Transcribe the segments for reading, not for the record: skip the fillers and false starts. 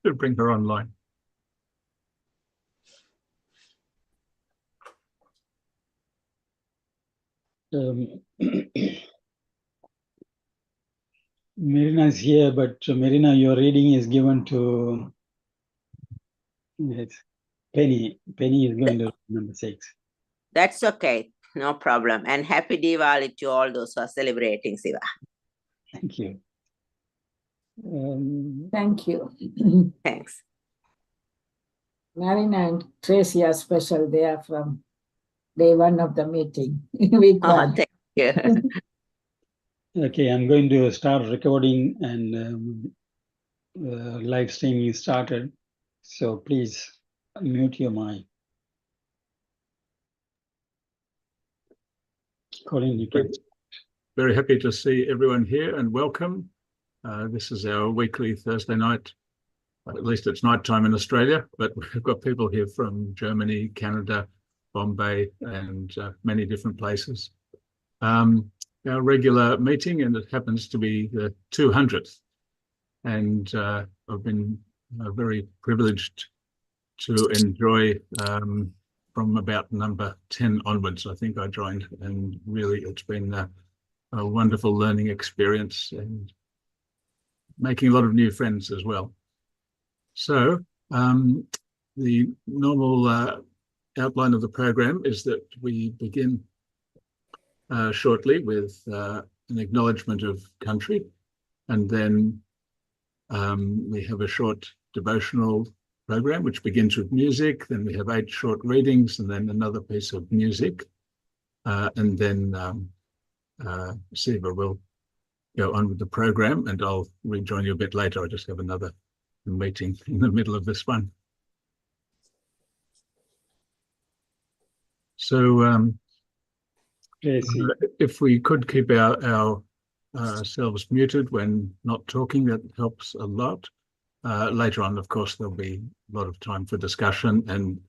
Should bring her online. Marina is here, but Marina, your reading is given to Penny. Penny is going to number 6. That's okay. No problem. And happy Diwali to all those who are celebrating, Siva. Thank you. Thank you. Thanks. Marina and Tracy are special. They are from day 1 of the meeting with God. Thank you. Okay, I'm going to start recording and live streaming started. So please mute your mic. Colin, you can. Very happy to see everyone here and welcome. This is our weekly Thursday night. At least it's nighttime in Australia, but we've got people here from Germany, Canada, Bombay, and many different places. Our regular meeting, and it happens to be the 200th. And I've been very privileged to enjoy from about number 10 onwards. I think I joined, and really it's been a wonderful learning experience and making a lot of new friends as well. So the normal outline of the program is that we begin shortly with an acknowledgement of country, and then we have a short devotional program which begins with music. Then we have 8 short readings and then another piece of music, and then Siva will go on with the program, and I'll rejoin you a bit later. I just have another meeting in the middle of this one. So if we could keep ourselves muted when not talking, that helps a lot. Later on, of course, there'll be a lot of time for discussion, and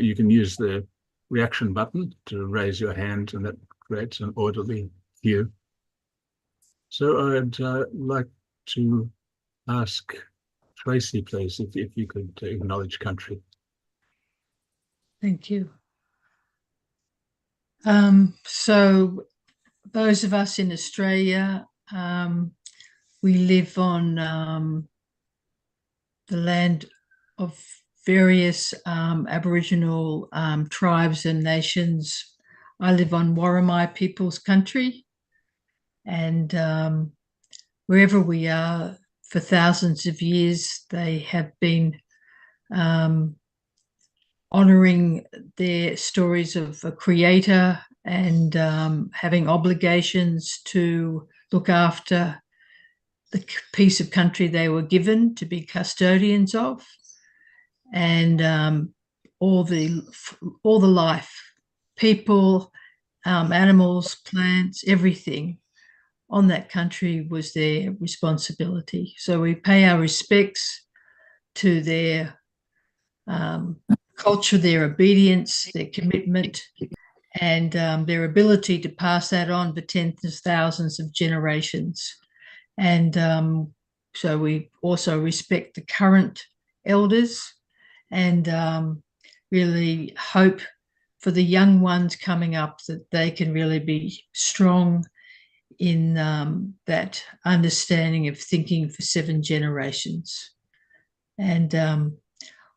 you can use the reaction button to raise your hand, and that creates an orderly queue. So I'd like to ask Tracy, please, if you could acknowledge country. Thank you. So those of us in Australia, we live on the land of various Aboriginal tribes and nations. I live on Worimi people's country, and wherever we are for thousands of years, they have been honouring their stories of a creator and having obligations to look after the piece of country they were given to be custodians of, and all the life, people, animals, plants, everything on that country was their responsibility. So we pay our respects to their culture, their obedience, their commitment, and their ability to pass that on for tens of thousands of generations. And so we also respect the current elders, and really hope for the young ones coming up that they can really be strong in that understanding of thinking for 7 generations. And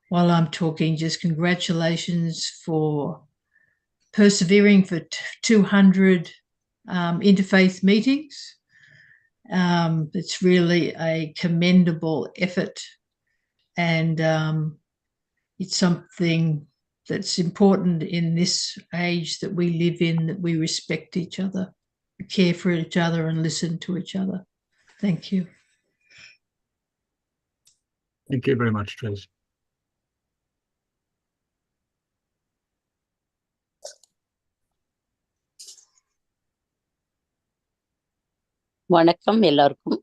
while I'm talking, just congratulations for persevering for 200 interfaith meetings. It's really a commendable effort, and it's something that's important in this age that we live in, that we respect each other, care for each other, and listen to each other. Thank you. Thank you very much, Trace. வணக்கம் எல்லாருக்கும்.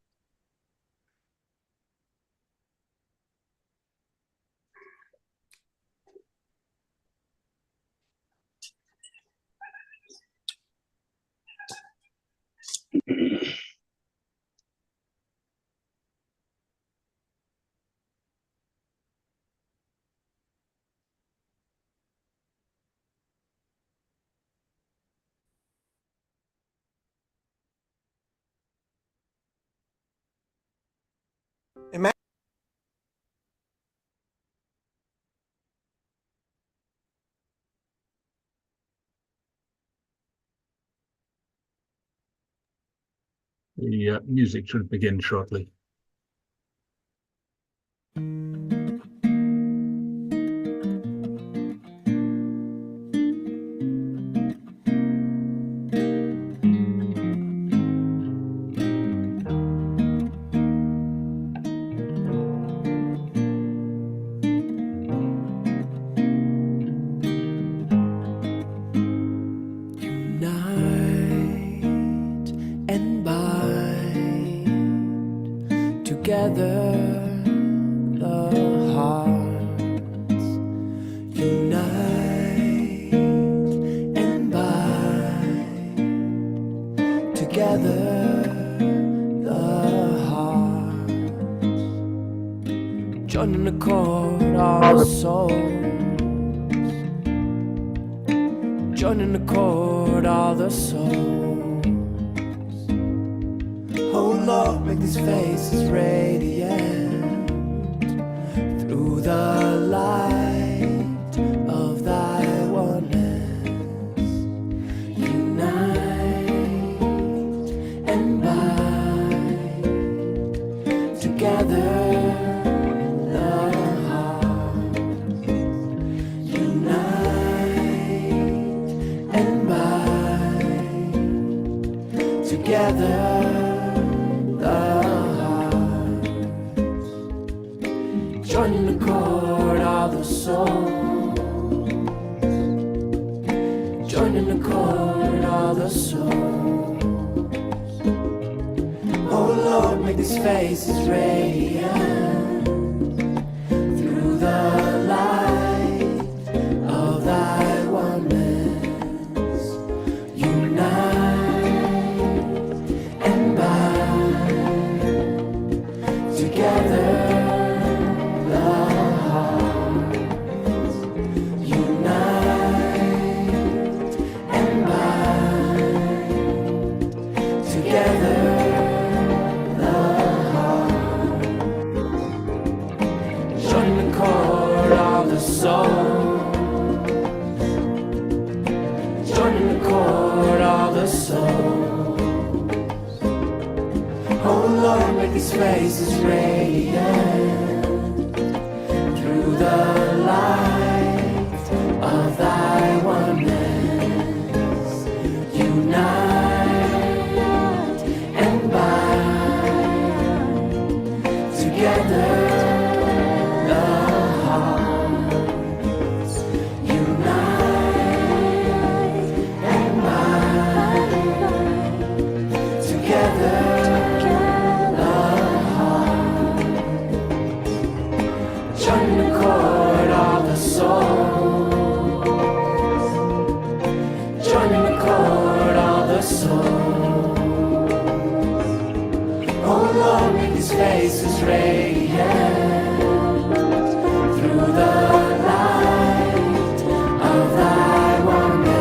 The music should begin shortly. Together the hearts unite and bind. Together the hearts join in the chord all the souls. Join in the chord all the souls. Oh Lord, make these faces radiant through the light of thy oneness. Unite and bind together the hearts. Unite and bind together. Join in the chord all the souls. Join in the chord all the souls. Oh Lord, make these faces radiant through the light of thy oneness. Unite and bind together. These faces radiant through the light of thy oneness. Unite and bind together the hearts. Unite and bind together. Join in the chord all the souls. Join in the chord all the souls. Oh Lord, make these faces radiant through the light of thy oneness.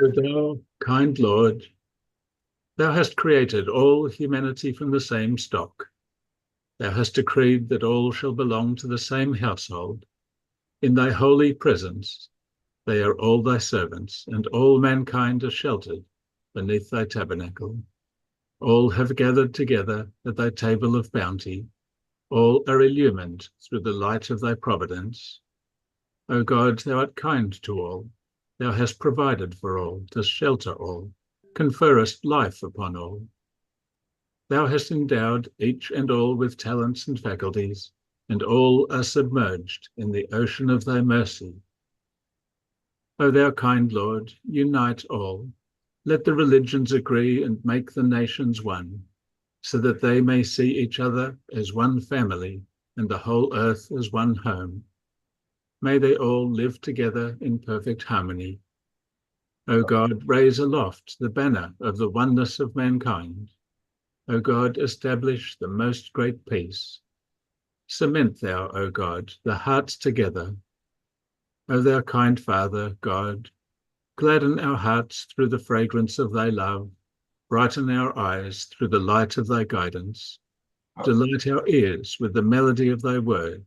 O thou kind Lord, thou hast created all humanity from the same stock. Thou hast decreed that all shall belong to the same household. In thy holy presence, they are all thy servants, and all mankind are sheltered beneath thy tabernacle. All have gathered together at thy table of bounty. All are illumined through the light of thy providence. O God, thou art kind to all. Thou hast provided for all, dost shelter all, conferrest life upon all. Thou hast endowed each and all with talents and faculties, and all are submerged in the ocean of thy mercy. O thou kind Lord, unite all. Let the religions agree and make the nations one, so that they may see each other as one family and the whole earth as one home. May they all live together in perfect harmony. O God, raise aloft the banner of the oneness of mankind. O God, establish the most great peace. Cement thou, O God, the hearts together. O thou kind Father, God, gladden our hearts through the fragrance of thy love, brighten our eyes through the light of thy guidance, delight our ears with the melody of thy word,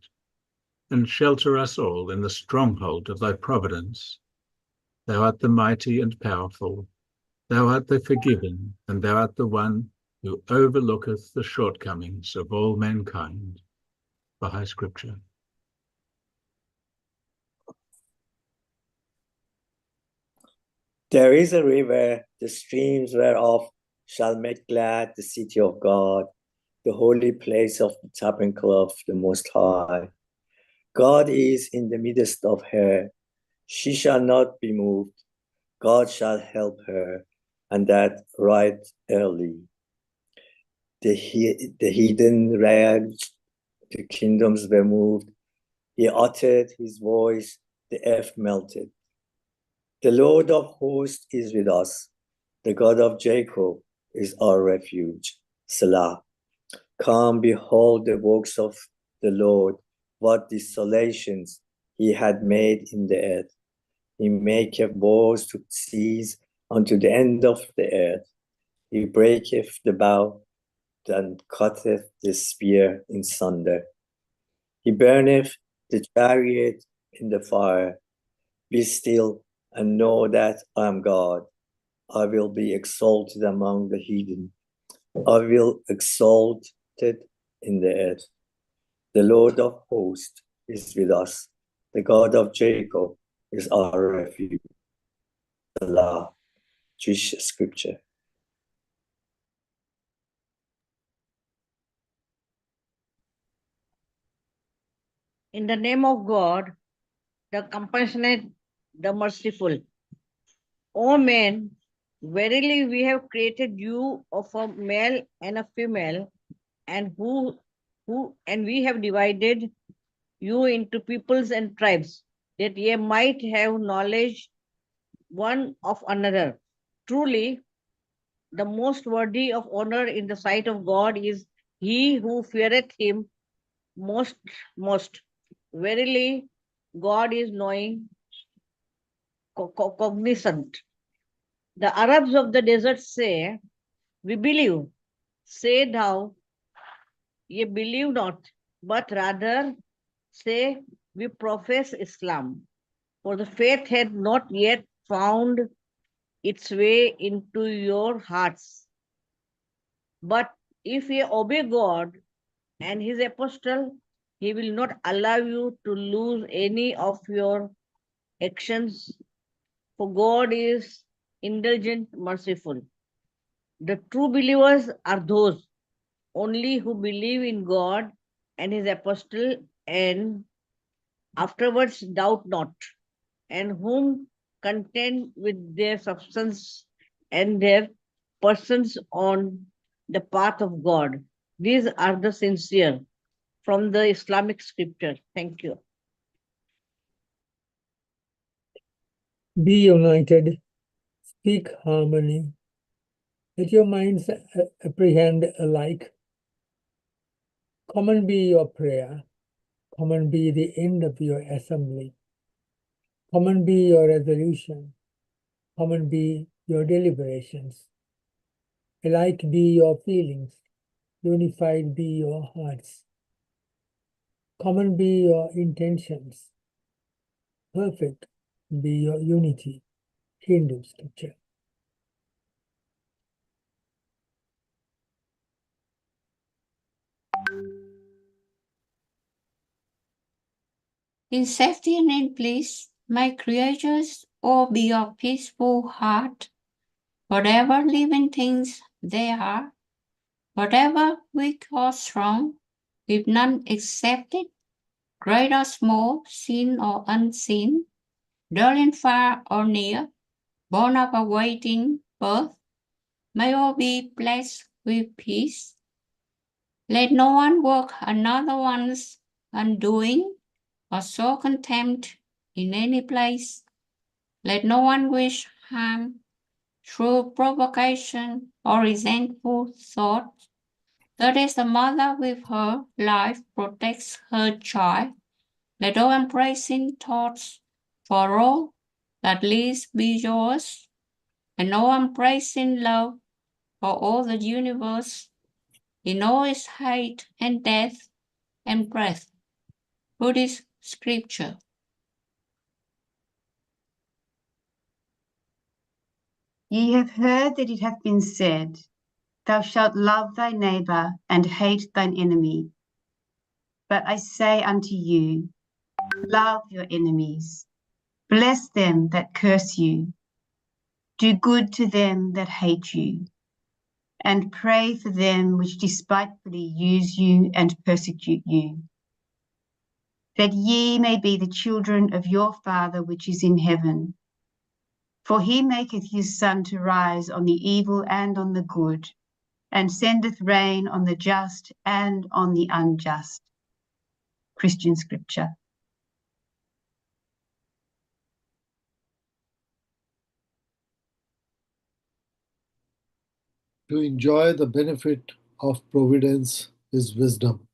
and shelter us all in the stronghold of thy providence. Thou art the mighty and powerful, thou art the forgiving, and thou art the one who overlooketh the shortcomings of all mankind. Baha'i Scripture. There is a river, the streams whereof shall make glad the city of God, the holy place of the tabernacle of the Most High. God is in the midst of her. She shall not be moved. God shall help her, and that right early. The heathen raged, the kingdoms were moved. He uttered his voice, the earth melted. The Lord of hosts is with us. The God of Jacob is our refuge. Selah. Come, behold the works of the Lord, what desolations he had made in the earth. He maketh wars to cease unto the end of the earth. He breaketh the bow and cutteth the spear in sunder. He burneth the chariot in the fire. Be still and know that I am God. I will be exalted among the heathen. I will exalt it in the earth. The Lord of hosts is with us. The God of Jacob is our refuge. Allah, Jewish scripture. In the name of God, the compassionate, the merciful. O men, verily we have created you of a male and a female, and and we have divided you into peoples and tribes, that ye might have knowledge one of another. Truly, the most worthy of honor in the sight of God is he who feareth him most. Verily, God is knowing, cognizant. The Arabs of the desert say, we believe. Say thou, ye believe not, but rather say, we profess Islam. For the faith had not yet found its way into your hearts. But if ye obey God and his apostle, he will not allow you to lose any of your actions, for God is indulgent, merciful. The true believers are those only who believe in God and his apostle and afterwards doubt not, and whom content with their substance and their persons on the path of God. These are the sincere from the Islamic scripture. Thank you. Be united, speak harmony. Let your minds apprehend alike. Common be your prayer. Common be the end of your assembly. Common be your resolution. common be your deliberations. Alike be your feelings, unified be your hearts. Common be your intentions, perfect be your unity. Hindu scripture. In safety and in peace, my creatures all be of peaceful heart. Whatever living things they are, whatever weak or strong, with none excepted, great or small, seen or unseen, dwelling far or near, born of a waiting birth, may all be blessed with peace. Let no one work another one's undoing, or sow contempt in any place. Let no one wish harm through provocation or resentful thought. That is the mother with her life protects her child. Let all embracing thoughts for all that least be yours, and all embracing love for all the universe, in all its hate and death and breath. Buddhist scripture. Ye have heard that it hath been said, Thou shalt love thy neighbour and hate thine enemy. But I say unto you, love your enemies, bless them that curse you, do good to them that hate you, and pray for them which despitefully use you and persecute you, that ye may be the children of your Father which is in heaven. For he maketh his sun to rise on the evil and on the good, and sendeth rain on the just and on the unjust. Christian scripture. To enjoy the benefit of providence is wisdom.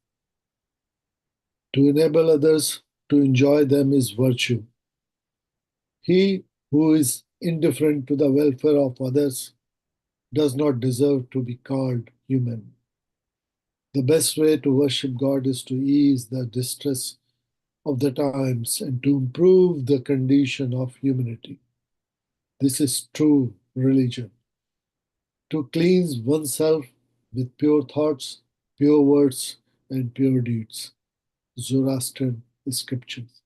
To enable others to enjoy them is virtue. He who is indifferent to the welfare of others does not deserve to be called human. The best way to worship God is to ease the distress of the times and to improve the condition of humanity. This is true religion. To cleanse oneself with pure thoughts, pure words, and pure deeds. Zoroastrian scriptures.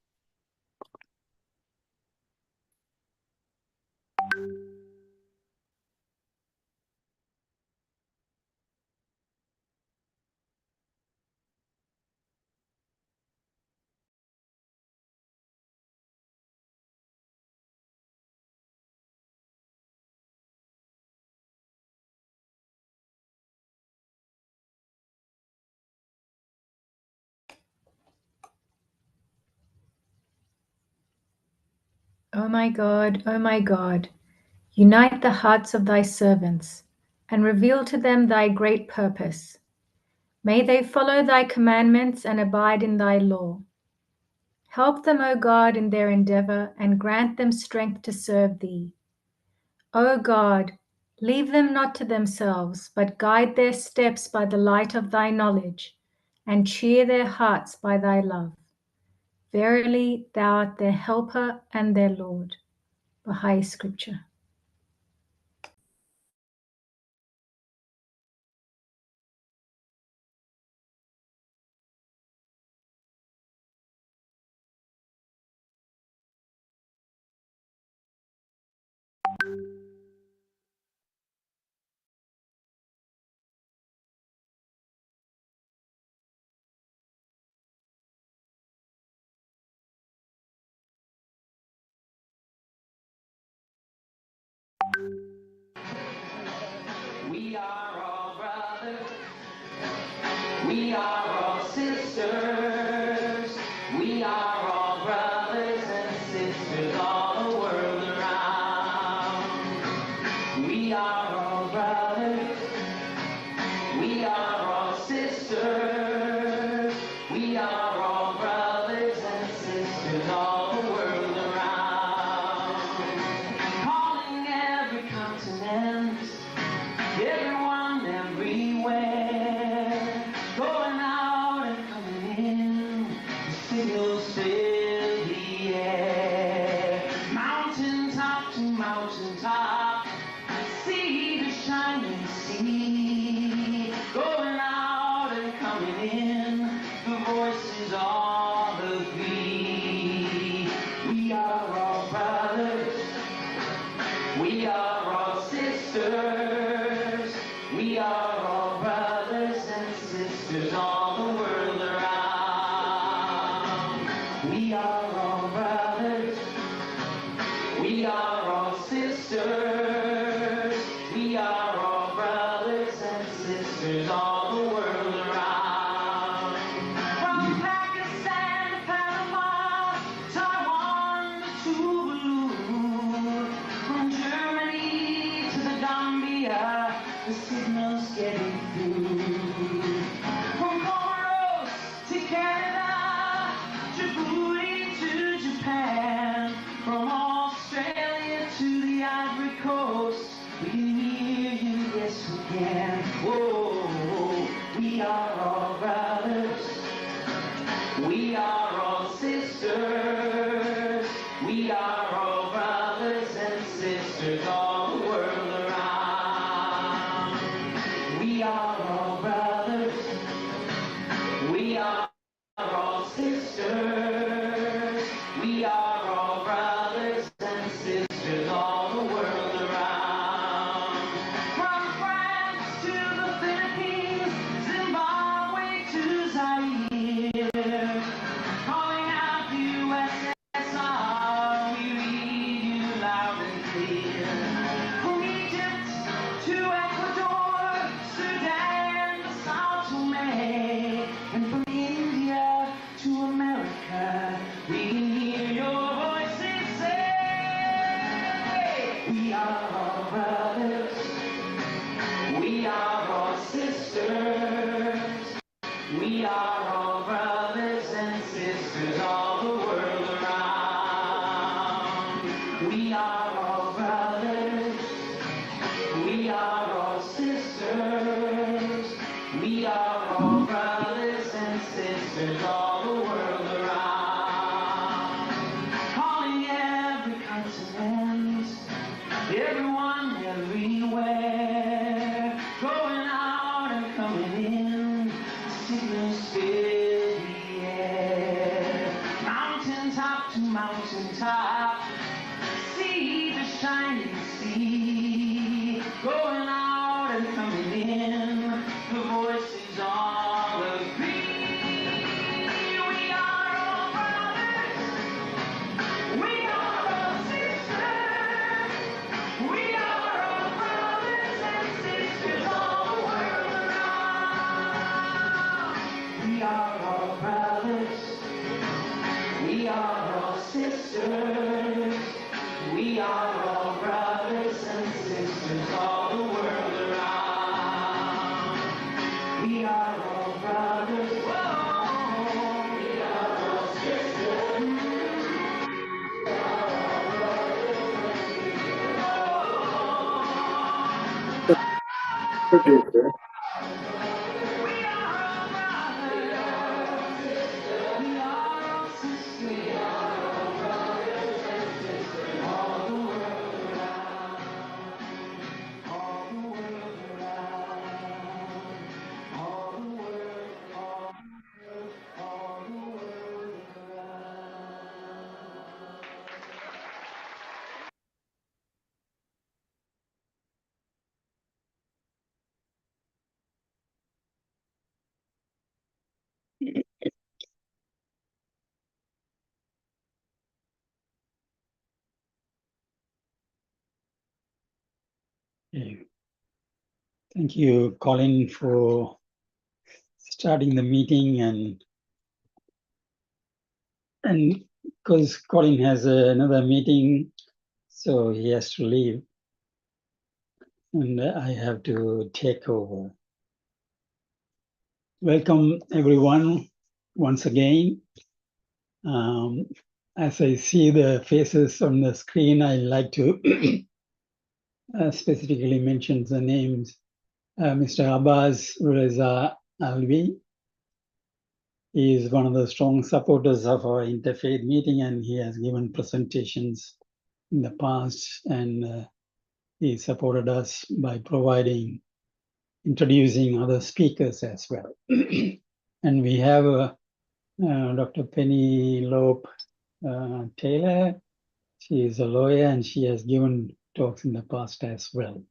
O my God, unite the hearts of thy servants, and reveal to them thy great purpose. May they follow thy commandments and abide in thy law. Help them, O God, in their endeavor, and grant them strength to serve thee. O God, leave them not to themselves, but guide their steps by the light of thy knowledge, and cheer their hearts by thy love. Verily, thou art their helper and their Lord. Baha'i Scripture. We are all brothers. We are all sisters. We are all brothers and sisters all the world around. We are all brothers. We are all sisters. We are all brothers and sisters all the world around. Calling sisters all the world around. From Pakistan to Panama, Taiwan to Tuvalu, from Germany to the Gambia, the signal's getting through. From Comoros to Canada, Djibouti to Japan, from Australia to the Ivory Coast, we can hear you, yes we can. Whoa, we are all brothers, we are all sisters, we are all brothers and sisters all the world around. We are all brothers, we are all sisters, we are all brothers and sisters all the world around. From France to the Philippines, Zimbabwe to Zaire, calling out USSR, we read you loud and clear. From Egypt to Ecuador, Sudan to Sao Tome, and from India to America, we can hear your voices say, we are all brothers, we are all sisters, we are all brothers and sisters all the world around. We are all brothers, we are all sisters, we are all brothers and sisters all the world around. Calling every continent, everyone everywhere, going out and coming in, signals fill the air. Mountain top to mountain top, sea to shining sea, going out and coming in, the voices all agree. We are all brothers, we are all sisters, we are all brothers and sisters all the world around. We are all brothers, we are all sisters, we are all brothers and sisters all the world around. We are all brothers, whoa, we are all sisters. Okay. Thank you, Colin, for starting the meeting, and because Colin has another meeting, so he has to leave, and I have to take over. Welcome, everyone, once again. As I see the faces on the screen, I like to specifically mention the names. Mr. Abbas Reza Alvi is one of the strong supporters of our interfaith meeting, and he has given presentations in the past, and he supported us by introducing other speakers as well. And we have Dr. Penelope Taylor. She is a lawyer and she has given talks in the past as well.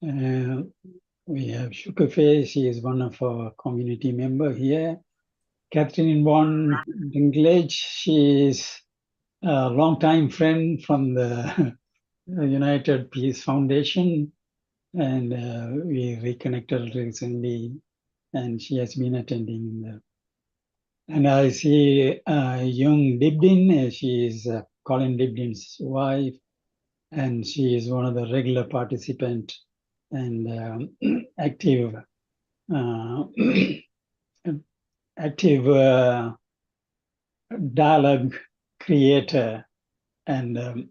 We have Shukafe, she is one of our community members here. Catherine Von Dinklage, she is a longtime friend from the United Peace Foundation. and we reconnected recently, and she has been attending the. And I see young Dibdin. She is Colin Dibdin's wife, and she is one of the regular participant and active active dialogue creator, and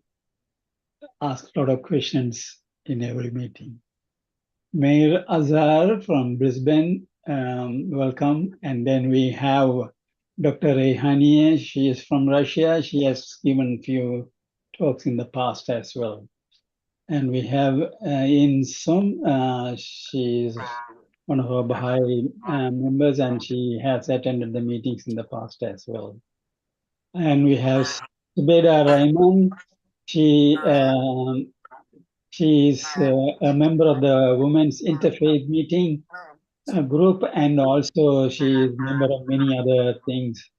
ask a lot of questions in every meeting. Mayor Azhar from Brisbane, welcome. And then we have Dr. Rehania. She is from Russia. She has given a few talks in the past as well. And we have In Sum. She is one of our Baha'i members, and she has attended the meetings in the past as well. And we have Subeda Rahman. She is a member of the Women's Interfaith Meeting group, and also she is a member of many other things.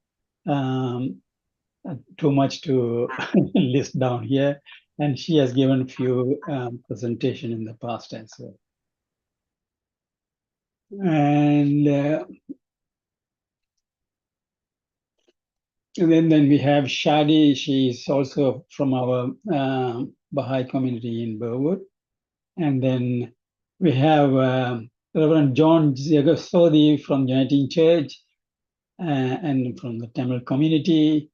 Too much to list down here, and she has given a few presentation in the past as well. And then we have Shadi. She is also from our Baha'i community in Burwood. And then we have Reverend John Jagasodi from Uniting Church and from the Tamil community.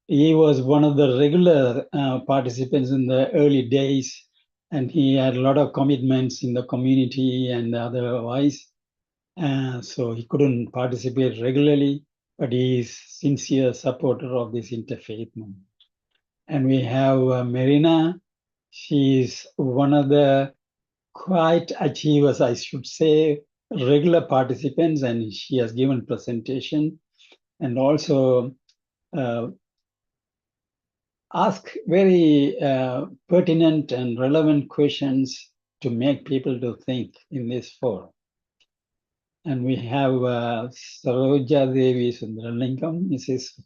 He was one of the regular participants in the early days, and he had a lot of commitments in the community and otherwise. So he couldn't participate regularly, but he is sincere supporter of this interfaith movement. And we have Marina. She is one of the quiet achievers, I should say, regular participants, and she has given presentation and also ask very pertinent and relevant questions to make people to think in this forum. And we have Saroja Devi Sundaralingam, Mrs.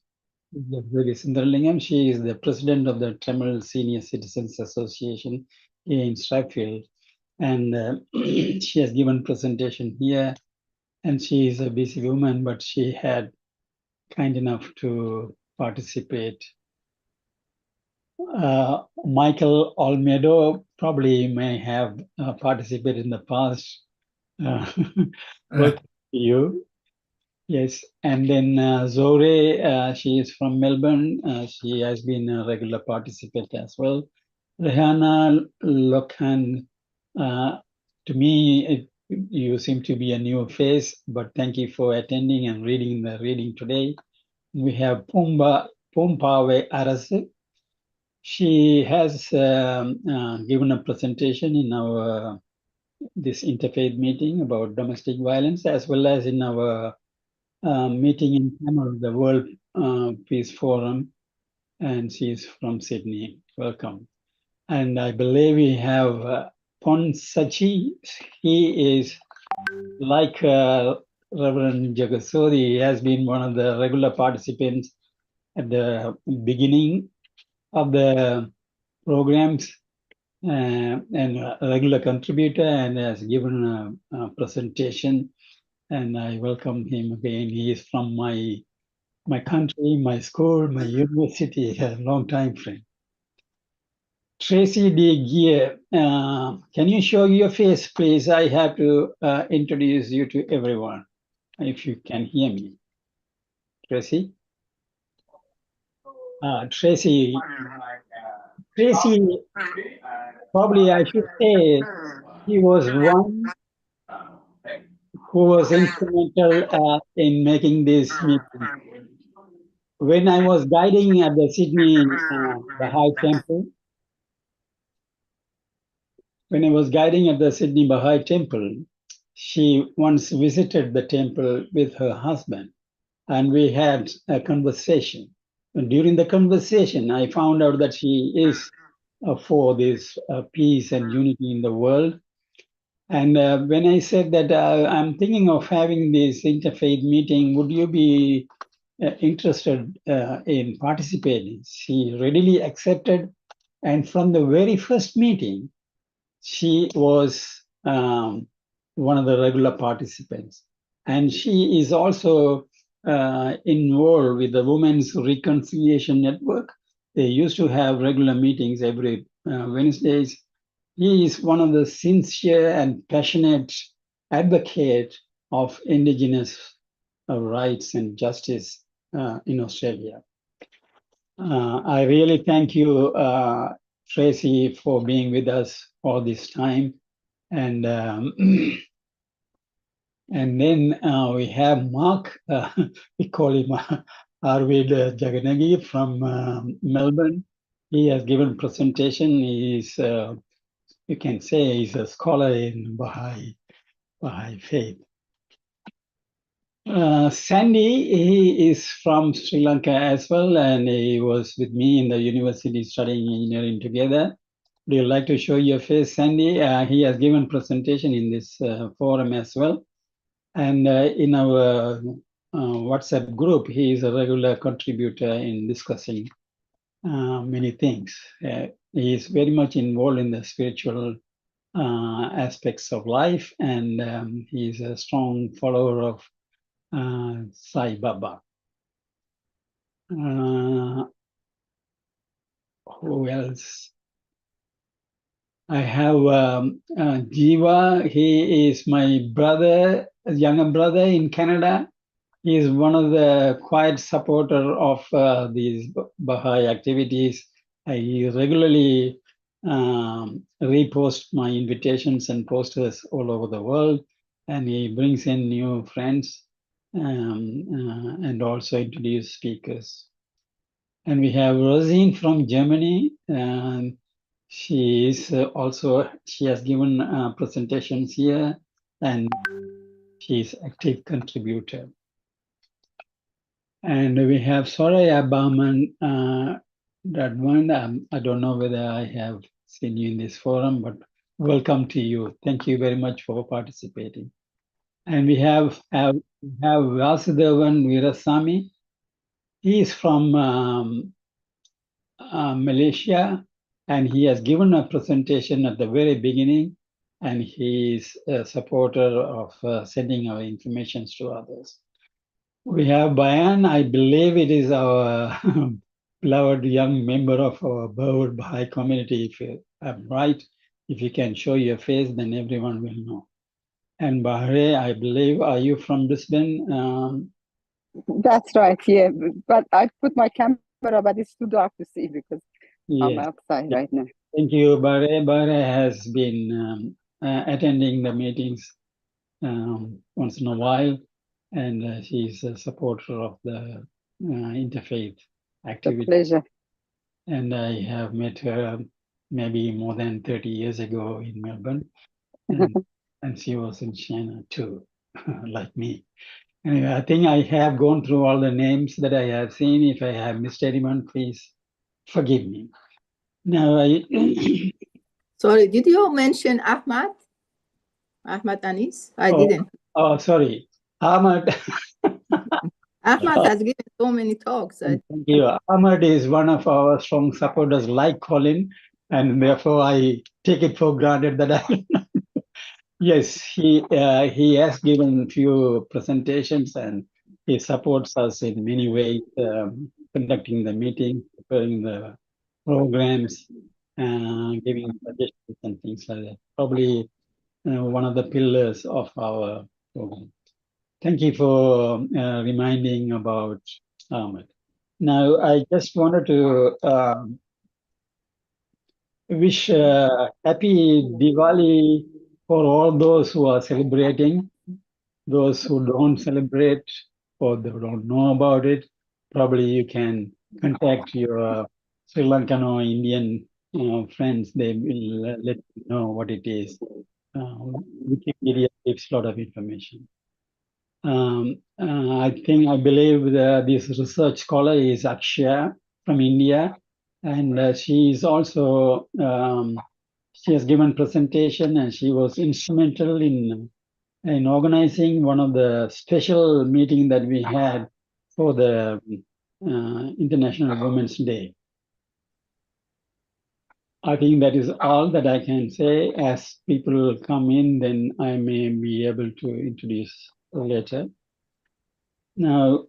Devi Sundaralingam. She is the president of the Tamil Senior Citizens Association in Strathfield. And she has given presentation here, and she is a busy woman, but she had kind enough to participate. Michael Olmedo probably may have participated in the past. Welcome to you. Yes, and then Zore, she is from Melbourne. She has been a regular participant as well. Rehana Lokhan, to me, you seem to be a new face, but thank you for attending and reading the reading today. We have Pumpawe Arase. She has given a presentation in our this interfaith meeting about domestic violence, as well as in our meeting in Tamil, the World Peace Forum, and she's from Sydney. Welcome. And I believe we have Pon Sachi. He is like Reverend Jagasodi. He has been one of the regular participants at the beginning of the programs and a regular contributor, and has given a presentation. And I welcome him again. He is from my country, my school, my university, a long time friend. Tracy D. Gear, can you show your face, please? I have to introduce you to everyone, if you can hear me. Tracy? Tracy, probably I should say, he was one who was instrumental in making this meeting. When I was guiding at the Sydney Baha'i Temple, she once visited the temple with her husband, and we had a conversation. And during the conversation, I found out that she is for this peace and unity in the world. And when I said that I'm thinking of having this interfaith meeting, would you be interested in participating? She readily accepted. And from the very first meeting, she was one of the regular participants. And she is also involved with the Women's Reconciliation Network. They used to have regular meetings every Wednesdays. He is one of the sincere and passionate advocate of Indigenous rights and justice in Australia. I really thank you, Tracy, for being with us all this time. And and then we have Mark, we call him Arvid Jaganagi from Melbourne. He has given presentation. He is, you can say, he's a scholar in Baha'i faith. Sandy, he is from Sri Lanka as well, and he was with me in the university studying engineering together. Do you like to show your face, Sandy? He has given presentation in this forum as well. And in our WhatsApp group, he is a regular contributor in discussing many things. He is very much involved in the spiritual aspects of life, and he is a strong follower of Sai Baba. Who else? I have Jiva. He is my brother, younger brother in Canada. He is one of the quiet supporter of these Baha'i activities. He regularly repost my invitations and posters all over the world, and he brings in new friends and also introduce speakers. And we have Rosine from Germany. She is also, she has given presentations here, and she is active contributor. And we have Soraya Barman, that one. I don't know whether I have seen you in this forum, but welcome to you. Thank you very much for participating. And we have Vasudevan Veerasamy. He is from Malaysia, and he has given a presentation at the very beginning, and he is a supporter of sending our information to others. We have Bayan. I believe it is our beloved young member of our Burwood Baha'i community. If I'm right, if you can show your face, then everyone will know. And Bahre, I believe, are you from Brisbane? That's right, yeah. But I put my camera, but it's too dark to see because I'm Yes. outside right now. Thank you, Bahre. Bahre has been attending the meetings once in a while, and she's a supporter of the interfaith activity. A pleasure. And I have met her maybe more than 30 years ago in Melbourne, and she was in China too, like me. Anyway, I think I have gone through all the names that I have seen. If I have missed anyone, please forgive me. Now, Sorry, did you mention Ahmad? Ahmad Anis? I didn't. Oh, sorry. Ahmad. Ahmad has given so many talks. Thank you. Ahmad is one of our strong supporters like Colin, and therefore I take it for granted that I yes, he has given a few presentations, and he supports us in many ways, conducting the meeting, preparing the programs, giving suggestions and things like that. Probably one of the pillars of our program. Thank you for reminding about Ahmed. Now, I just wanted to wish happy Diwali for all those who are celebrating, those who don't celebrate or they don't know about it. Probably you can contact your Sri Lankan or Indian friends. They will let you know what it is. Wikipedia gives a lot of information. I believe this research scholar is Akshaya from India, and she is also she has given presentation, and she was instrumental in organizing one of the special meeting that we had for the International Women's Day. I think that is all that I can say. As people come in, then I may be able to introduce later. Now,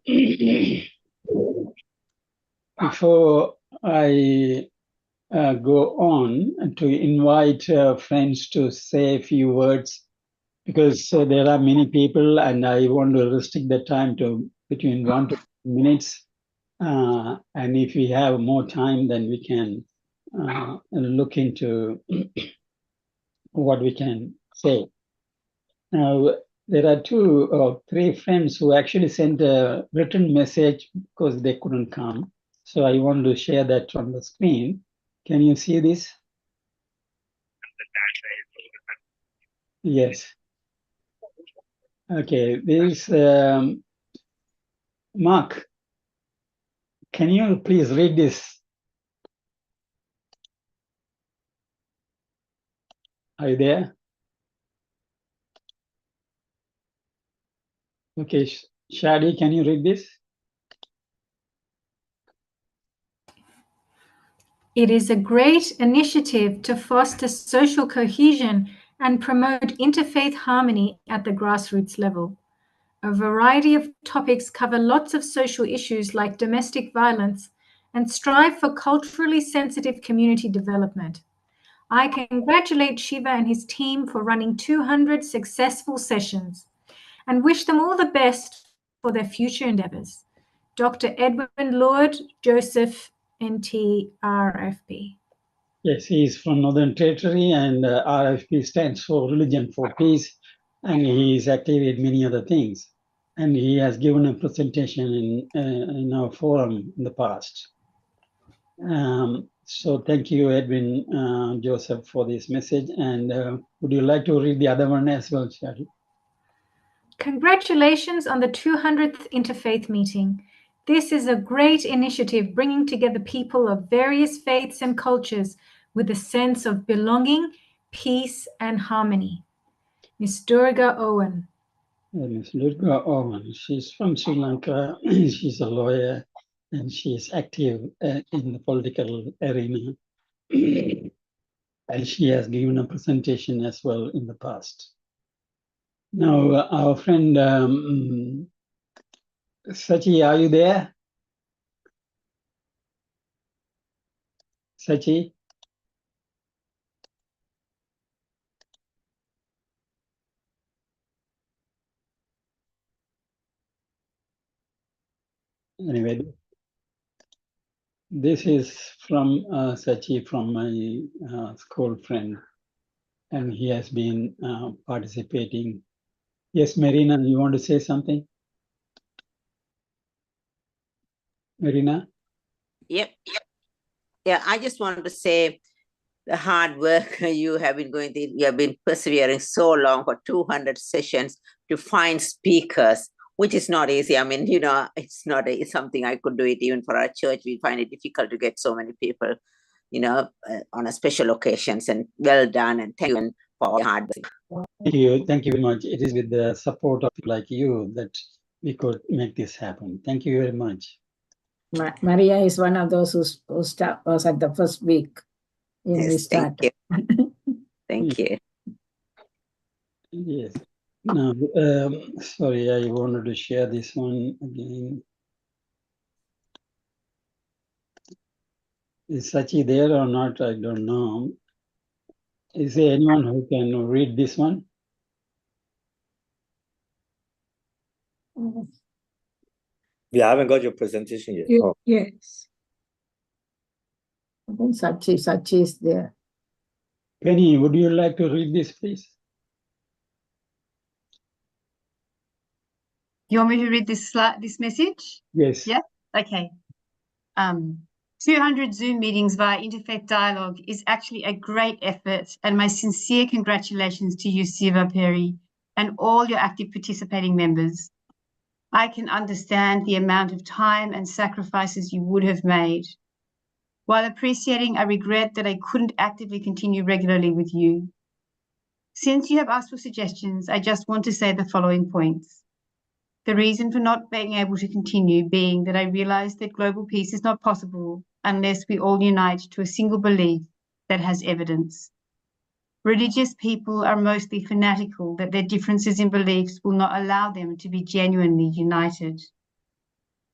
before I go on to invite friends to say a few words, because there are many people and I want to restrict the time to between 1 to 2 minutes. And if we have more time, then we can look into what we can say. Now, there are 2 or 3 friends who actually sent a written message because they couldn't come. So I want to share that on the screen. Can you see this? Yes. Okay, this Mark, can you please read this? Are you there? Okay, Shadi, can you read this? It is a great initiative to foster social cohesion and promote interfaith harmony at the grassroots level. A variety of topics cover lots of social issues like domestic violence and strive for culturally sensitive community development. I congratulate Shiva and his team for running 200 successful sessions and wish them all the best for their future endeavors. Dr. Edwin Lord Joseph, NT, RFP. Yes, he is from Northern Territory, and RFP stands for Religion for Peace, and he is active in many other things. And he has given a presentation in our forum in the past. So thank you, Edwin Joseph, for this message. And would you like to read the other one as well, Shadi? Congratulations on the 200th Interfaith meeting. This is a great initiative bringing together people of various faiths and cultures with a sense of belonging, peace, and harmony. Ms. Durga Owen. Ms. Durga Owen, she's from Sri Lanka. She's a lawyer and she's active in the political arena. And she has given a presentation as well in the past. Now, our friend Sachi, are you there? Sachi? Anyway, this is from Sachi, from my school friend, and he has been participating. Yes, Marina, you want to say something? Marina? Yep. Yeah, I just wanted to say the hard work you have been going through. You have been persevering so long for 200 sessions to find speakers, which is not easy. I mean, it's not something I could do it even for our church. We find it difficult to get so many people, on a special occasions, and well done. And thank you for all the hard work. Thank you. Thank you very much. It is with the support of people like you that we could make this happen. Thank you very much. Maria is one of those who was at the first week when we started. Thank you. Thank you. Yes. Now, sorry, I wanted to share this one again. Is Sachi there or not? I don't know. Is there anyone who can read this one? We haven't got your presentation yet. Oh. Yes. I think Sachi is there. Penny, would you like to read this, please? You want me to read this message? Yes. Yeah? Okay. 200 Zoom meetings via Interfaith Dialogue is actually a great effort, and my sincere congratulations to you, Siva Perry, and all your active participating members. I can understand the amount of time and sacrifices you would have made. While appreciating, I regret that I couldn't actively continue regularly with you. Since you have asked for suggestions, I just want to say the following points. The reason for not being able to continue being that I realized that global peace is not possible unless we all unite to a single belief that has evidence. Religious people are mostly fanatical that their differences in beliefs will not allow them to be genuinely united.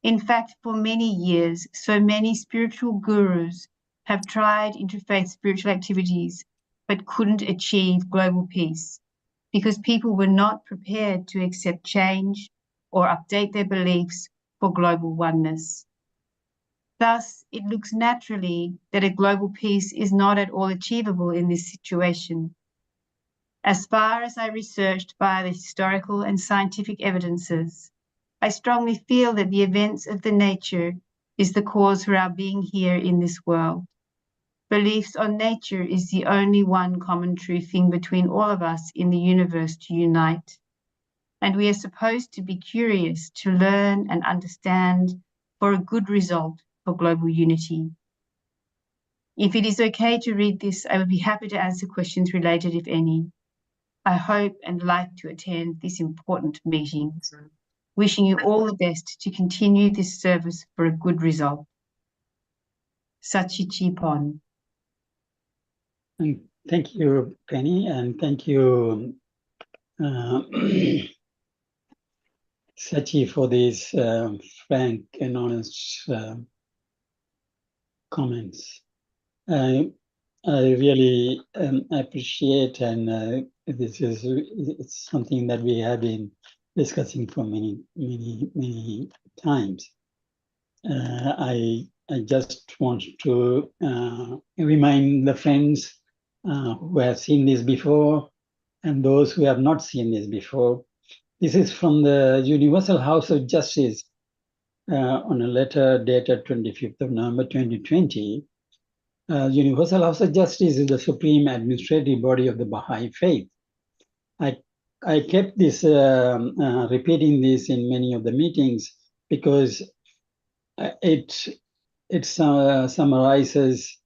In fact, for many years, so many spiritual gurus have tried interfaith spiritual activities but couldn't achieve global peace because people were not prepared to accept change or update their beliefs for global oneness. Thus, it looks naturally that a global peace is not at all achievable in this situation. As far as I researched via the historical and scientific evidences, I strongly feel that the events of the nature is the cause for our being here in this world. Beliefs on nature is the only one common true thing between all of us in the universe to unite. And we are supposed to be curious to learn and understand for a good result for global unity. If it is okay to read this, I would be happy to answer questions related, if any. I hope and like to attend this important meeting. Wishing you all the best to continue this service for a good result. Sachi Pon. Thank you, Penny, and thank you, Sachi, for these frank and honest comments. I really appreciate, and it's something that we have been discussing for many times. I just want to remind the friends who have seen this before and those who have not seen this before. This is from the Universal House of Justice on a letter dated 25th of November 2020. Universal House of Justice is the supreme administrative body of the Baha'i faith. I kept this repeating this in many of the meetings because it summarizes,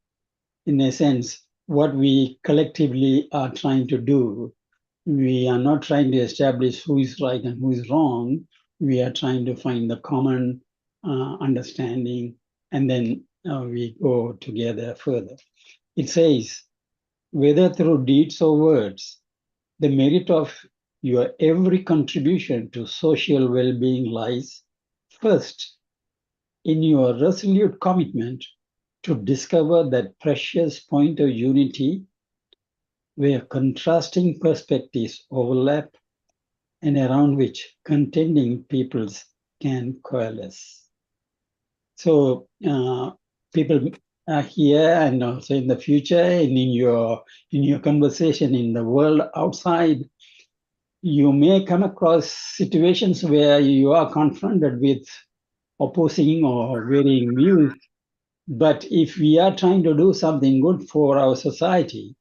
in a sense, what we collectively are trying to do. We are not trying to establish who is right and who is wrong. We are trying to find the common understanding, and then we go together further. It says, whether through deeds or words, the merit of your every contribution to social well-being lies first in your resolute commitment to discover that precious point of unity where contrasting perspectives overlap and around which contending peoples can coalesce. So people are here and also in the future and in your conversation in the world outside, you may come across situations where you are confronted with opposing or varying views. But if we are trying to do something good for our society,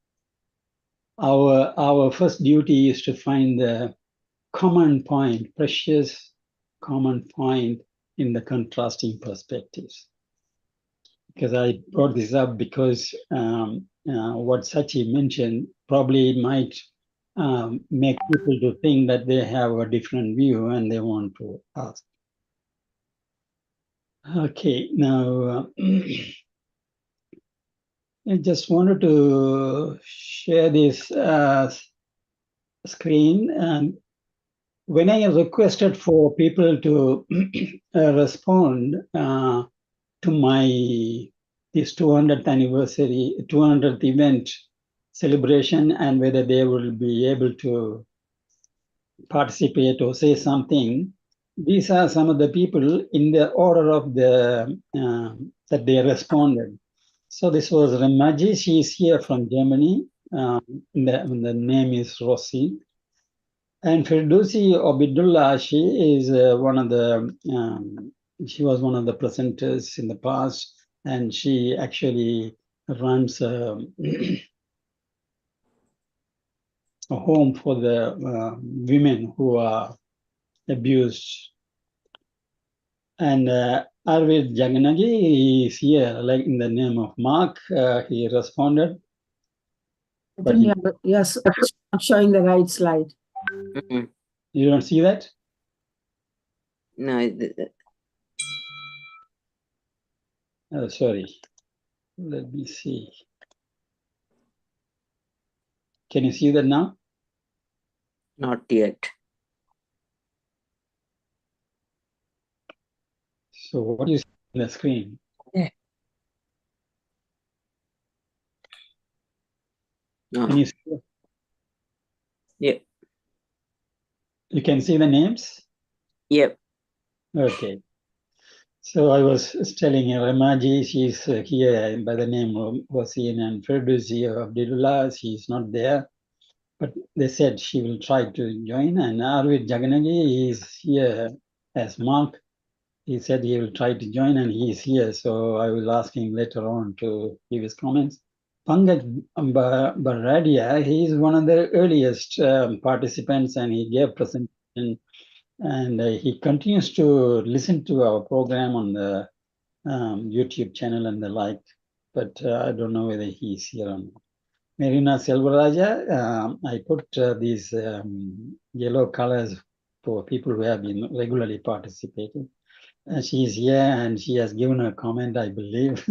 our first duty is to find the common point, precious common point in the contrasting perspectives. Because I brought this up because what Sachi mentioned probably might make people to think that they have a different view and they want to ask. Okay, now I just wanted to share this screen. And when I requested for people to respond to this 200th anniversary, 200th event celebration, and whether they will be able to participate or say something, these are some of the people in the order of the that they responded. So this was Remaji. She is here from Germany. The name is Rossi. And Firdousi Obidullah, she is one of the, she was one of the presenters in the past, and she actually runs a home for the women who are abused. And Arvid Jaganagi is here, like in the name of Mark, he responded. I think yes, I'm showing the right slide. You don't see that? No. Sorry. Let me see. Can you see that now? Not yet. So what do you see on the screen? Yeah. No. Can you see? Yeah. You can see the names? Yep. Okay. So I was telling her, Ramaji, she's here by the name of Wasim, and Ferdusi Abdullah, she's not there. But they said she will try to join. And Arvid Jaganagi is here as Mark. He said he will try to join, and he is here. So I will ask him later on to give his comments. Pankaj Baradia, he is one of the earliest participants, and he gave presentation. And he continues to listen to our program on the YouTube channel and the like, but I don't know whether he's here or not. Marina Selvaraja, I put these yellow colors for people who have been regularly participating. She's here and she has given a comment, I believe.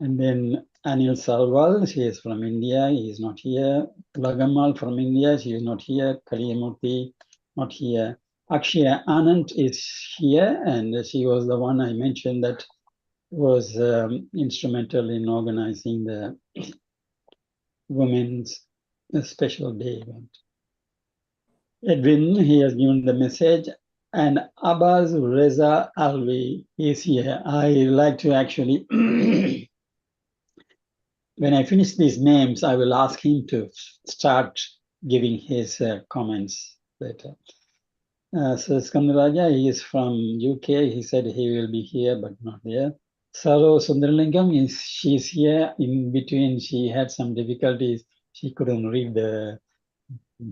And then Anil Salwal, she is from India, he is not here. Lagamal from India, she is not here. Kaliyamurthy, not here. Akshaya Anand is here, and she was the one I mentioned that was instrumental in organizing the Women's Special Day event. Edwin, he has given the message, and Abbas Reza Alvi is here. I like to actually, when I finish these names, I will ask him to start giving his comments later. So Skandaraja, he is from UK. He said he will be here, but not there. Saro Sundarlingam, she's here. In between, she had some difficulties. She couldn't read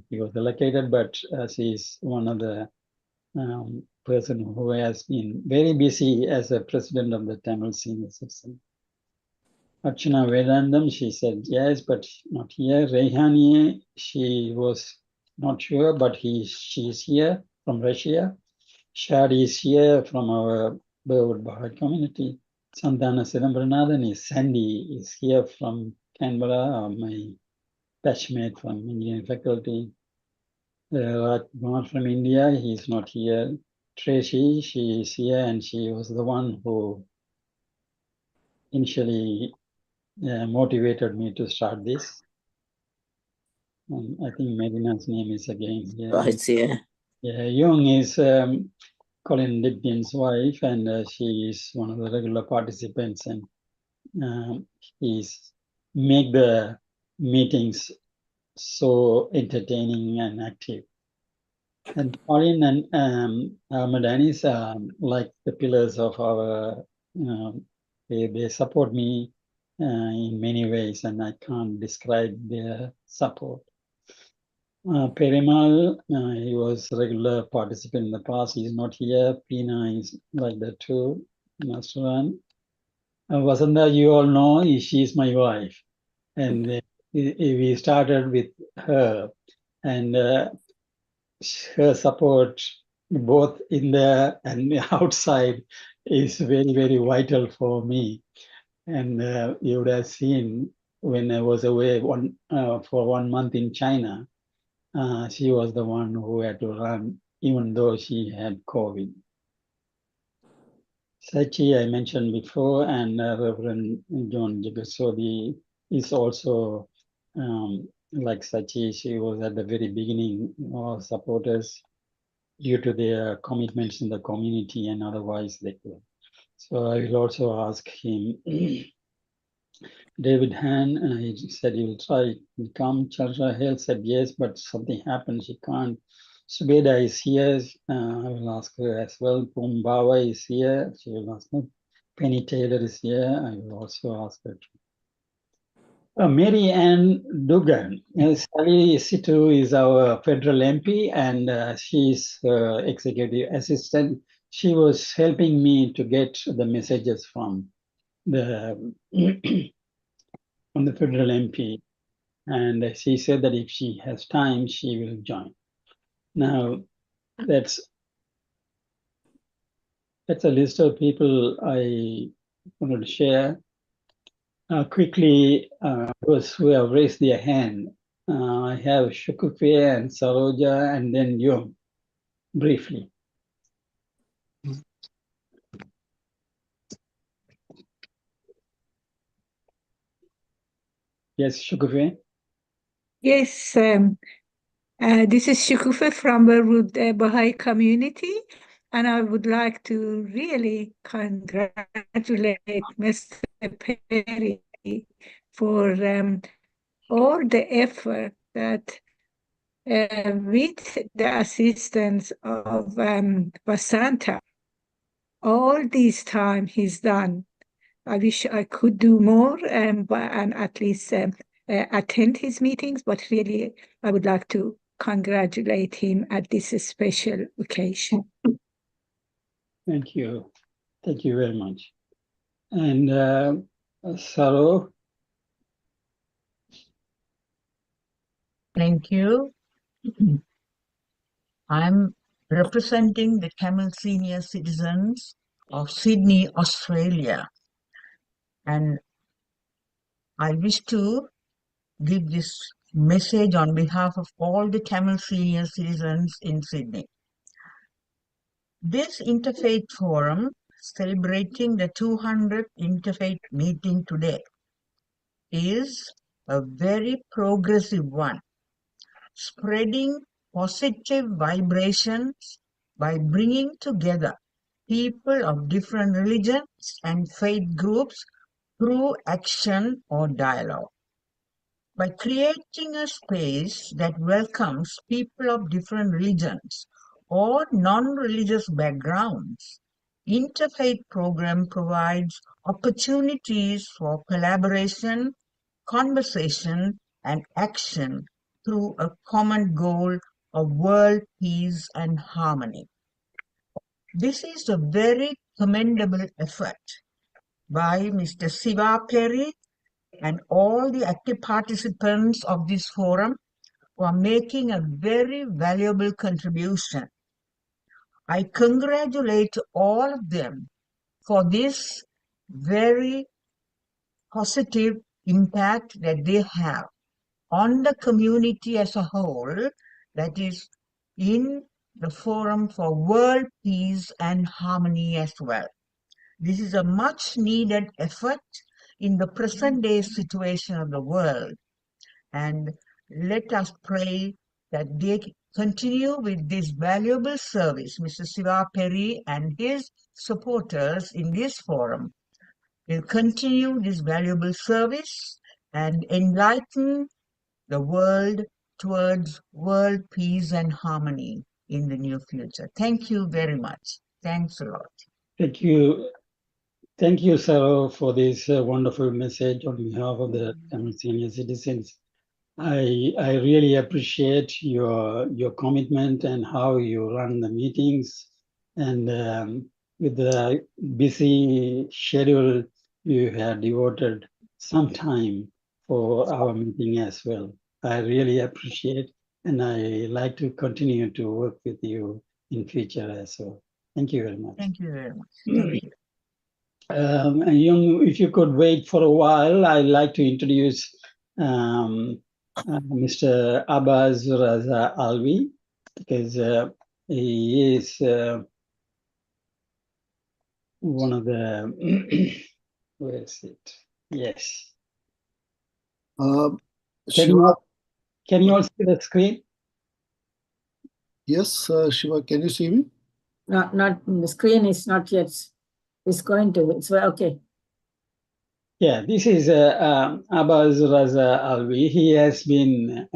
he was allocated, but she is one of the person who has been very busy as a president of the Tamil Senior Citizen. Archana Vedandam, she said yes, but not here. Rehani, she was not sure, but she's here from Russia. Shadi is here from our Burwood Baha'i community. Santana Sidambaranathan is Sandy is here from Canberra, my batchmate from engineering faculty. Rajkumar from India, he's not here. Tracy, she is here, and she was the one who initially motivated me to start this. I think Medina's name is again here. Right here. Yeah, Young is Colin Lipton's wife, and she is one of the regular participants, and he's make the meetings so entertaining and active. And Colin and Ahmadanis are like the pillars of our, they support me in many ways, and I can't describe their support. Perimal, he was a regular participant in the past. He's not here. Pina is like that too. Nasuran. Vasanta, you all know, she's my wife. And we started with her. And her support, both in there and outside, is very, very vital for me. And you would have seen when I was away for 1 month in China, she was the one who had to run, even though she had COVID. Sachi, I mentioned before, and Reverend John Jigasodi is also like Sachi. She was at the very beginning of supporters due to their commitments in the community, and otherwise they could. So I will also ask him. David Han, he said he will try to come. Chandra Hale said yes, but something happened, she can't. Subeda is here, I will ask her as well. Pumbawa is here, she will ask her. Penny Taylor is here, I will also ask her. Mary Ann Dugan, Sally Situ is our federal MP, and she's executive assistant. She was helping me to get the messages from the from the federal MP, and she said that if she has time, she will join. Now, that's a list of people I wanted to share. Quickly, those who have raised their hand, I I have Shukufe and Saroja and then you, briefly. Yes, Shukufe. Yes, this is Shukufe from the Baha'i community, and I would like to really congratulate Mr. Perry for all the effort that with the assistance of Vasanta, all this time he's done. I wish I could do more and at least attend his meetings, but really I would like to congratulate him at this special occasion. Thank you. Thank you very much. And Saro. Thank you. I'm representing the Tamil senior citizens of Sydney, Australia. And I wish to give this message on behalf of all the Tamil senior citizens in Sydney. This Interfaith Forum, celebrating the 200th Interfaith meeting today, is a very progressive one, spreading positive vibrations by bringing together people of different religions and faith groups through action or dialogue. By creating a space that welcomes people of different religions or non-religious backgrounds, Interfaith Program provides opportunities for collaboration, conversation, and action through a common goal of world peace and harmony. This is a very commendable effort by Mr. Siva Perry and all the active participants of this forum who are making a very valuable contribution. I congratulate all of them for this very positive impact that they have on the community as a whole, that is in the Forum for World Peace and Harmony as well. This is a much needed effort in the present day situation of the world. And let us pray that they continue with this valuable service. Mr. Siva Perry and his supporters in this forum will continue this valuable service and enlighten the world towards world peace and harmony in the near future. Thank you very much. Thanks a lot. Thank you. Thank you, Saro, for this wonderful message on behalf of the Tamil senior citizens. I really appreciate your commitment and how you run the meetings. And with the busy schedule, you have devoted some time for our meeting as well. I really appreciate, and I like to continue to work with you in future as well. Thank you very much. Thank you very much. Thank you. And Yung, if you could wait for a while, I'd like to introduce Mr. Abbas Raza Alvi, because he is one of the, where is it? Yes. Can you all see the screen? Yes, Shiva, can you see me? Not the screen is not yet. It's going to. It's okay. Yeah, this is Abbas Raza Alvi. He has been,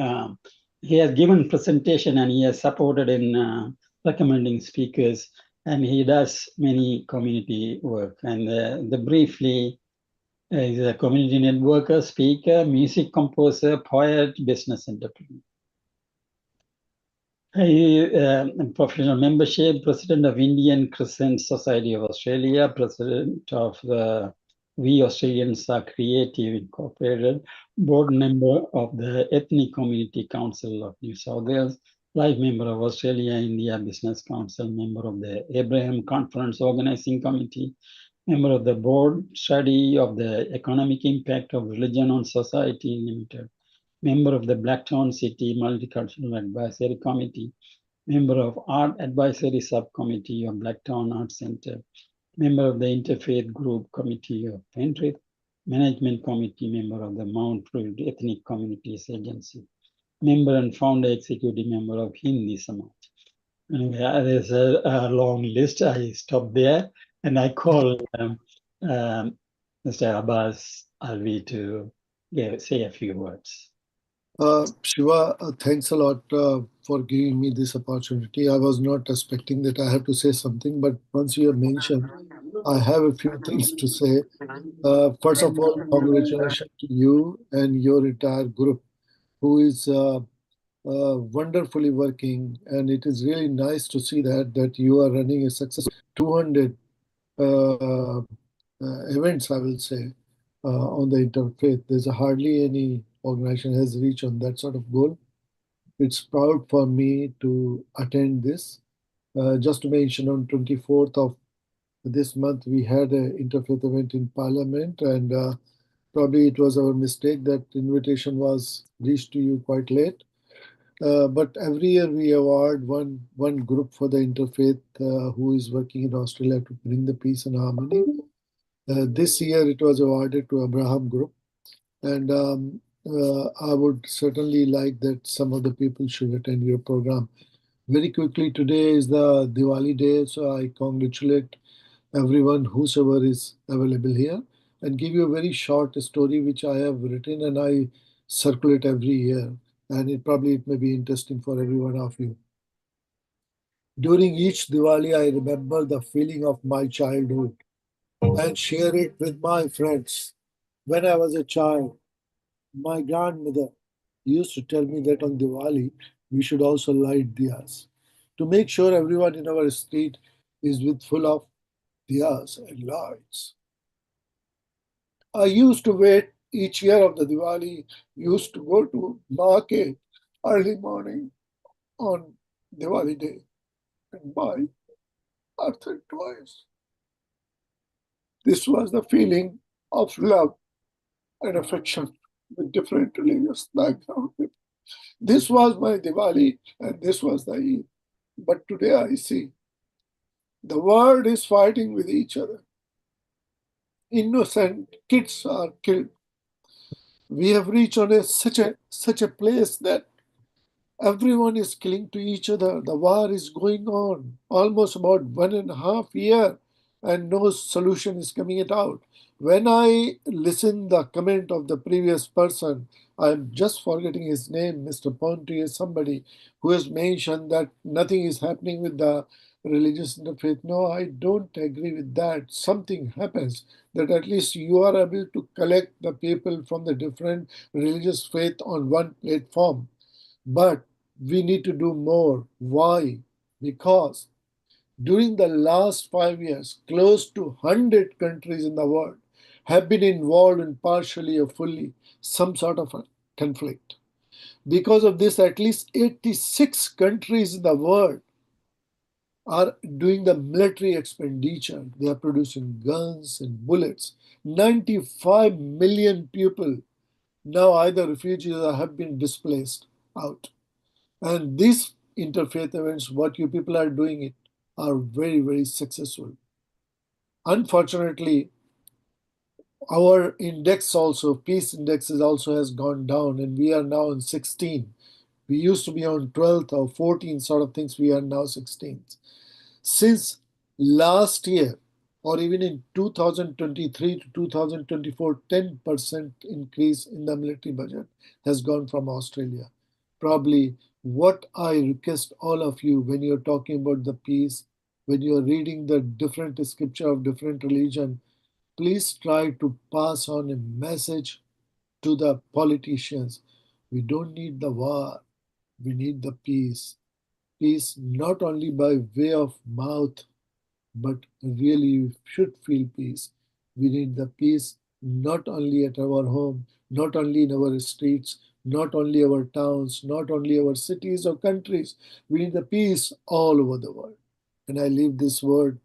he has given presentation and he has supported in recommending speakers, and he does many community work. And the briefly, is a community networker, speaker, music composer, poet, business entrepreneur. Professional membership, president of Indian Crescent Society of Australia, president of the We Australians Are Creative Incorporated, board member of the Ethnic Community Council of New South Wales, life member of Australia-India Business Council, member of the Abraham Conference Organizing Committee, member of the board study of the economic impact of religion on society limited, member of the Blacktown City Multicultural Advisory Committee, member of Art Advisory Subcommittee of Blacktown Art Center, member of the Interfaith Group Committee of Penrith, Management Committee member of the Mount Druitt Ethnic Communities Agency, member and founder executive member of Hindi Samaj. Anyway, there's a long list. I stop there and I call Mr. Abbas Alvi to say a few words. Shiva, thanks a lot for giving me this opportunity. I was not expecting that I have to say something, but once you have mentioned, I have a few things to say. First of all, congratulations to you and your entire group, who is wonderfully working, and it is really nice to see that you are running a successful 200 events, I will say, on the interfaith. There's hardly any organization has reached on that sort of goal. It's proud for me to attend this. Just to mention, on 24th of this month, we had an interfaith event in Parliament, and probably it was our mistake that invitation was reached to you quite late. But every year we award one group for the interfaith who is working in Australia to bring the peace and harmony. This year it was awarded to Abraham Group, and I would certainly like that some of the people should attend your program. Very quickly, today is the Diwali day, so I congratulate everyone whosoever is available here, and give you a very short story which I have written and I circulate every year, and it may be interesting for every one of you. During each Diwali, I remember the feeling of my childhood and share it with my friends. When I was a child, my grandmother used to tell me that on Diwali, we should also light diyas to make sure everyone in our street is with full of diyas and lights. I used to wait each year of the Diwali, used to go to market early morning on Diwali day and buy earthen toys. This was the feeling of love and affection with different religious background. This was my Diwali and this was the Eid. But today I see the world is fighting with each other. Innocent kids are killed. We have reached on such a place that everyone is killing to each other. The war is going on almost about 1.5 years, and no solution is coming it out. When I listen the comment of the previous person, I'm just forgetting his name, Mr. Ponty, is somebody who has mentioned that nothing is happening with the religious interfaith. No, I don't agree with that. Something happens that at least you are able to collect the people from the different religious faith on one platform. But we need to do more. Why? Because during the last 5 years, close to 100 countries in the world have been involved in partially or fully some sort of a conflict. Because of this, at least 86 countries in the world are doing the military expenditure. They are producing guns and bullets. 95 million people now either refugees or have been displaced out. And these interfaith events, what you people are doing it, are very, very successful. Unfortunately, our index also, peace indexes also has gone down, and we are now on 16. We used to be on 12th or 14th sort of things. We are now 16th. Since last year, or even in 2023 to 2024, 10% increase in the military budget has gone from Australia. Probably what I request all of you when you're talking about the peace, when you're reading the different scripture of different religion, please try to pass on a message to the politicians. We don't need the war, we need the peace. Peace not only by way of mouth, but really you should feel peace. We need the peace not only at our home, not only in our streets, not only our towns, not only our cities or countries. We need the peace all over the world. And I leave this word,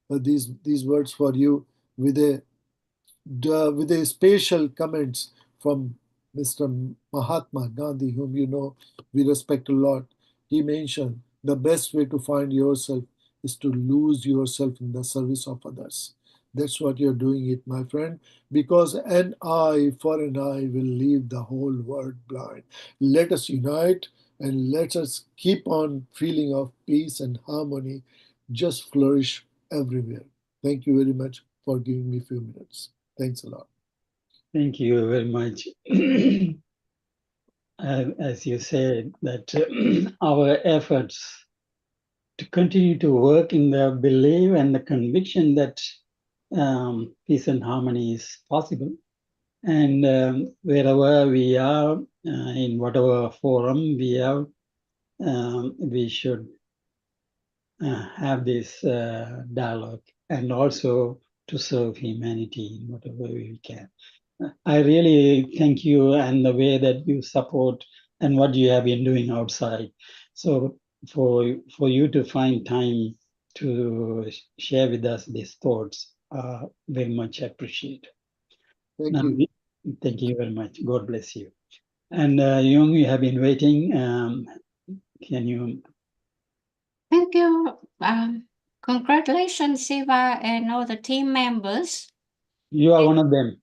these words for you with a special comments from Mr. Mahatma Gandhi, whom you know we respect a lot, he mentioned the best way to find yourself is to lose yourself in the service of others. That's what you're doing it, my friend, because an eye for an eye will leave the whole world blind. Let us unite and let us keep on feeling of peace and harmony just flourish everywhere. Thank you very much for giving me a few minutes. Thanks a lot. Thank you very much. As you said, that our efforts to continue to work in the belief and the conviction that peace and harmony is possible. And wherever we are, in whatever forum we are, we should have this dialogue and also to serve humanity in whatever way we can. I really thank you and the way that you support and what you have been doing outside. So for you to find time to share with us these thoughts, very much appreciate. Thank you. Thank you very much. God bless you. And Yung, you have been waiting. Can you? Thank you. Congratulations, Siva, and all the team members. You are one of them.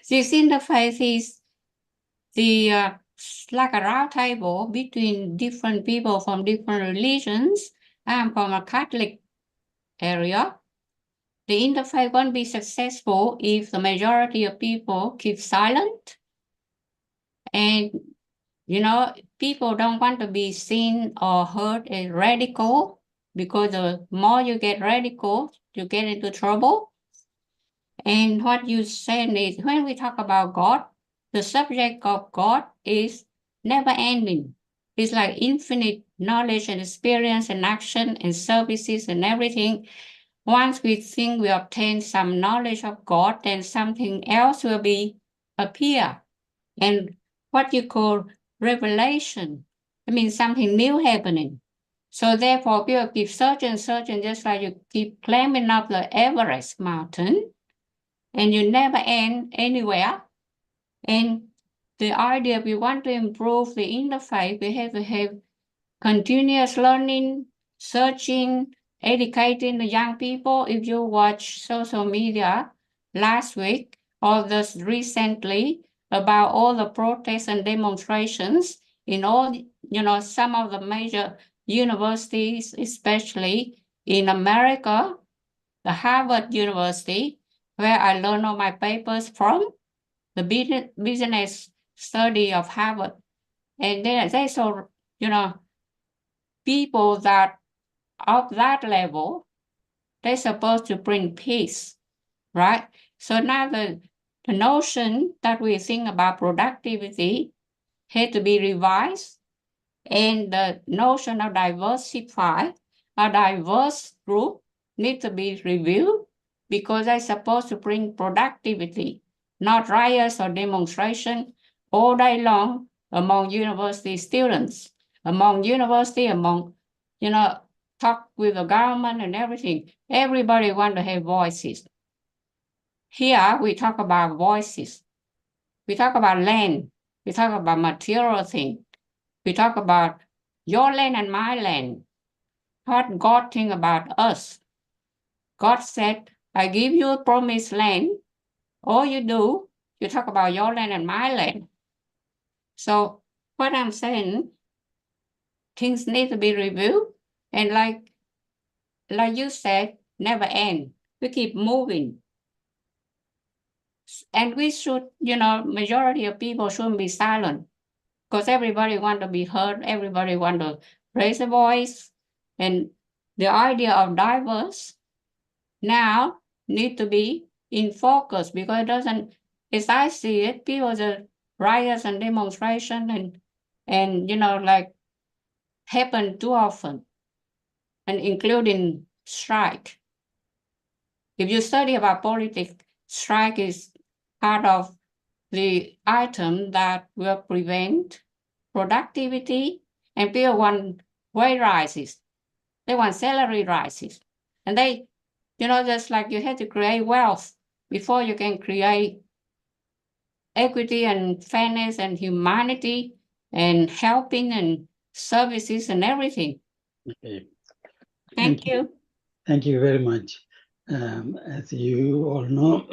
This interfaith is like a round table between different people from different religions. I'm from a Catholic area. The interfaith won't be successful if the majority of people keep silent. And, you know, people don't want to be seen or heard as radical, because the more you get radical, you get into trouble. And what you said is, when we talk about God, the subject of God is never ending. It's like infinite knowledge and experience and action and services and everything. Once we think we obtain some knowledge of God, then something else will appear. And what you call revelation, I mean something new happening. So therefore, people keep searching, just like you keep climbing up the Everest mountain, and you never end anywhere. And the idea, if we want to improve the interfaith, we have to have continuous learning, searching, educating the young people. If you watch social media last week or just recently about all the protests and demonstrations in all, some of the major universities, especially in America, the Harvard University, where I learned all my papers from, the business study of Harvard. And they saw, people that of that level, they're supposed to bring peace, right? So now the notion that we think about productivity had to be revised, and the notion of diversify, a diverse group, need to be reviewed, because they're supposed to bring productivity, not riots or demonstration all day long among university students, among, talk with the government and everything. Everybody want to have voices. Here we talk about voices. We talk about land. We talk about material things. We talk about your land and my land. What God think about us. God said, I give you a promised land. All you do, you talk about your land and my land. So what I'm saying, things need to be reviewed. And like you said, never end. We keep moving. And we should, majority of people shouldn't be silent, because everybody want to be heard. Everybody want to raise a voice. And the idea of diverse now need to be in focus, because it doesn't, as I see it, people just riots and demonstration and happen too often, and including strike. If you study about politics, strike is part of the item that will prevent productivity, and people want wage rises. They want salary rises. And they, just like you have to create wealth before you can create equity and fairness and humanity and helping and services and everything. Okay. Thank you. Thank you very much. As you all know,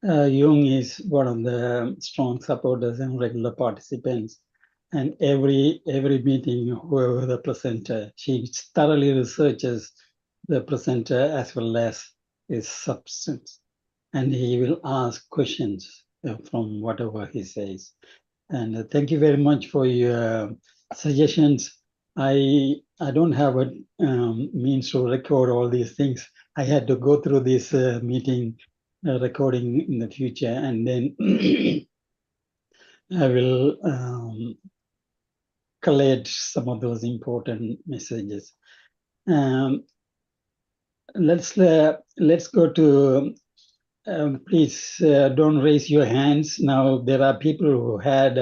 Jung is one of the strong supporters and regular participants. And every meeting, whoever the presenter, she thoroughly researches the presenter as well as his substance. And he will ask questions from whatever he says. And thank you very much for your suggestions. I don't have a means to record all these things. I had to go through this meeting recording in the future, and then I will collate some of those important messages. Let's go to. Please don't raise your hands now. There are people who had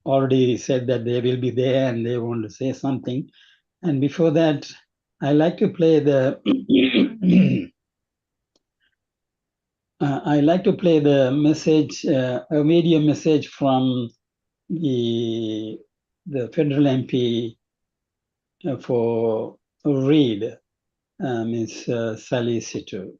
already said that they will be there and they want to say something. And before that, I like to play the I like to play the message, a media message from the federal MP for Reed, Ms. Sally Situ.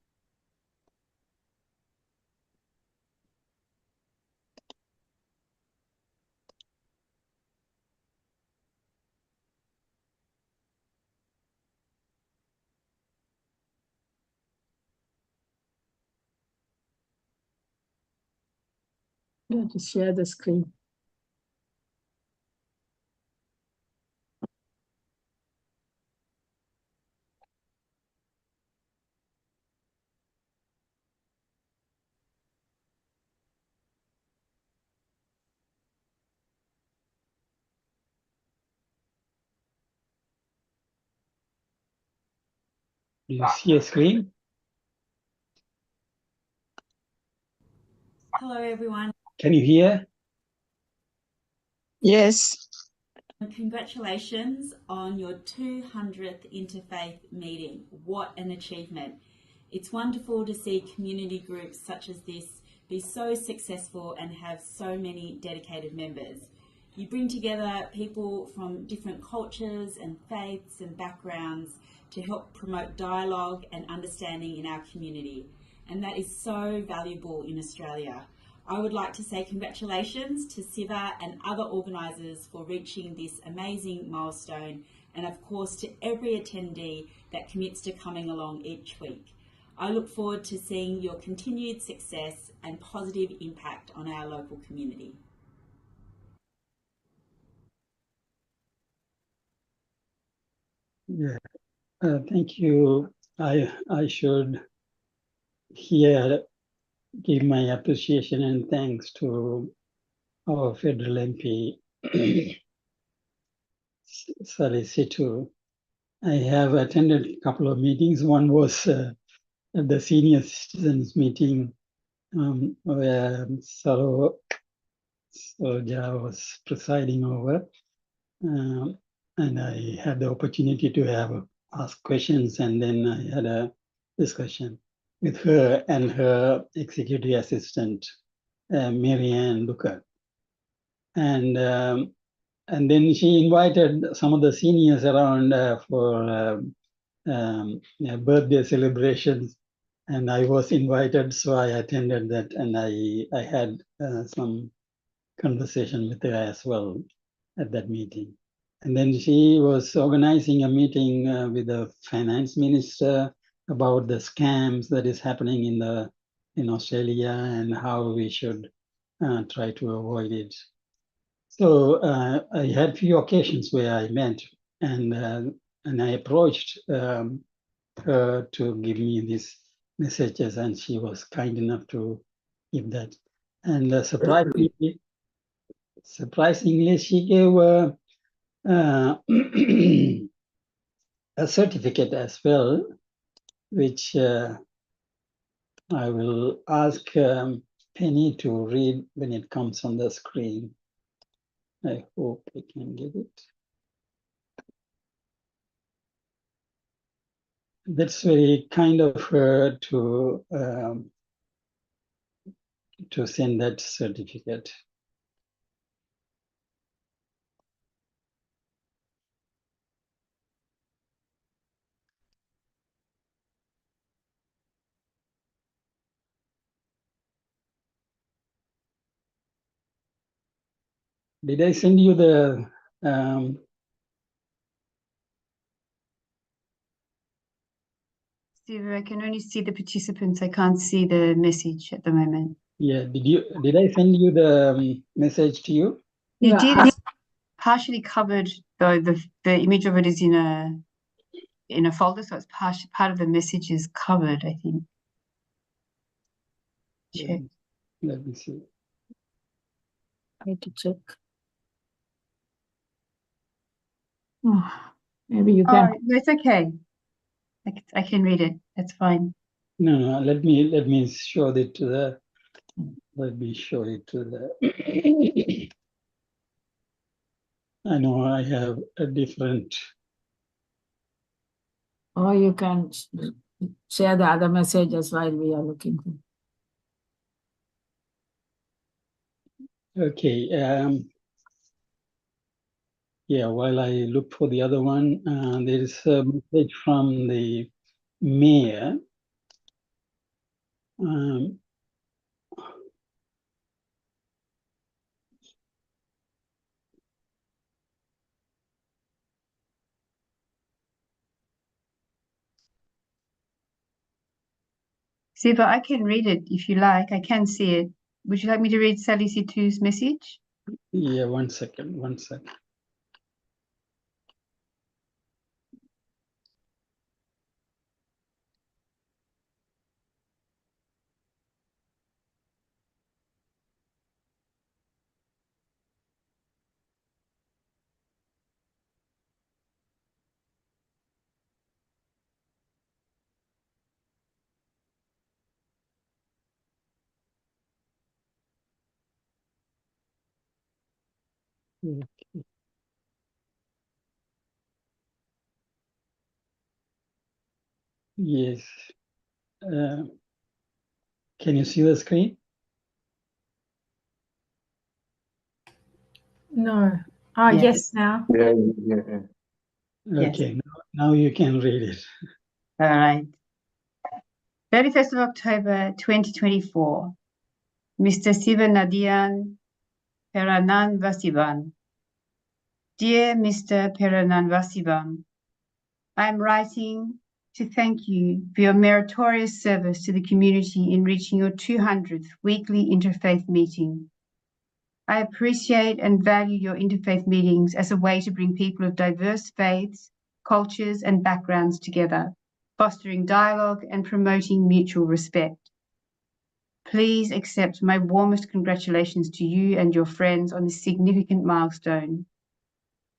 You have to share the screen. Do you see a screen? Hello, everyone. Can you hear? Yes. Congratulations on your 200th Interfaith meeting. What an achievement. It's wonderful to see community groups such as this be so successful and have so many dedicated members. You bring together people from different cultures and faiths and backgrounds to help promote dialogue and understanding in our community. And that is so valuable in Australia. I would like to say congratulations to Siva and other organisers for reaching this amazing milestone, and of course to every attendee that commits to coming along each week. I look forward to seeing your continued success and positive impact on our local community. Yeah, thank you. I should here give my appreciation and thanks to our federal MP, Sally Situ. I have attended a couple of meetings. One was at the senior citizens meeting where Saroja was presiding over. And I had the opportunity to ask questions, and then I had a discussion with her and her executive assistant, Marianne Luca. And then she invited some of the seniors around for birthday celebrations, and I was invited, so I attended that, and I had some conversation with her as well at that meeting. And then she was organizing a meeting with the finance minister about the scams that is happening in Australia and how we should try to avoid it. So I had a few occasions where I met, and I approached her to give me these messages, and she was kind enough to give that. And surprisingly, she gave a certificate as well, which I will ask Penny to read when it comes on the screen. I hope I can get it. That's very kind of her to to send that certificate. Did I send you the Steve, I can only see the participants. I can't see the message at the moment. yeah, did I send you the message to you? You Yeah, did. It's partially covered, though the image of it is in a folder, so it's part of the message is covered, I think. Check. Let me see. I need to check. Oh, maybe you can. Oh, no, it's okay. I can read it. That's fine. No, let me show it to the. Let me show it to the. I know I have a different. Or you can share the other messages while we are looking. Okay. Yeah, while I look for the other one, there is a message from the mayor. Siva, I can read it if you like. I can see it. Would you like me to read Sally C2's message? Yeah, one second. Okay. Yes. Can you see the screen? No. Oh, yes, now. Yeah. Okay, now you can read it. All right. 31st of October 2024. Mr. Siva Nadian Peranan Vasivan. Dear Mr. Peranan Vasivan, I am writing to thank you for your meritorious service to the community in reaching your 200th weekly interfaith meeting. I appreciate and value your interfaith meetings as a way to bring people of diverse faiths, cultures, and backgrounds together, fostering dialogue and promoting mutual respect. Please accept my warmest congratulations to you and your friends on this significant milestone.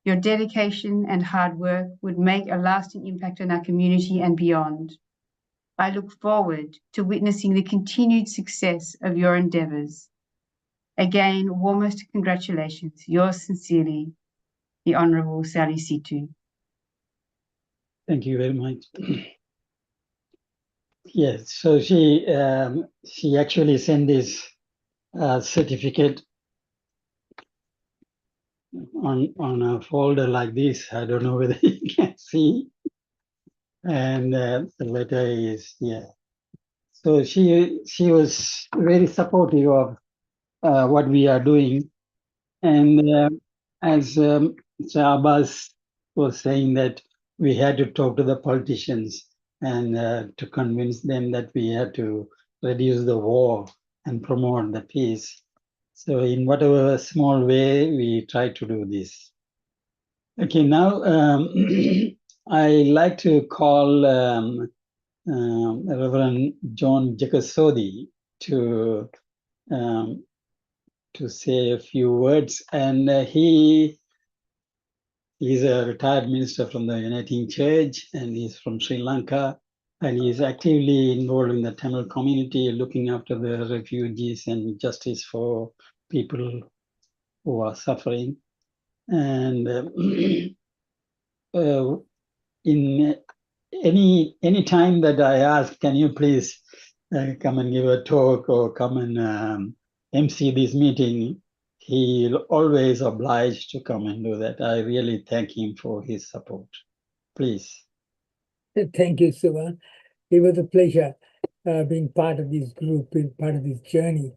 Your dedication and hard work would make a lasting impact on our community and beyond. I look forward to witnessing the continued success of your endeavors. Again, warmest congratulations. Yours sincerely, the Honorable Sally C2. Thank you very much. Yes, so she actually sent this certificate on a folder like this. I don't know whether you can see. And the letter is, yeah. So she was very supportive of what we are doing. And as Sir Abbas was saying, that we had to talk to the politicians and to convince them that we had to reduce the war and promote the peace. So in whatever small way, we try to do this. Okay, now I like to call Reverend John Jekasodi to say a few words, and he's a retired minister from the Uniting Church, and he's from Sri Lanka, and he's actively involved in the Tamil community, looking after the refugees and justice for people who are suffering. And in any time that I ask, can you please come and give a talk or come and MC this meeting, he'll always obliged to come and do that. I really thank him for his support. Please. Thank you, Siva. It was a pleasure being part of this group, being part of this journey.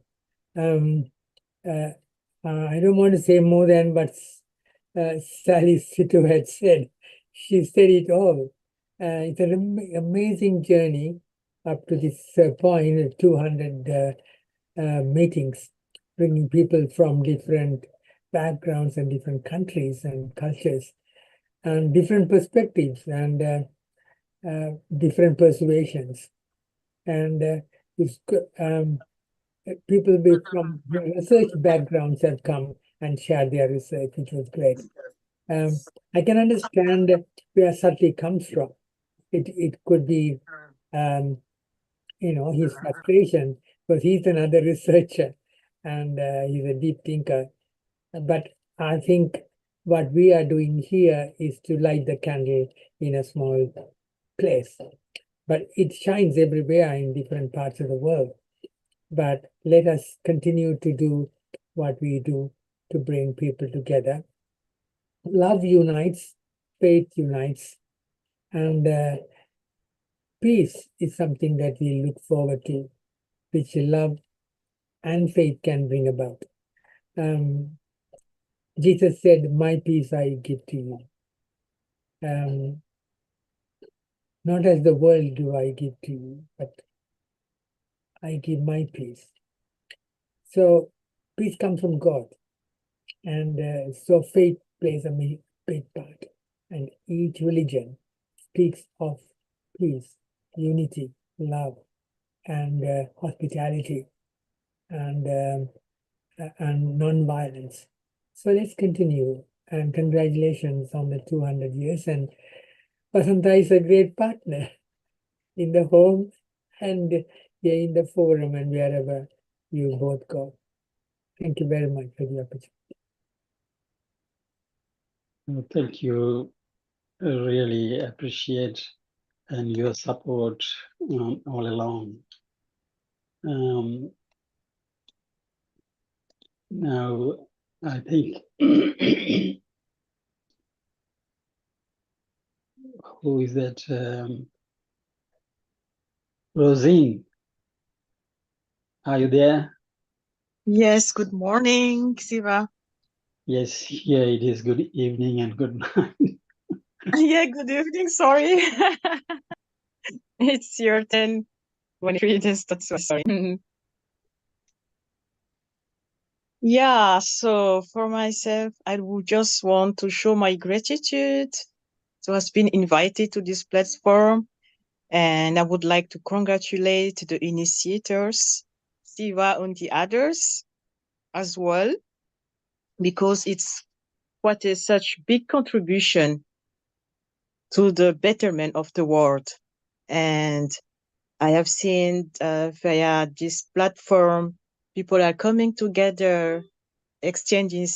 I don't want to say more than what Sally Situ had said. She said it all. It's an amazing journey up to this point, 200 meetings, bringing people from different backgrounds and different countries and cultures and different perspectives and different persuasions. And people from research backgrounds have come and shared their research, which was great. I can understand where Sati comes from. It could be, his frustration, because he's another researcher and he's a deep thinker. But I think what we are doing here is to light the candle in a small place. But it shines everywhere in different parts of the world. But let us continue to do what we do to bring people together. Love unites, faith unites, and peace is something that we look forward to, which love and faith can bring about. Jesus said, "My peace I give to you. Not as the world do I give to you, but I give my peace." So peace comes from God. And so faith plays a big part. And each religion speaks of peace, unity, love, and hospitality, and non-violence. So let's continue. And congratulations on the 200 years. And Vasanta is a great partner in the home and here in the forum and wherever you both go. Thank you very much for the opportunity. Thank you. I really appreciate and your support all along. Now, I think who is that? Rosine, are you there? Yes, good morning, Siva. Yes, here it is good evening and good night. Yeah, good evening. Sorry. It's your turn when you read this. That's why. Sorry. Yeah, so for myself, I would just want to show my gratitude to have been invited to this platform. And I would like to congratulate the initiators, Siva and the others as well, because it's what is such big contribution to the betterment of the world. And I have seen via this platform, people are coming together, exchanging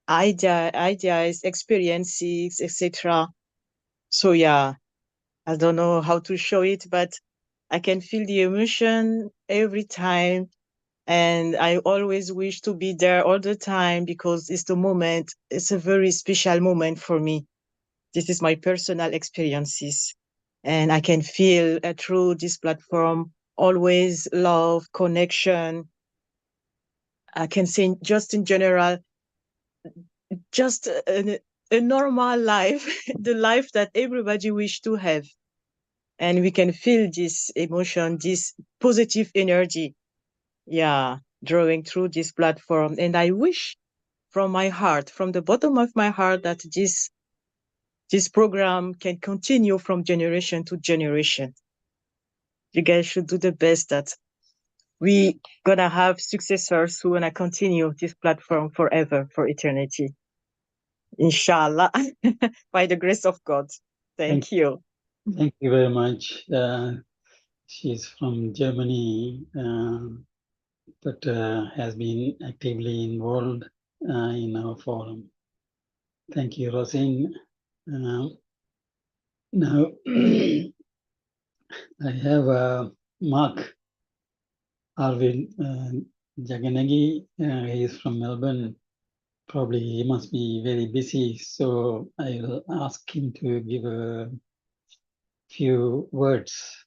ideas, experiences, etc. So yeah, I don't know how to show it, but I can feel the emotion every time. And I always wish to be there all the time because it's the moment, it's a very special moment for me. This is my personal experiences. And I can feel through this platform, always love, connection. I can say just in general, just a normal life, the life that everybody wish to have. And we can feel this emotion, this positive energy, yeah, drawing through this platform. And I wish from my heart, from the bottom of my heart, that this program can continue from generation to generation. You guys should do the best that we gonna have successors who wanna continue this platform forever, for eternity. Inshallah, by the grace of God. Thank you. Thank you very much. She's from Germany, but has been actively involved in our forum. Thank you, Rosine. Now, I have Mark Arvind Jaganagi. He is from Melbourne. Probably he must be very busy, so I will ask him to give a few words.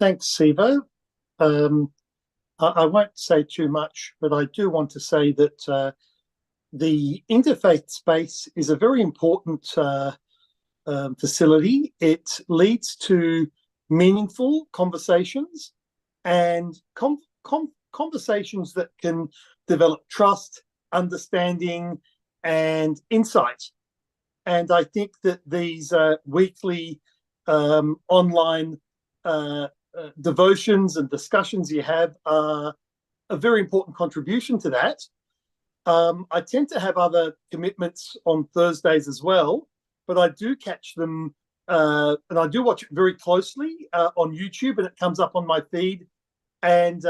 Thanks, Siva. I won't say too much, but I do want to say that the interfaith space is a very important facility. It leads to meaningful conversations and conversations that can develop trust, understanding, and insight. And I think that these weekly online devotions and discussions you have are a very important contribution to that. I tend to have other commitments on Thursdays as well, but I do catch them and I do watch it very closely on YouTube, and it comes up on my feed. And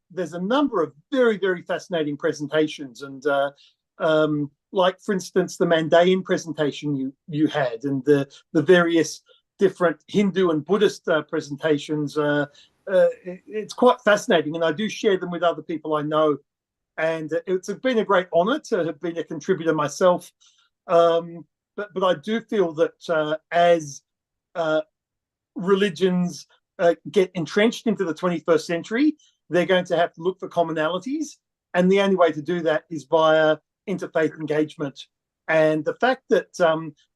there's a number of very, very fascinating presentations. And like, for instance, the Mandaean presentation you had, and the various different Hindu and Buddhist presentations. It's quite fascinating, and I do share them with other people I know. And it's been a great honor to have been a contributor myself. But I do feel that as religions get entrenched into the 21st century, they're going to have to look for commonalities. And the only way to do that is via interfaith engagement. And the fact that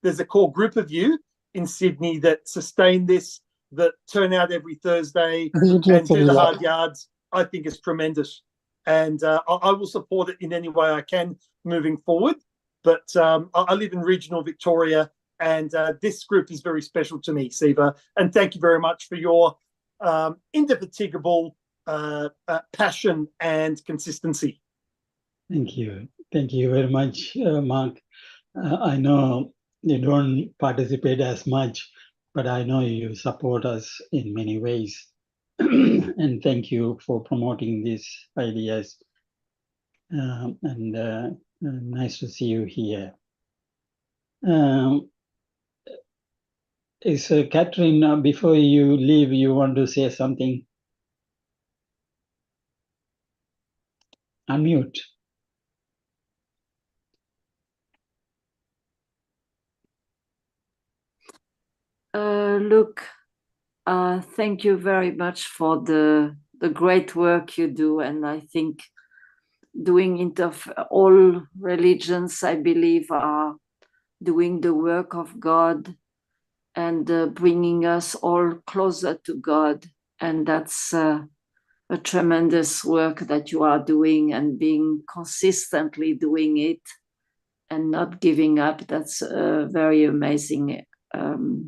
there's a core group of you in Sydney that sustain this, that turn out every Thursday and do the hard yards, I think is tremendous. And I will support it in any way I can moving forward. But I live in regional Victoria, and this group is very special to me, Siva. And thank you very much for your indefatigable passion and consistency. Thank you. Thank you very much, Mark. I know you don't participate as much, but I know you support us in many ways. And thank you for promoting these ideas. Nice to see you here. Is Catherine, before you leave, you want to say something? Unmute. Luke, thank you very much for the great work you do. And I think doing all religions, I believe, are doing the work of God and bringing us all closer to God. And that's a tremendous work that you are doing, and being consistently doing it and not giving up. That's a very amazing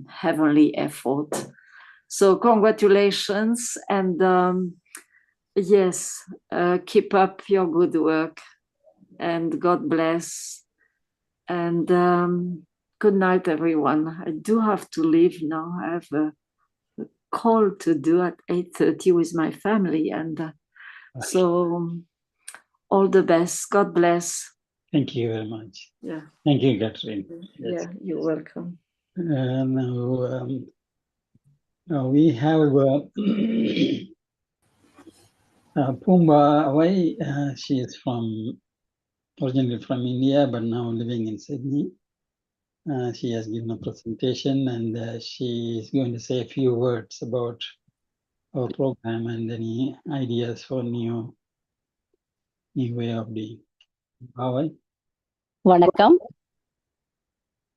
heavenly effort. So congratulations, and yes, keep up your good work, and God bless, and good night, everyone. I do have to leave now. I have a call to do at 8:30 with my family, and so all the best. God bless. Thank you very much. Yeah. Thank you, Catherine. Yes. Yeah, you're welcome. Now we have Pumba Awai. She is originally from India, but now living in Sydney. She has given a presentation, and she is going to say a few words about our program and any ideas for new way of being. Awai? Vanakkam.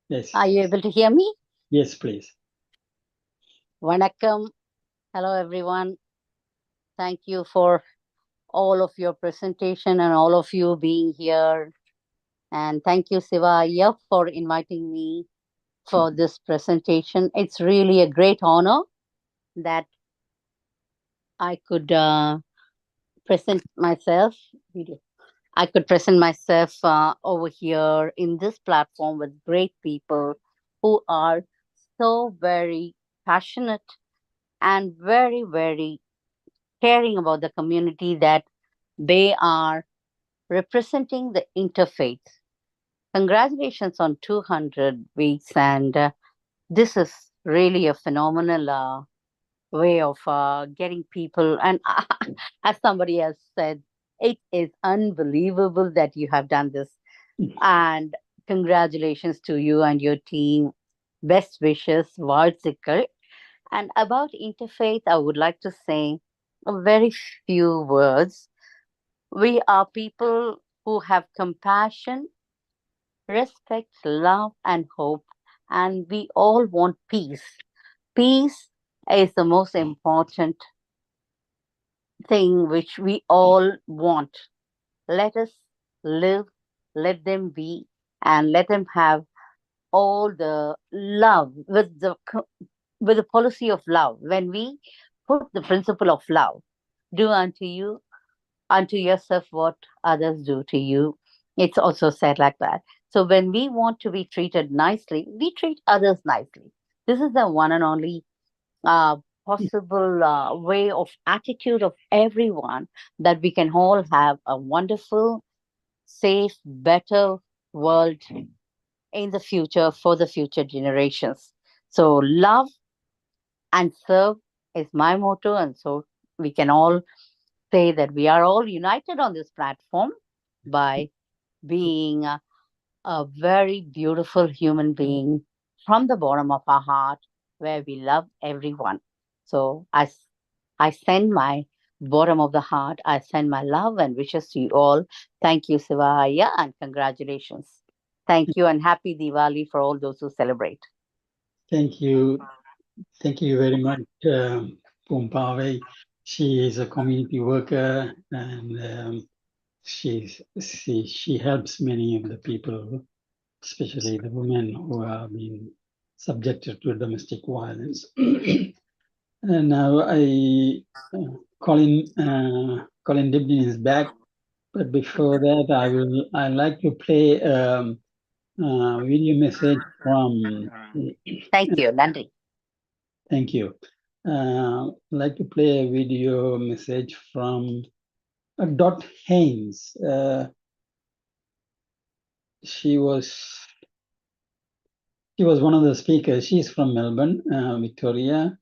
Yes. Are you able to hear me? Yes, please. Vanakkam. Hello, everyone. Thank you for all of your presentation and all of you being here. And thank you, Siva Iyer, for inviting me for this presentation. It's really a great honor that I could present myself. I could present myself over here in this platform with great people who are so very passionate and very, very caring about the community that they are representing the interfaith. Congratulations on 200 weeks. And this is really a phenomenal way of getting people. And as somebody else said, it is unbelievable that you have done this. And congratulations to you and your team. Best wishes, வாழ்த்துக்கள். And about Interfaith, I would like to say a very few words. We are people who have compassion, respect, love, and hope, and we all want peace. Peace is the most important thing which we all want. Let us live, let them be, and let them have all the love with the policy of love. When we put the principle of love, do unto yourself what others do to you. It's also said like that. So when we want to be treated nicely, we treat others nicely. This is the one and only possible way of attitude of everyone, that we can all have a wonderful, safe, better world in the future for the future generations. So love and serve is my motto, and so we can all say that we are all united on this platform by being a very beautiful human being from the bottom of our heart, where we love everyone. So I send my bottom of the heart, I send my love and wishes to you all. Thank you, Sivaya, and congratulations. Thank you, and happy Diwali for all those who celebrate. Thank you. Thank you very much, Pumpave. She is a community worker, and she helps many of the people, especially the women who are being subjected to domestic violence. And now Colin Dibdin is back, but before that, I'd like to play a video message from. Thank you, Nandri. Thank you. I'd like to play a video message from Dot Haynes. She was one of the speakers. She's from Melbourne, Victoria,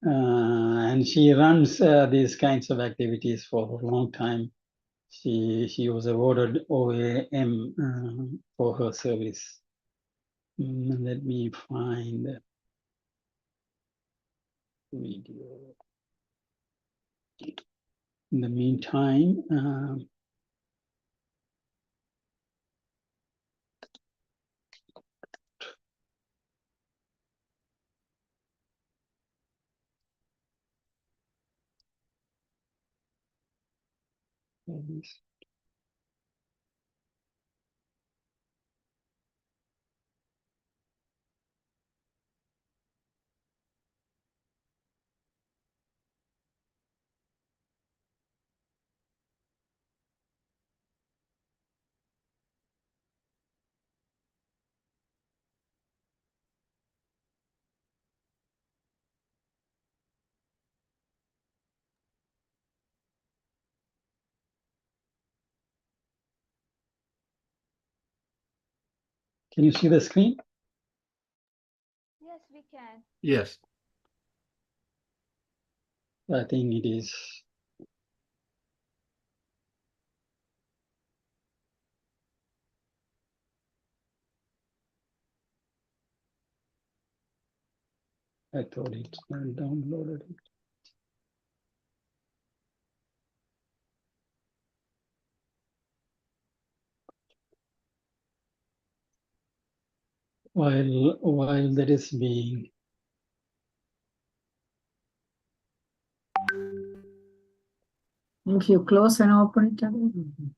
and she runs these kinds of activities for a long time. She was awarded OAM for her service. Let me find the video. In the meantime, can you see the screen? Yes, we can. Yes. I think it is. I thought it downloaded it. While that is being. If you close and open it again.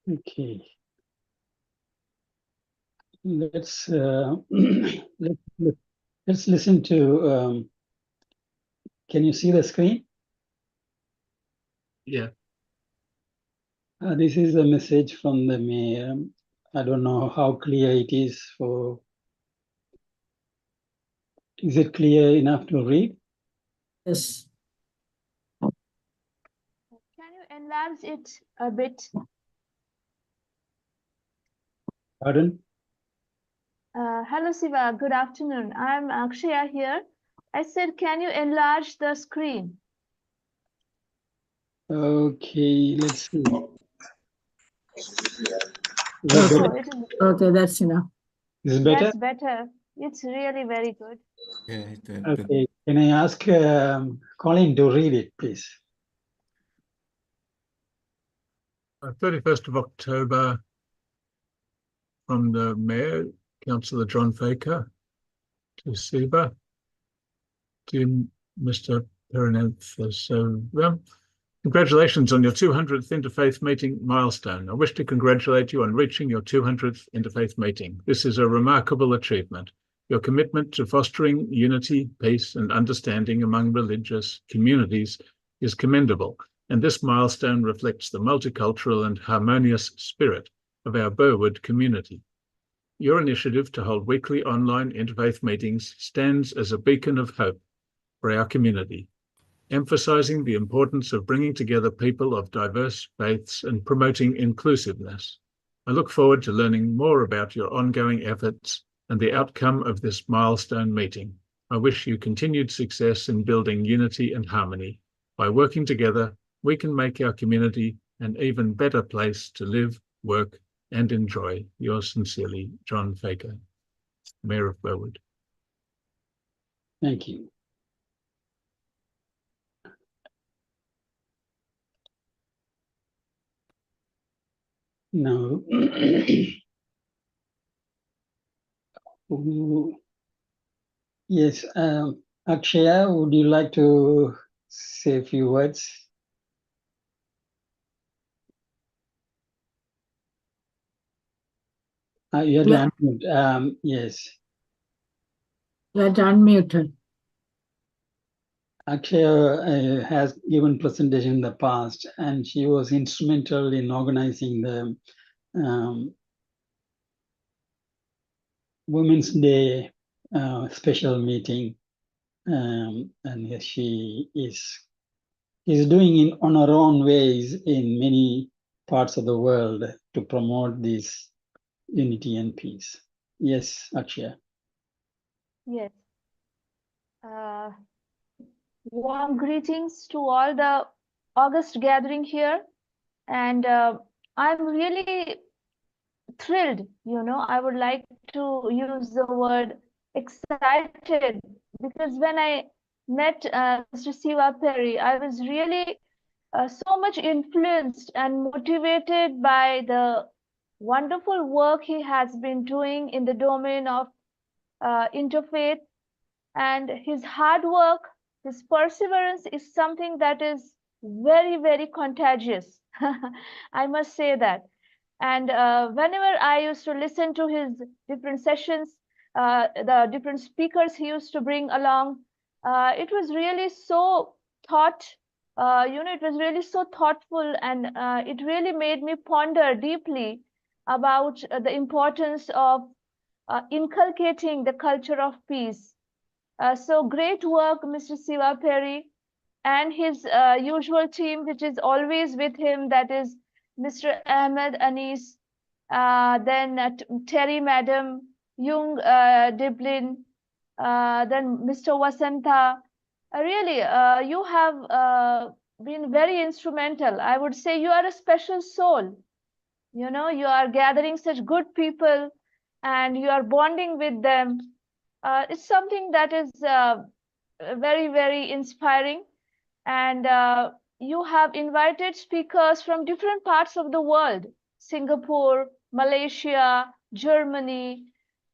Okay. let's let's listen to. Can you see the screen? Yeah. This is a message from the mayor. I don't know how clear it is for. Is it clear enough to read? Yes. Can you enlarge it a bit? Pardon? Hello, Siva. Good afternoon. I'm Akshaya here. I said, can you enlarge the screen? Okay, let's see. Is that Okay. better? Oh, it is, Okay, that's enough. Is it better? that's better. It's really very good. Okay. Can I ask Colin to read it, please? 31st of October, from the Mayor, Councillor John Faker, to Siva, to Mr. Perenanthus. So, congratulations on your 200th Interfaith Meeting milestone. I wish to congratulate you on reaching your 200th Interfaith Meeting. This is a remarkable achievement. Your commitment to fostering unity, peace, and understanding among religious communities is commendable, and this milestone reflects the multicultural and harmonious spirit of our Burwood community. Your initiative to hold weekly online interfaith meetings stands as a beacon of hope for our community, emphasising the importance of bringing together people of diverse faiths and promoting inclusiveness. I look forward to learning more about your ongoing efforts and the outcome of this milestone meeting. I wish you continued success in building unity and harmony. By working together, we can make our community an even better place to live, work, and enjoy. Yours sincerely, John Faker, Mayor of Burwood. Thank you. Now, yes, Akshaya, would you like to say a few words? You have to unmute. Yes. You have to unmute her. Akshaya has given presentation in the past, and she was instrumental in organizing the Women's Day special meeting, and yes, she is doing it on her own ways in many parts of the world to promote this unity and peace. Yes, Akshaya. Yes. Warm greetings to all the August gathering here. And I'm really thrilled, I would like to use the word excited, because when I met Mr. Siva Perry, I was really so much influenced and motivated by the wonderful work he has been doing in the domain of interfaith, and his hard work, his perseverance is something that is very, very contagious. I must say that. And whenever I used to listen to his different sessions, the different speakers he used to bring along, it was really so it was really so thoughtful, and it really made me ponder deeply about the importance of inculcating the culture of peace. So great work, Mr. Siva Perry, and his usual team, which is always with him, that is Mr. Ahmed Anis, then Terry Madam, Jung Diblin, then Mr. Wasanta. Really, you have been very instrumental. I would say you are a special soul. You are gathering such good people and you are bonding with them. It's something that is very, very inspiring. And you have invited speakers from different parts of the world: Singapore, Malaysia, Germany,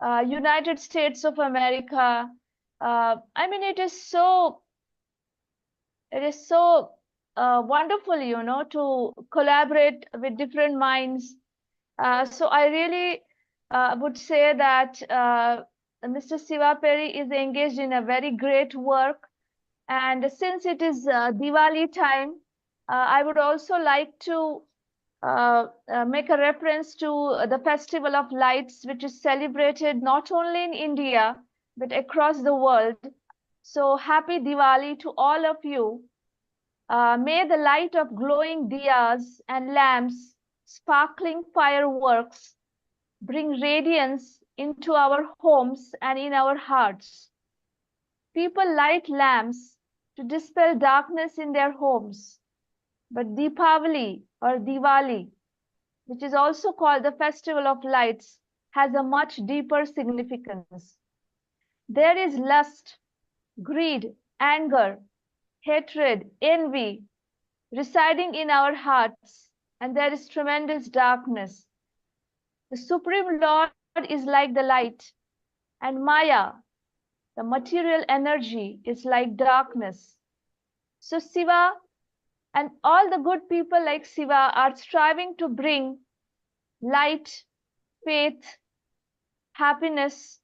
United States of America. I mean, it is so wonderful, to collaborate with different minds. So I really would say that Mr. Siva Peri is engaged in a very great work. And since it is Diwali time, I would also like to make a reference to the Festival of Lights, which is celebrated not only in India, but across the world. So happy Diwali to all of you. May the light of glowing diyas and lamps, sparkling fireworks, bring radiance into our homes and in our hearts. People light lamps to dispel darkness in their homes. But Deepavali or Diwali, which is also called the Festival of Lights, has a much deeper significance. There is lust, greed, anger, hatred, envy residing in our hearts, and there is tremendous darkness. The Supreme Lord is like the light, and Maya, the material energy, is like darkness. So Siva and all the good people like Siva are striving to bring light, faith, happiness,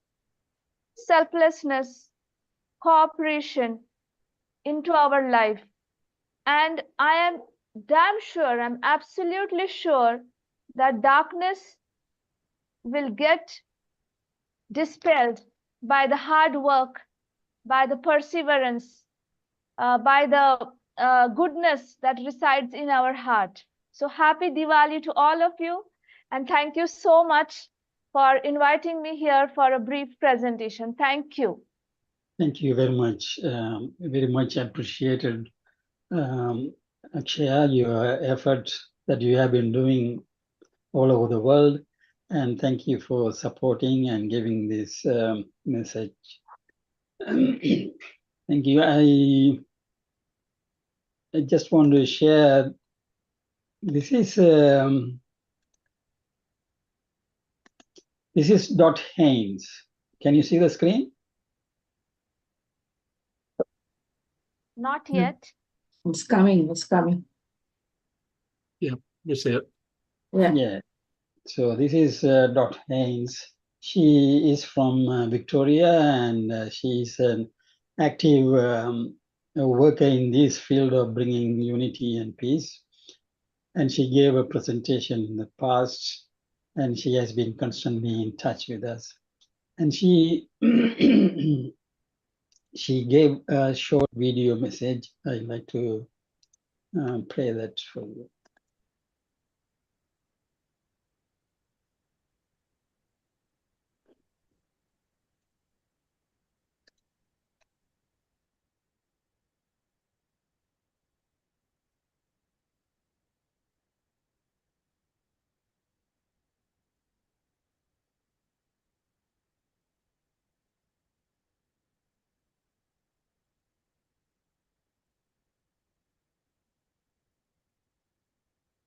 selflessness, cooperation into our life. And I am damn sure, I'm absolutely sure that darkness will get dispelled by the hard work, by the perseverance, by the goodness that resides in our heart. So happy Diwali to all of you. And thank you so much for inviting me here for a brief presentation. Thank you. Thank you very much. Very much appreciated, Akshaya, your effort that you have been doing all over the world. And thank you for supporting and giving this message. Thank you. I just want to share, this is Dot Haynes. Can you see the screen? Not yet. It's coming, it's coming. Yeah, you see it. Yeah. So this is Dot Haynes. She is from Victoria, and she is an active worker in this field of bringing unity and peace. And she gave a presentation in the past, and she has been constantly in touch with us. And she she gave a short video message. I'd like to play that for you.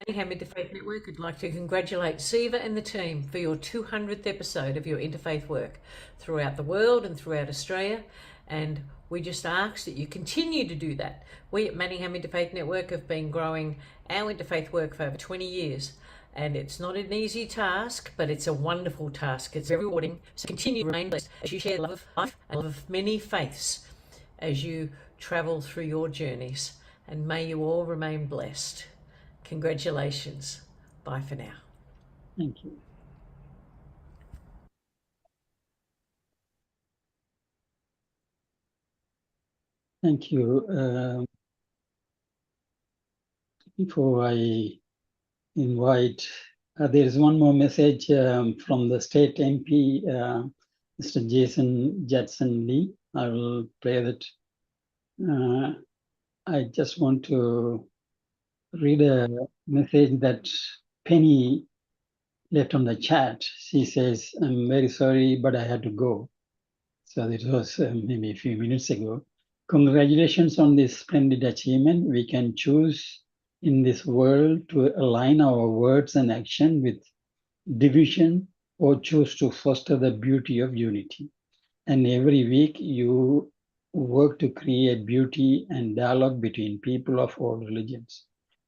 Manningham Interfaith Network would like to congratulate Siva and the team for your 200th episode of your interfaith work throughout the world and throughout Australia. And we just ask that you continue to do that. We at Manningham Interfaith Network have been growing our interfaith work for over 20 years. And it's not an easy task, but it's a wonderful task. It's very rewarding. So continue to remain blessed as you share the love of life and love of many faiths as you travel through your journeys. And may you all remain blessed. Congratulations. Bye for now. Thank you. Thank you. Before I invite, there is one more message from the state MP, Mr. Jason Judson Lee. I will play that. I just want to read a message that Penny left on the chat. She says, "I'm very sorry, but I had to go." So it was maybe a few minutes ago. Congratulations on this splendid achievement. We can choose in this world to align our words and action with division, or choose to foster the beauty of unity. And every week you work to create beauty and dialogue between people of all religions.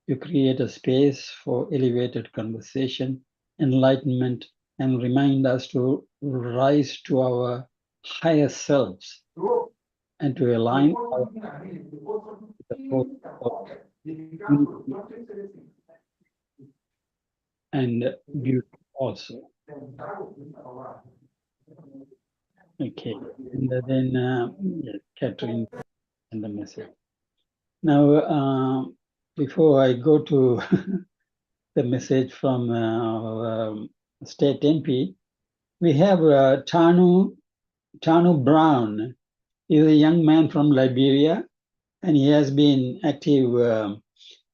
You create a space for elevated conversation, enlightenment, and remind us to rise to our higher selves and to align our the force of unity and beauty also. Okay, and then yes, Catherine and the message. Now, before I go to the message from State MP, we have Tanu Brown. He's a young man from Liberia, and he has been active.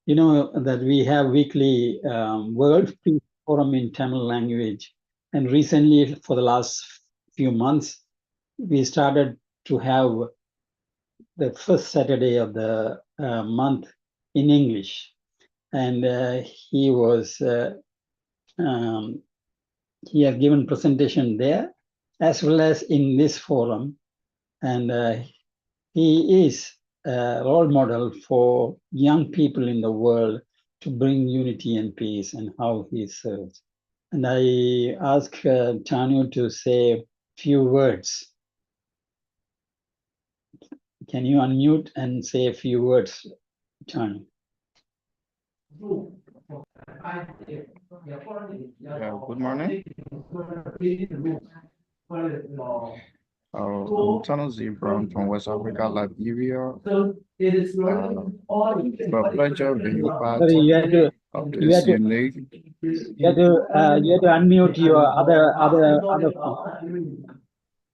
You know that we have weekly World Peace Forum in Tamil language, and recently, for the last few months, we started to have the first Saturday of the month in English, and he has given presentation there as well as in this forum, and he is a role model for young people in the world to bring unity and peace, and how he serves. And I ask Tanu to say a few words. Can you unmute and say a few words, Tanu? Yeah, good morning. I'm Tano Z. Brown from West Africa, Liberia. It's a pleasure being part of this unique. You have to unmute your other phone.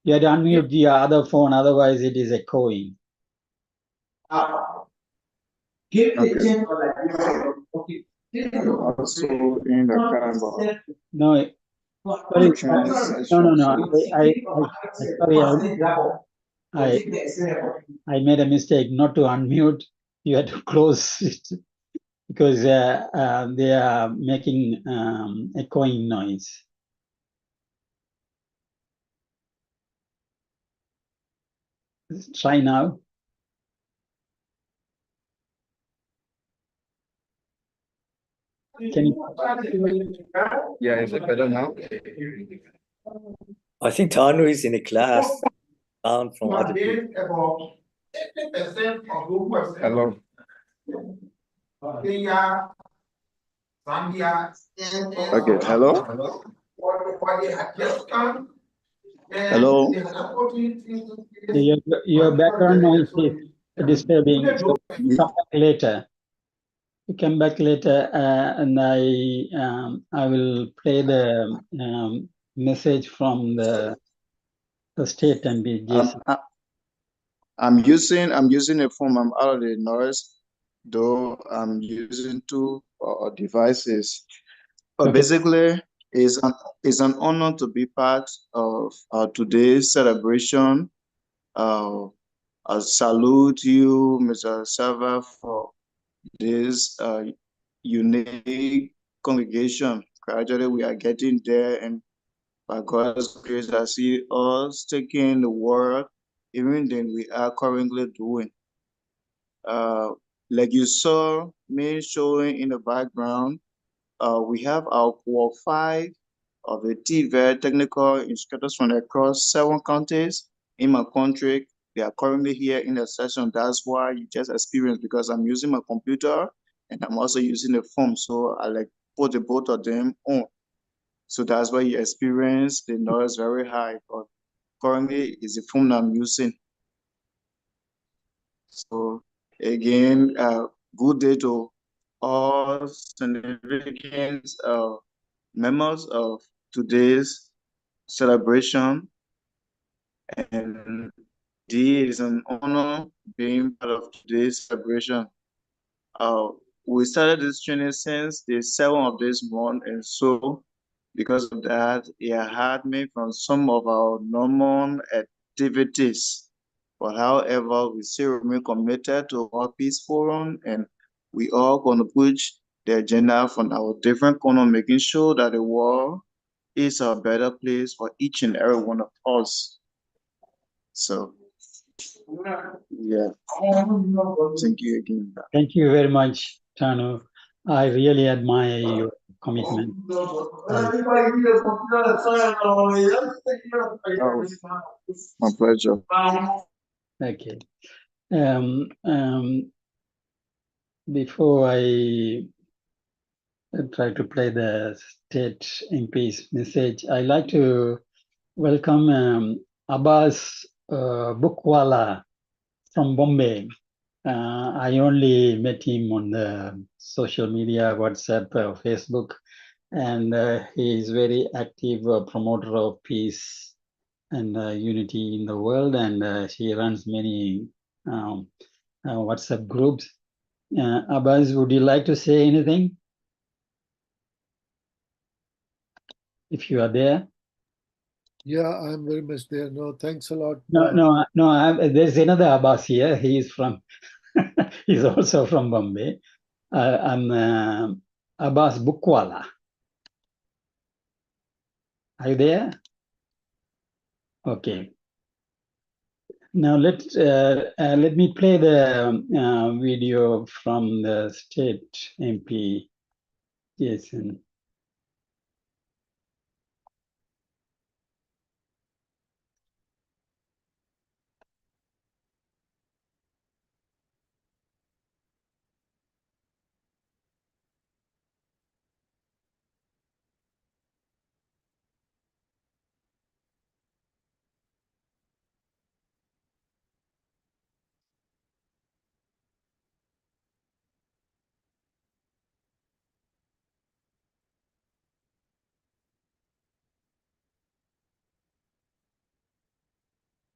You have to unmute your other phone, otherwise it is echoing. Okay. Also in the Canberra. No, sorry, no. I made a mistake not to unmute. You had to close it because they are making echoing noise. Let's try now. Can you? Yeah, is it better now? I think Tanu is in a class down from other people. Hello. Okay, hello. Hello. Your background noise is disturbing. So come back later. You come back later, and I will play the message from the state and be Jason. I'm using a phone. I'm out of the noise, though I'm using two devices. But Okay. basically, it's an honor to be part of today's celebration. I salute you, Mr. Sava, for this unique congregation. Gradually, we are getting there, and by God's grace, I see us taking the work even than we are currently doing. Like you saw me showing in the background, we have our core 5 of the TVET technical instructors from across 7 counties in my country. They are currently here in the session. That's why you just experienced, because I'm using my computer and I'm also using the phone. So I like put the both of them on. So that's why you experience the noise very high. But currently it's the phone I'm using. So again, good day to all significant members of today's celebration, and it is an honor being part of today's celebration. We started this training since the 7th of this month, and so because of that, it had me from some of our normal activities. But however, we still remain committed to our Peace Forum, and we are going to push the agenda from our different corner, making sure that the world is a better place for each and every one of us. So, yeah. Thank you again. Thank you very much, Tanu. I really admire your commitment. My pleasure. Okay. Before I try to play the state MP's message, I'd like to welcome Abbas Bookwala from Bombay. I only met him on the social media, WhatsApp, Facebook, and he is very active promoter of peace and unity in the world, and he runs many WhatsApp groups. Abbas, would you like to say anything? If you are there. Yeah, I'm very much there. No, thanks a lot. No. There's another Abbas here. He's from, he's also from Bombay. I'm Abbas Bookwala. Are you there? Okay. Now let me play the video from the state MP, Jason.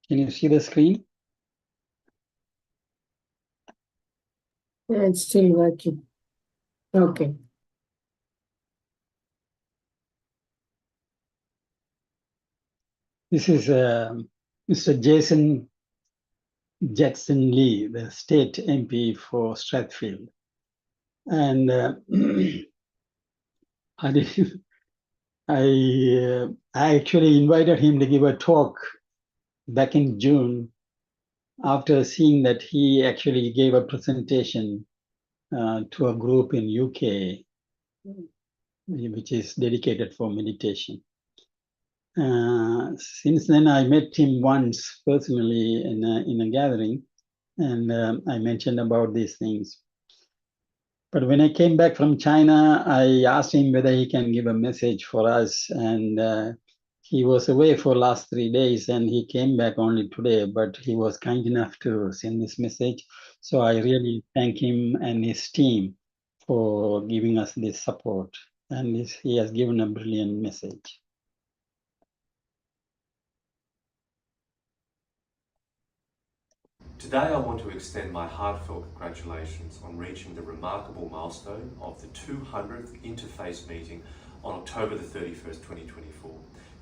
Can you see the screen? Yeah, it's still working. Okay. This is Mr. Jason Jackson Lee, the state MP for Strathfield. And I actually invited him to give a talk back in June after seeing that he actually gave a presentation to a group in UK, which is dedicated for meditation. Since then, I met him once personally in a gathering, and I mentioned about these things. But when I came back from China, I asked him whether he can give a message for us, and he was away for last 3 days, and he came back only today, but he was kind enough to send this message. So I really thank him and his team for giving us this support, and he has given a brilliant message. Today I want to extend my heartfelt congratulations on reaching the remarkable milestone of the 200th Interfaith meeting on October the 31st, 2024.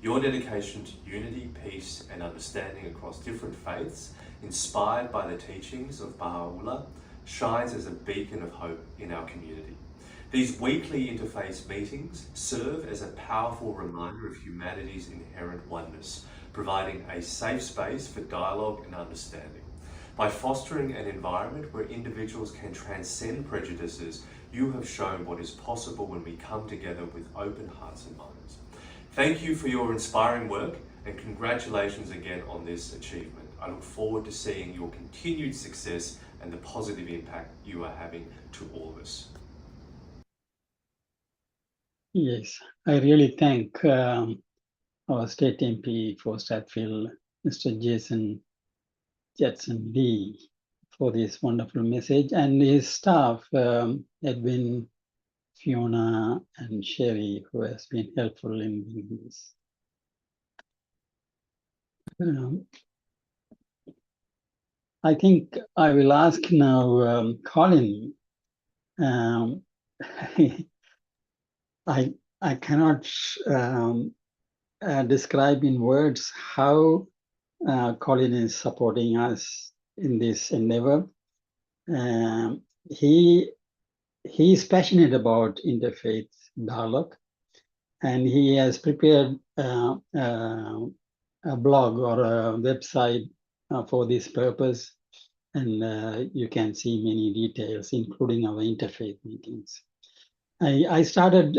Your dedication to unity, peace and understanding across different faiths, inspired by the teachings of Baha'u'llah, shines as a beacon of hope in our community. These weekly interfaith meetings serve as a powerful reminder of humanity's inherent oneness, providing a safe space for dialogue and understanding. By fostering an environment where individuals can transcend prejudices, you have shown what is possible when we come together with open hearts and minds. Thank you for your inspiring work and congratulations again on this achievement. I look forward to seeing your continued success and the positive impact you are having to all of us. Yes, I really thank our state MP for Strathfield, Mr. Jason Lee, for this wonderful message, and his staff, Edwin, Fiona, and Sherry, who has been helpful in doing this. I think I will ask now Colin. I cannot describe in words how Colin is supporting us in this endeavor. He is passionate about interfaith dialogue, and he has prepared a blog or a website for this purpose, and you can see many details, including our interfaith meetings. I started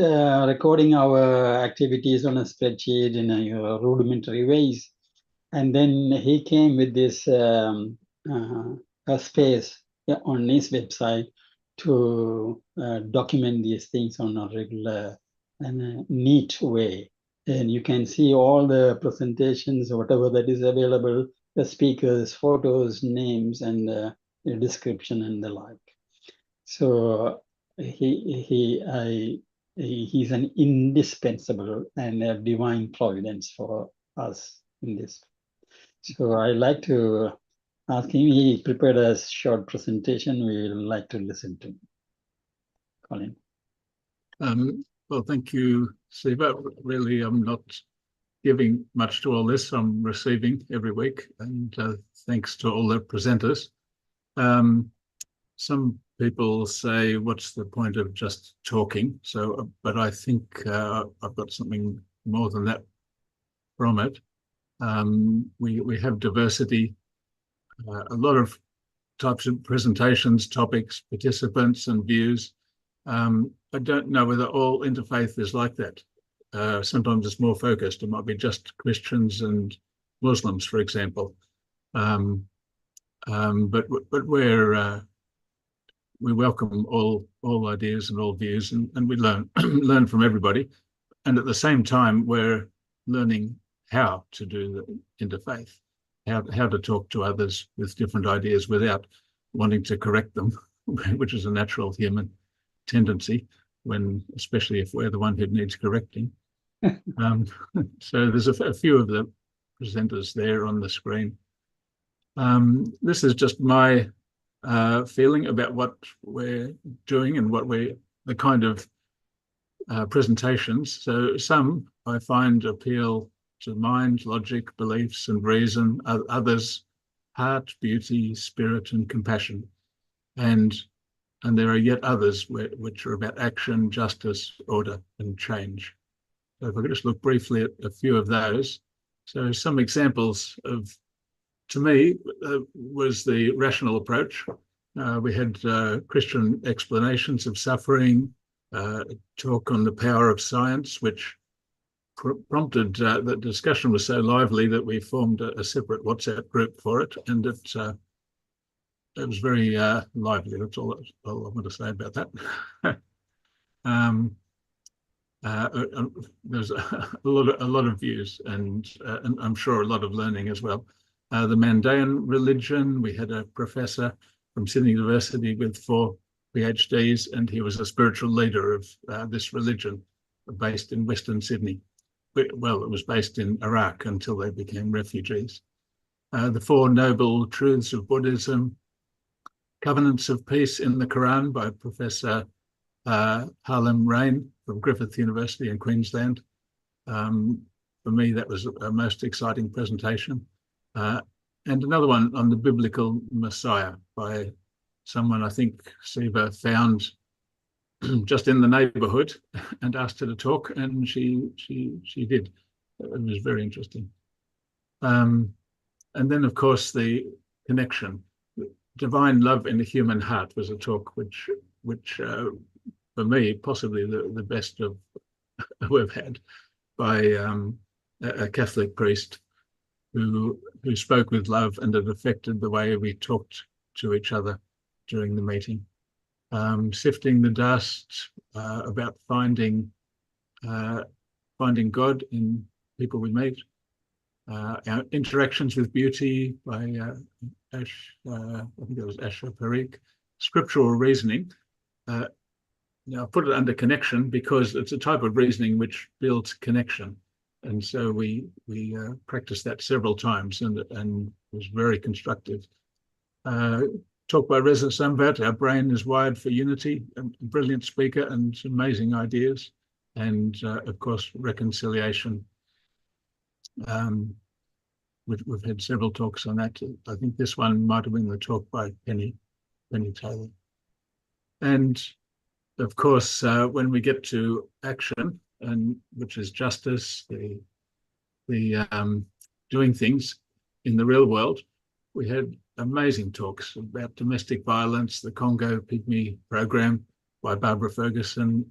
recording our activities on a spreadsheet in a rudimentary ways. And then he came with this a space on his website to document these things on a regular and a neat way. And you can see all the presentations, whatever that is available, the speakers, photos, names, and the description and the like. So he's an indispensable and a divine providence for us in this. So I like to ask him. He prepared a short presentation. We would like to listen to Colin. Well, thank you, Siva. Really, I'm not giving much to all this. I'm receiving every week, and thanks to all the presenters. Some people say, what's the point of just talking? So, but I think I've got something more than that from it. We have diversity, a lot of types of presentations, topics, participants, and views. I don't know whether all interfaith is like that. Sometimes it's more focused. It might be just Christians and Muslims, for example. But we welcome all ideas and all views, and we learn from everybody. And at the same time, we're learning how to do the interfaith, how to talk to others with different ideas without wanting to correct them, which is a natural human tendency, especially if we're the one who needs correcting. So there's a few of the presenters there on the screen. This is just my feeling about what we're doing and the kind of presentations. So some I find appeal to mind, logic, beliefs, and reason. Others, heart, beauty, spirit, and compassion. And there are yet others which are about action, justice, order, and change. So if I could just look briefly at a few of those. So some examples to me, was the rational approach. We had Christian explanations of suffering, talk on the power of science, which prompted the discussion was so lively that we formed a separate WhatsApp group for it, and it was very lively. That's all I want to say about that. There's a lot of views, and I'm sure a lot of learning as well. The Mandaean religion, we had a professor from Sydney University with 4 PhDs, and he was a spiritual leader of this religion based in Western Sydney. Well, it was based in Iraq until they became refugees. The 4 Noble Truths of Buddhism, Covenants of Peace in the Quran by Professor Harlem Rain from Griffith University in Queensland. For me, that was a most exciting presentation. And another one on the biblical Messiah by someone I think Siva found just in the neighbourhood and asked her to talk, and she did. It was very interesting. And then, of course, the connection, divine love in the human heart, was a talk which for me, possibly the best of we've had, by a Catholic priest who spoke with love, and it affected the way we talked to each other during the meeting. Sifting the dust, about finding God in people we meet. Our interactions with beauty by I think it was Asha Parikh. Scriptural reasoning. Now, I put it under connection because it's a type of reasoning which builds connection. And so we practiced that several times, and it was very constructive. Talk by Reza Samvat, Our Brain is Wired for Unity, a brilliant speaker and amazing ideas. And of course, reconciliation. We've had several talks on that. I think this one might have been the talk by Penny Taylor. And of course, when we get to action, and which is justice, the doing things in the real world, we had amazing talks about domestic violence, the Congo Pygmy program by Barbara Ferguson,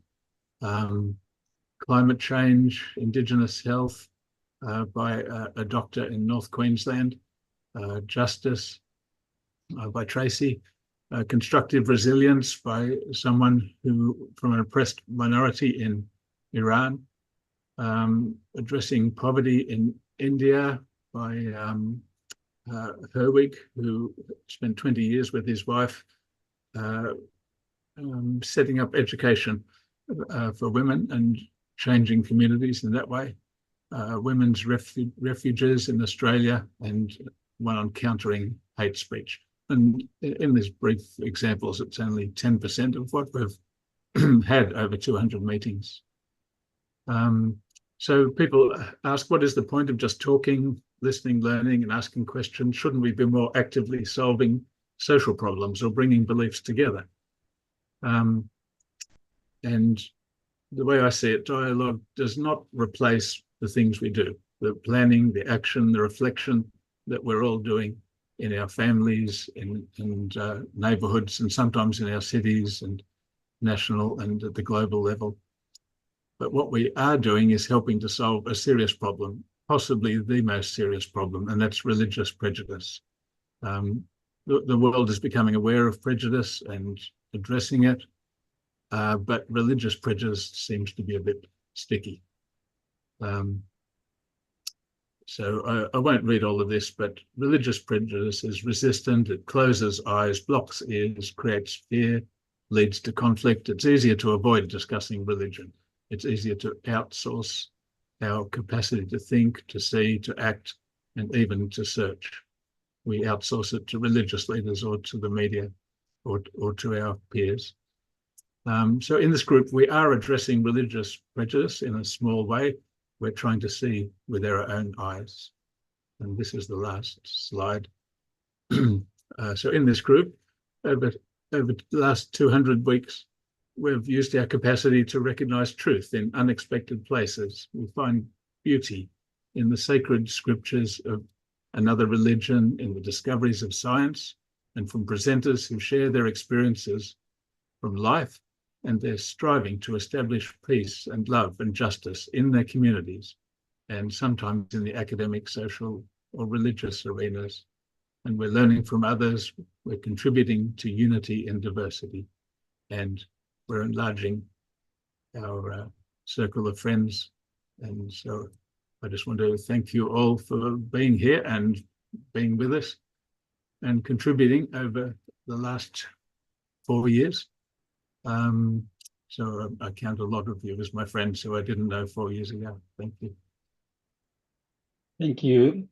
climate change, Indigenous health by a doctor in North Queensland, justice by Tracy, constructive resilience by someone who from an oppressed minority in Iran, addressing poverty in India by Herwig, who spent 20 years with his wife setting up education for women and changing communities in that way. Women's refuges in Australia, and one on countering hate speech. And in these brief examples, it's only 10% of what we've had over 200 meetings. So people ask, what is the point of just talking, listening, learning, and asking questions? Shouldn't we be more actively solving social problems or bringing beliefs together? And the way I see it, dialogue does not replace the things we do, the planning, the action, the reflection that we're all doing in our families, in neighbourhoods, and sometimes in our cities and national and at the global level. But what we are doing is helping to solve a serious problem, possibly the most serious problem, and that's religious prejudice. The world is becoming aware of prejudice and addressing it, but religious prejudice seems to be a bit sticky. So I won't read all of this, but religious prejudice is resistant, it closes eyes, blocks ears, creates fear, leads to conflict. It's easier to avoid discussing religion. It's easier to outsource our capacity to think, to see, to act, and even to search. We outsource it to religious leaders or to the media or to our peers. So in this group, we are addressing religious prejudice in a small way. We're trying to see with our own eyes. And this is the last slide. So in this group, over the last 200 weeks, we've used our capacity to recognize truth in unexpected places. We find beauty in the sacred scriptures of another religion, in the discoveries of science, and from presenters who share their experiences from life and they're striving to establish peace and love and justice in their communities, and sometimes in the academic, social, or religious arenas. And we're learning from others, we're contributing to unity and diversity, and we're enlarging our circle of friends. And so I just want to thank you all for being here and being with us and contributing over the last 4 years. So I count a lot of you as my friends who I didn't know 4 years ago. Thank you. Thank you.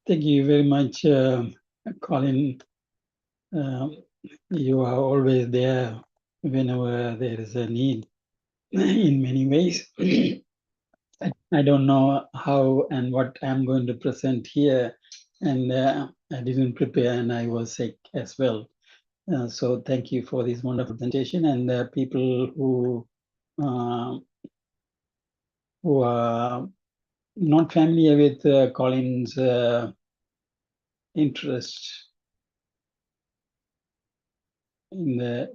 Thank you very much, Colin. You are always there whenever there is a need in many ways. I don't know how and what I'm going to present here, and I didn't prepare and I was sick as well. So thank you for this wonderful presentation, and people who are not familiar with Colin's interest in the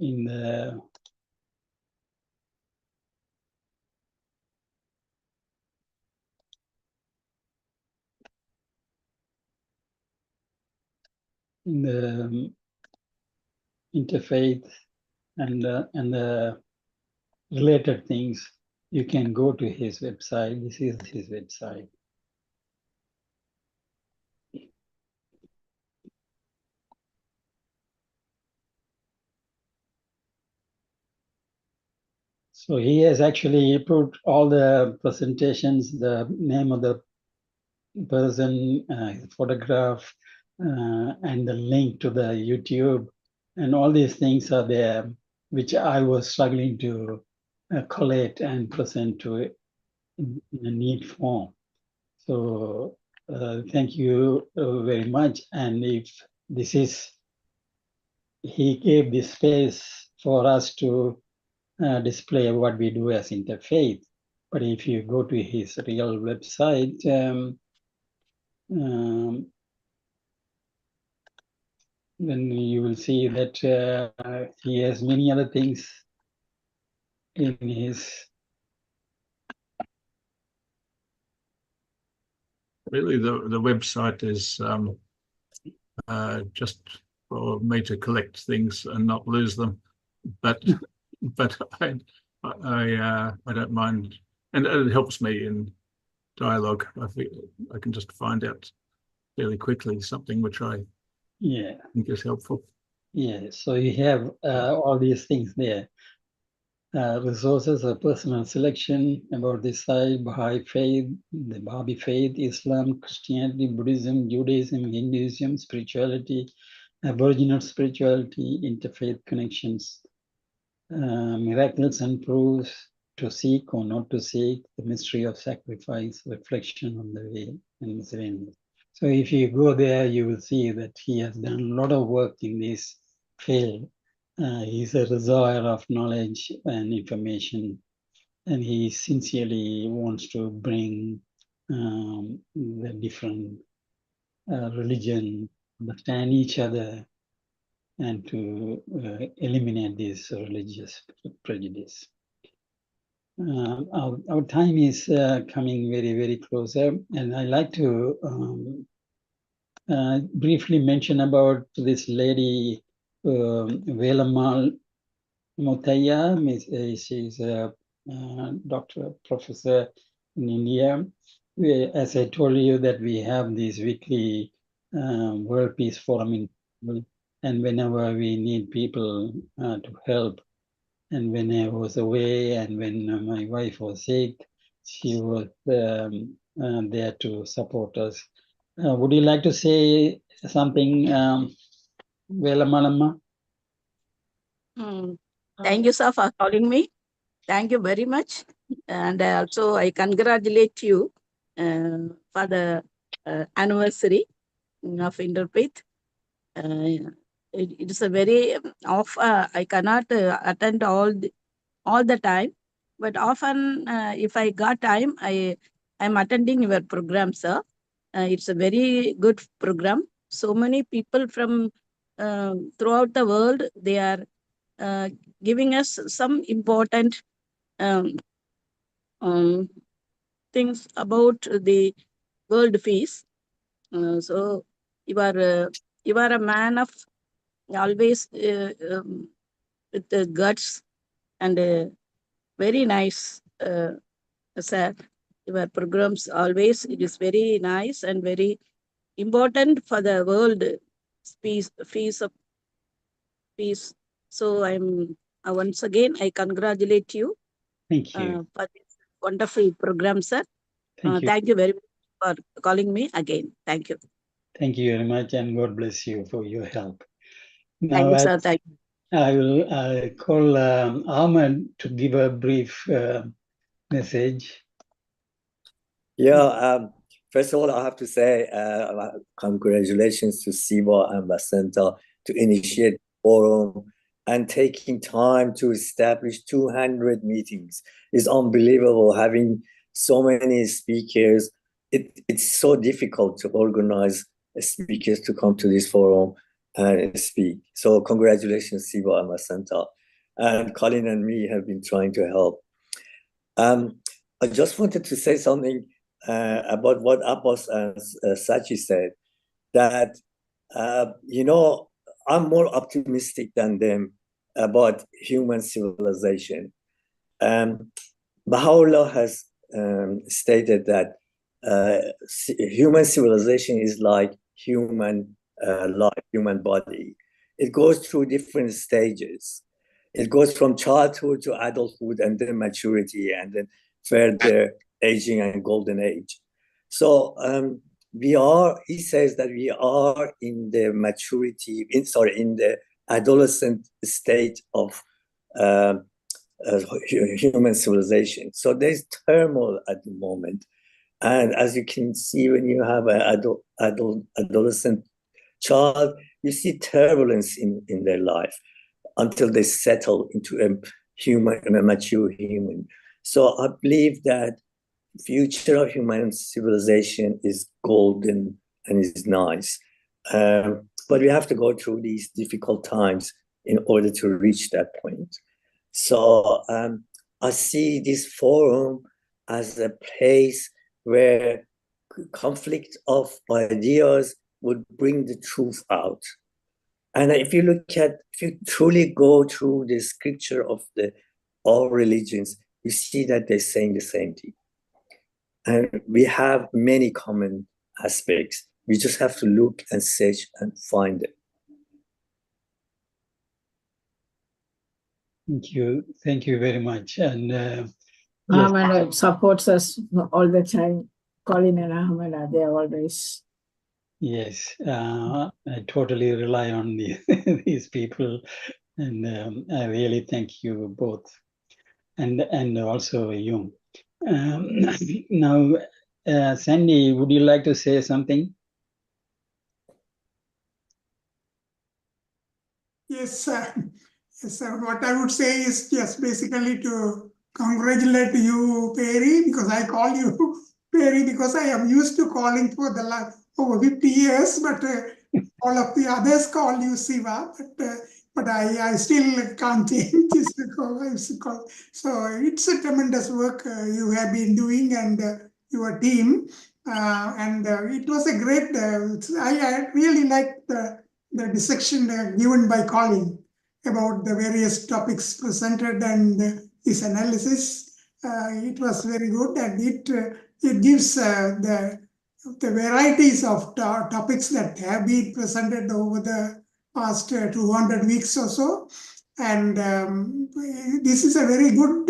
interfaith and the related things, you can go to his website. This is his website. So he has actually put all the presentations, the name of the person, photograph, and the link to the YouTube, and all these things are there, which I was struggling to collate and present to it in a neat form. So thank you very much. And if this is, he gave this space for us to display what we do as Interfaith. But if you go to his real website, then you will see that he has many other things in his really the website is just for me to collect things and not lose them, but I don't mind, and it helps me in dialogue. I can just find out fairly quickly something which I think is helpful. Yeah, so you have all these things there. Resources of personal selection about the Baha'i faith, the Baha'i faith, Islam, Christianity, Buddhism, Judaism, Hinduism, spirituality, Aboriginal spirituality, interfaith connections, miracles and proofs, to seek or not to seek, the mystery of sacrifice, reflection on the way, and miscellaneous. So if you go there, you will see that he has done a lot of work in this field. He's a reservoir of knowledge and information, and he sincerely wants to bring the different religion, understand each other, and to eliminate this religious prejudice. Our time is coming very, very closer, and I'd like to briefly mention about this lady, Velamal Mutaya. She's a doctor, professor in India. As I told you that we have this weekly World Peace Forum, and whenever we need people to help, and when I was away and when my wife was sick, she was there to support us. Would you like to say something, Velamalama? Thank you, sir, for calling me. Thank you very much. And also, I congratulate you for the anniversary of Interfaith. It is a very off. I cannot attend all the time, but often if I got time, I'm attending your program, sir. It's a very good program. So many people from throughout the world, they are giving us some important things about the world peace. So you are a man of always with the guts and very nice, sir. Your programs always, it is very nice and very important for the world peace of peace. So I'm once again I congratulate you. Thank you for this wonderful program, sir. Thank you very much for calling me again. Thank you. Thank you very much, and God bless you for your help. Now, Thank you, sir. Thank you. I will call Ahmed to give a brief message. Yeah, first of all, I have to say congratulations to Siva and Basanta to initiate the forum and taking time to establish 200 meetings. It's unbelievable having so many speakers. It's so difficult to organize speakers to come to this forum and speak. So congratulations, Siva and Basanta. And Colin and me have been trying to help. I just wanted to say something about what Abbas and Sachi said, that, I'm more optimistic than them about human civilization. Baha'u'llah has stated that human civilization is like human life, human body. It goes through different stages. It goes from childhood to adulthood and then maturity and then further aging and golden age. So he says that we are in the maturity, in the adolescent state of human civilization. So there's turmoil at the moment. And as you can see, when you have an adolescent child, you see turbulence in their life until they settle into a mature human. So I believe that future of human civilization is golden and is nice. But we have to go through these difficult times in order to reach that point. So I see this forum as a place where conflict of ideas would bring the truth out. And if you truly go through the scripture of all religions, you see that they're saying the same thing. And we have many common aspects. We just have to look and search and find them. Thank you very much. And yes. Ahmed supports us all the time. Colin and Ahmed are there always. Yes, I totally rely on these people, and I really thank you both, and also you. Now, Sandy, would you like to say something? Yes, yes, what I would say is just basically to congratulate you, Perry, because I call you Perry because I am used to calling for the last over 50 years, but all of the others call you Siva, but I still can't change this because so it's a tremendous work you have been doing and your team, and it was a great. I really liked the dissection given by Colin about the various topics presented and his analysis. It was very good, and it gives the varieties of topics that have been presented over the past 200 weeks or so. And this is a very good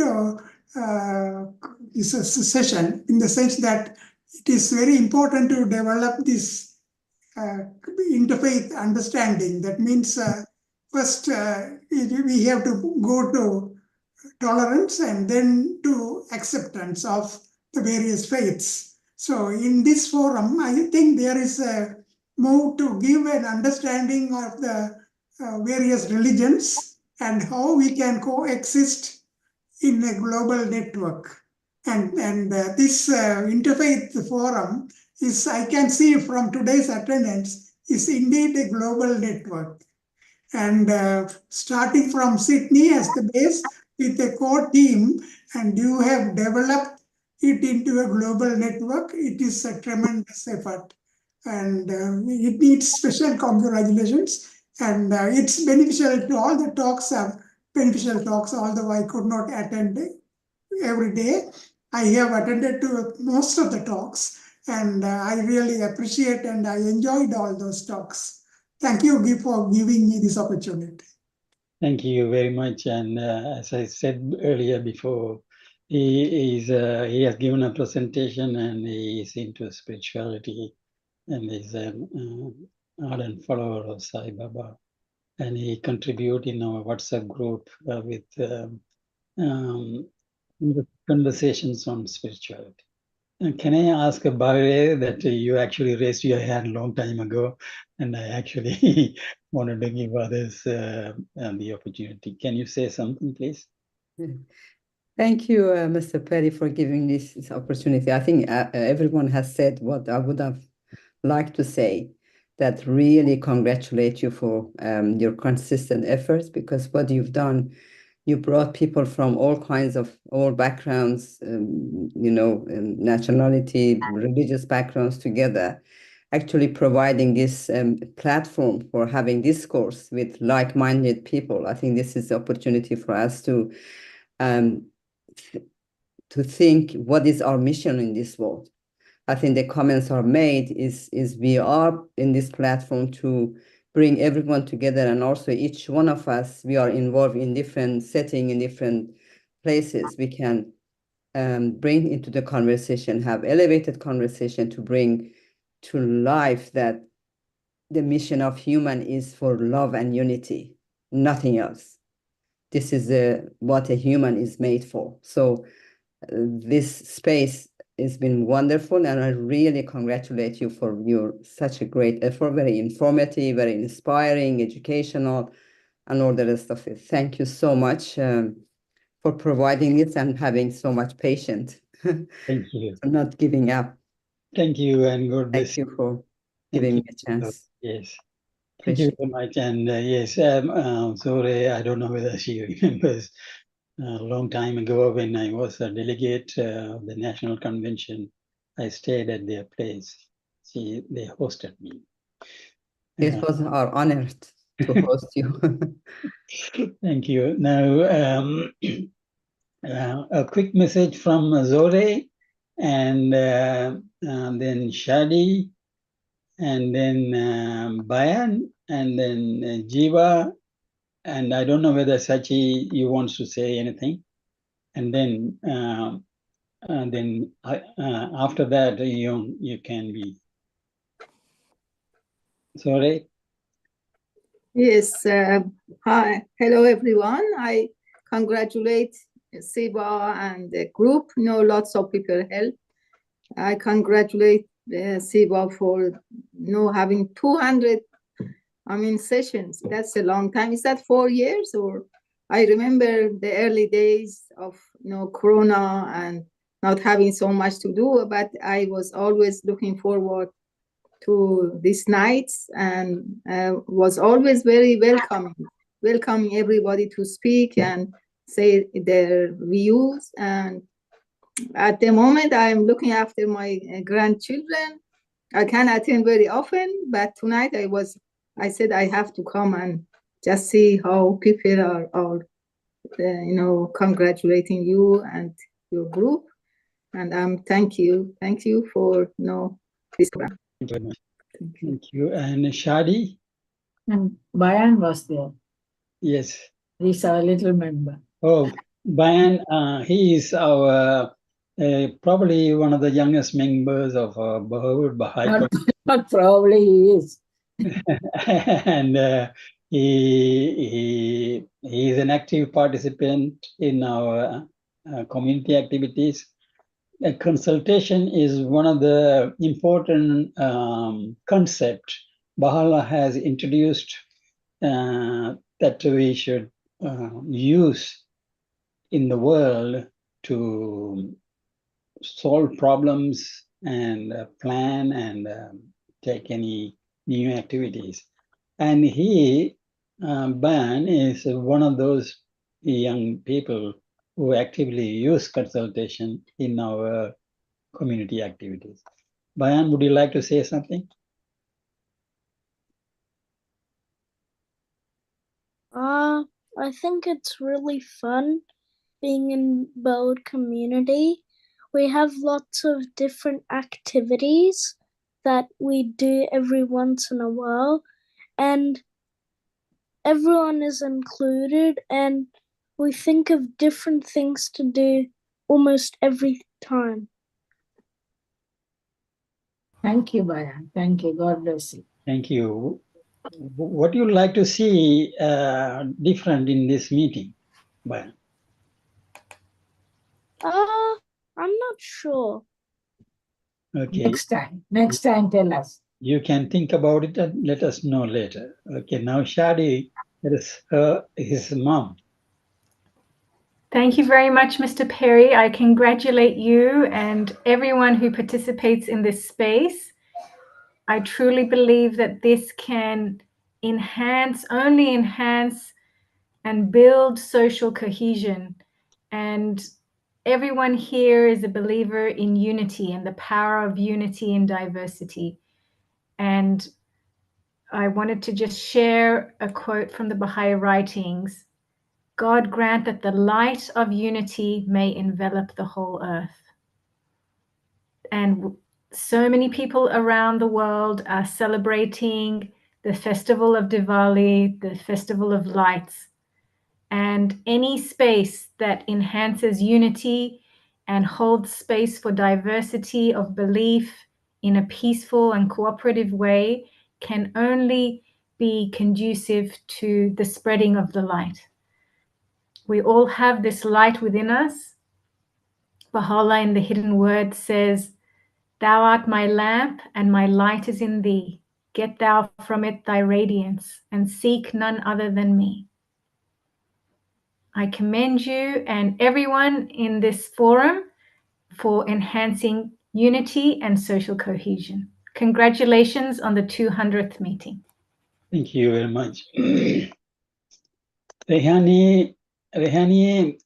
session in the sense that it is very important to develop this interfaith understanding. That means first we have to go to tolerance and then to acceptance of the various faiths. So in this forum, I think there is a move to give an understanding of the various religions and how we can coexist in a global network. And this interfaith forum is, I can see from today's attendance, is indeed a global network. And starting from Sydney as the base with a core team, and you have developed it into a global network, it is a tremendous effort. And it needs special congratulations. And it's beneficial to all the talks, beneficial talks, although I could not attend every day. I have attended to most of the talks, and I really appreciate and I enjoyed all those talks. Thank you for giving me this opportunity. Thank you very much. And as I said earlier before, he has given a presentation and he is into spirituality and is an ardent follower of Sai Baba. And he contributes in our WhatsApp group with conversations on spirituality. And can I ask, Bhavre, that you actually raised your hand a long time ago, and I actually wanted to give others the opportunity. Can you say something, please? Thank you, Mr. Perry, for giving this opportunity. I think everyone has said what I would have liked to say, that really congratulate you for your consistent efforts, because what you've done, you brought people from all kinds of, all backgrounds, nationality, religious backgrounds together, actually providing this platform for having discourse with like-minded people. I think this is the opportunity for us to think what is our mission in this world. I think the comments are made is we are in this platform to bring everyone together, and also each one of us, we are involved in different settings, in different places. We can bring into the conversation, have elevated conversation to bring to life that the mission of human is for love and unity, nothing else. This is what a human is made for. So this space has been wonderful, and I really congratulate you for your such a great effort, very informative, very inspiring, educational, and all the rest of it. Thank you so much for providing this and having so much patience. Thank you. For not giving up. Thank you, and God bless. Thank you for giving me a chance. Yes. Thank you very much. And yes, sorry, I don't know whether she remembers a long time ago when I was a delegate of the National Convention I stayed at their place. They hosted me. It was our honor to host you. Thank you. Now, a quick message from Zore, and then Shadi, and then Bayan, and then Jiva, and I don't know whether Sachi you want to say anything, and then after that you can be. Sorry. Yes. Hi. Hello, everyone. I congratulate Siva and the group. Lots of people help. I congratulate Siva for having 200 sessions. That's a long time. Is that 4 years? Or I remember the early days of Corona and not having so much to do, but I was always looking forward to these nights and was always very welcoming everybody to speak and say their views. And at the moment, I'm looking after my grandchildren. I can't attend very often, but tonight I said I have to come and just see how people are congratulating you and your group. And thank you for this program. Thank you very much. Thank you. And Shadi? And Bayan was there. Yes. He's our little member. Oh, Bayan, he is our probably one of the youngest members of our Baha'i. Not probably he is. And he is an active participant in our community activities. Consultation is one of the important concepts Baha'u'llah has introduced that we should use in the world to solve problems and plan and take any new activities. And he, Ban, is one of those young people who actively use consultation in our community activities. Bayan, would you like to say something? I think it's really fun being in Bode community. We have lots of different activities that we do every once in a while, and everyone is included, and we think of different things to do almost every time. Thank you, Bayan. Thank you. God bless you. Thank you. What do you like to see different in this meeting, Bayan? I'm not sure. Okay. Next time, tell us. You can think about it and let us know later. Okay, now Shadi, that is his mom. Thank you very much, Mr. Perry. I congratulate you and everyone who participates in this space. I truly believe that this can only enhance and build social cohesion. And everyone here is a believer in unity and the power of unity and diversity. And I wanted to just share a quote from the Baha'i writings. God grant that the light of unity may envelop the whole earth. And so many people around the world are celebrating the festival of Diwali, the festival of lights. And any space that enhances unity and holds space for diversity of belief in a peaceful and cooperative way can only be conducive to the spreading of the light. We all have this light within us. Baha'u'llah in the Hidden Word says, "Thou art my lamp and my light is in thee. Get thou from it thy radiance and seek none other than me." I commend you and everyone in this forum for enhancing unity and social cohesion. Congratulations on the 200th meeting. Thank you very much. Rehani,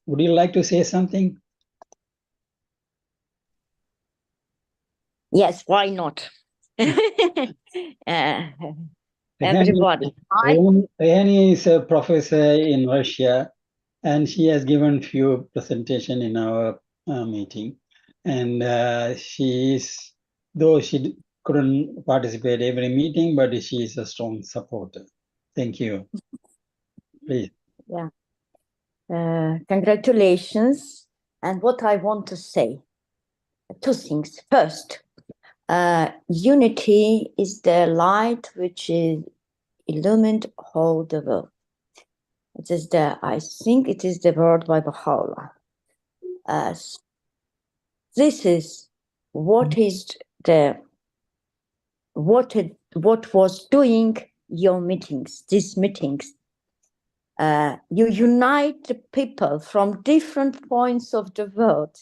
would you like to say something? Yes, why not? Everybody. Rehani is a professor in Russia, and she has given few presentation in our meeting. And she is, though she couldn't participate every meeting, but she is a strong supporter. Thank you. Please. Yeah. Congratulations. And what I want to say, two things. First, unity is the light which is illumined all the world. It is I think it is the word by Baha'u'llah. This is what is what was doing your meetings, these meetings. You unite the people from different points of the world.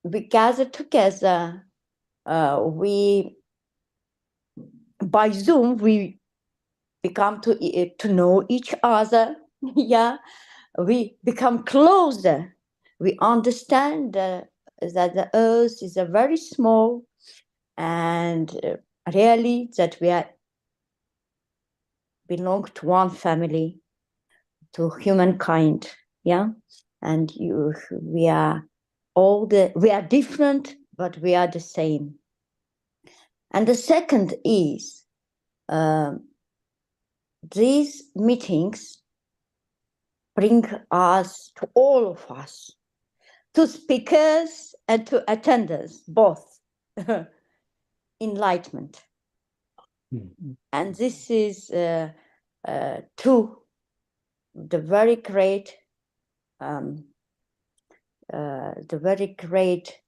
We gather together. By Zoom, we become to know each other. Yeah, we become closer. We understand that the earth is a very small, and really that we belong to one family, to humankind. Yeah, and we are different, but we are the same. And the second is these meetings bring us, to all of us, to speakers and to attenders, both, enlightenment. Mm-hmm. And this is to the very great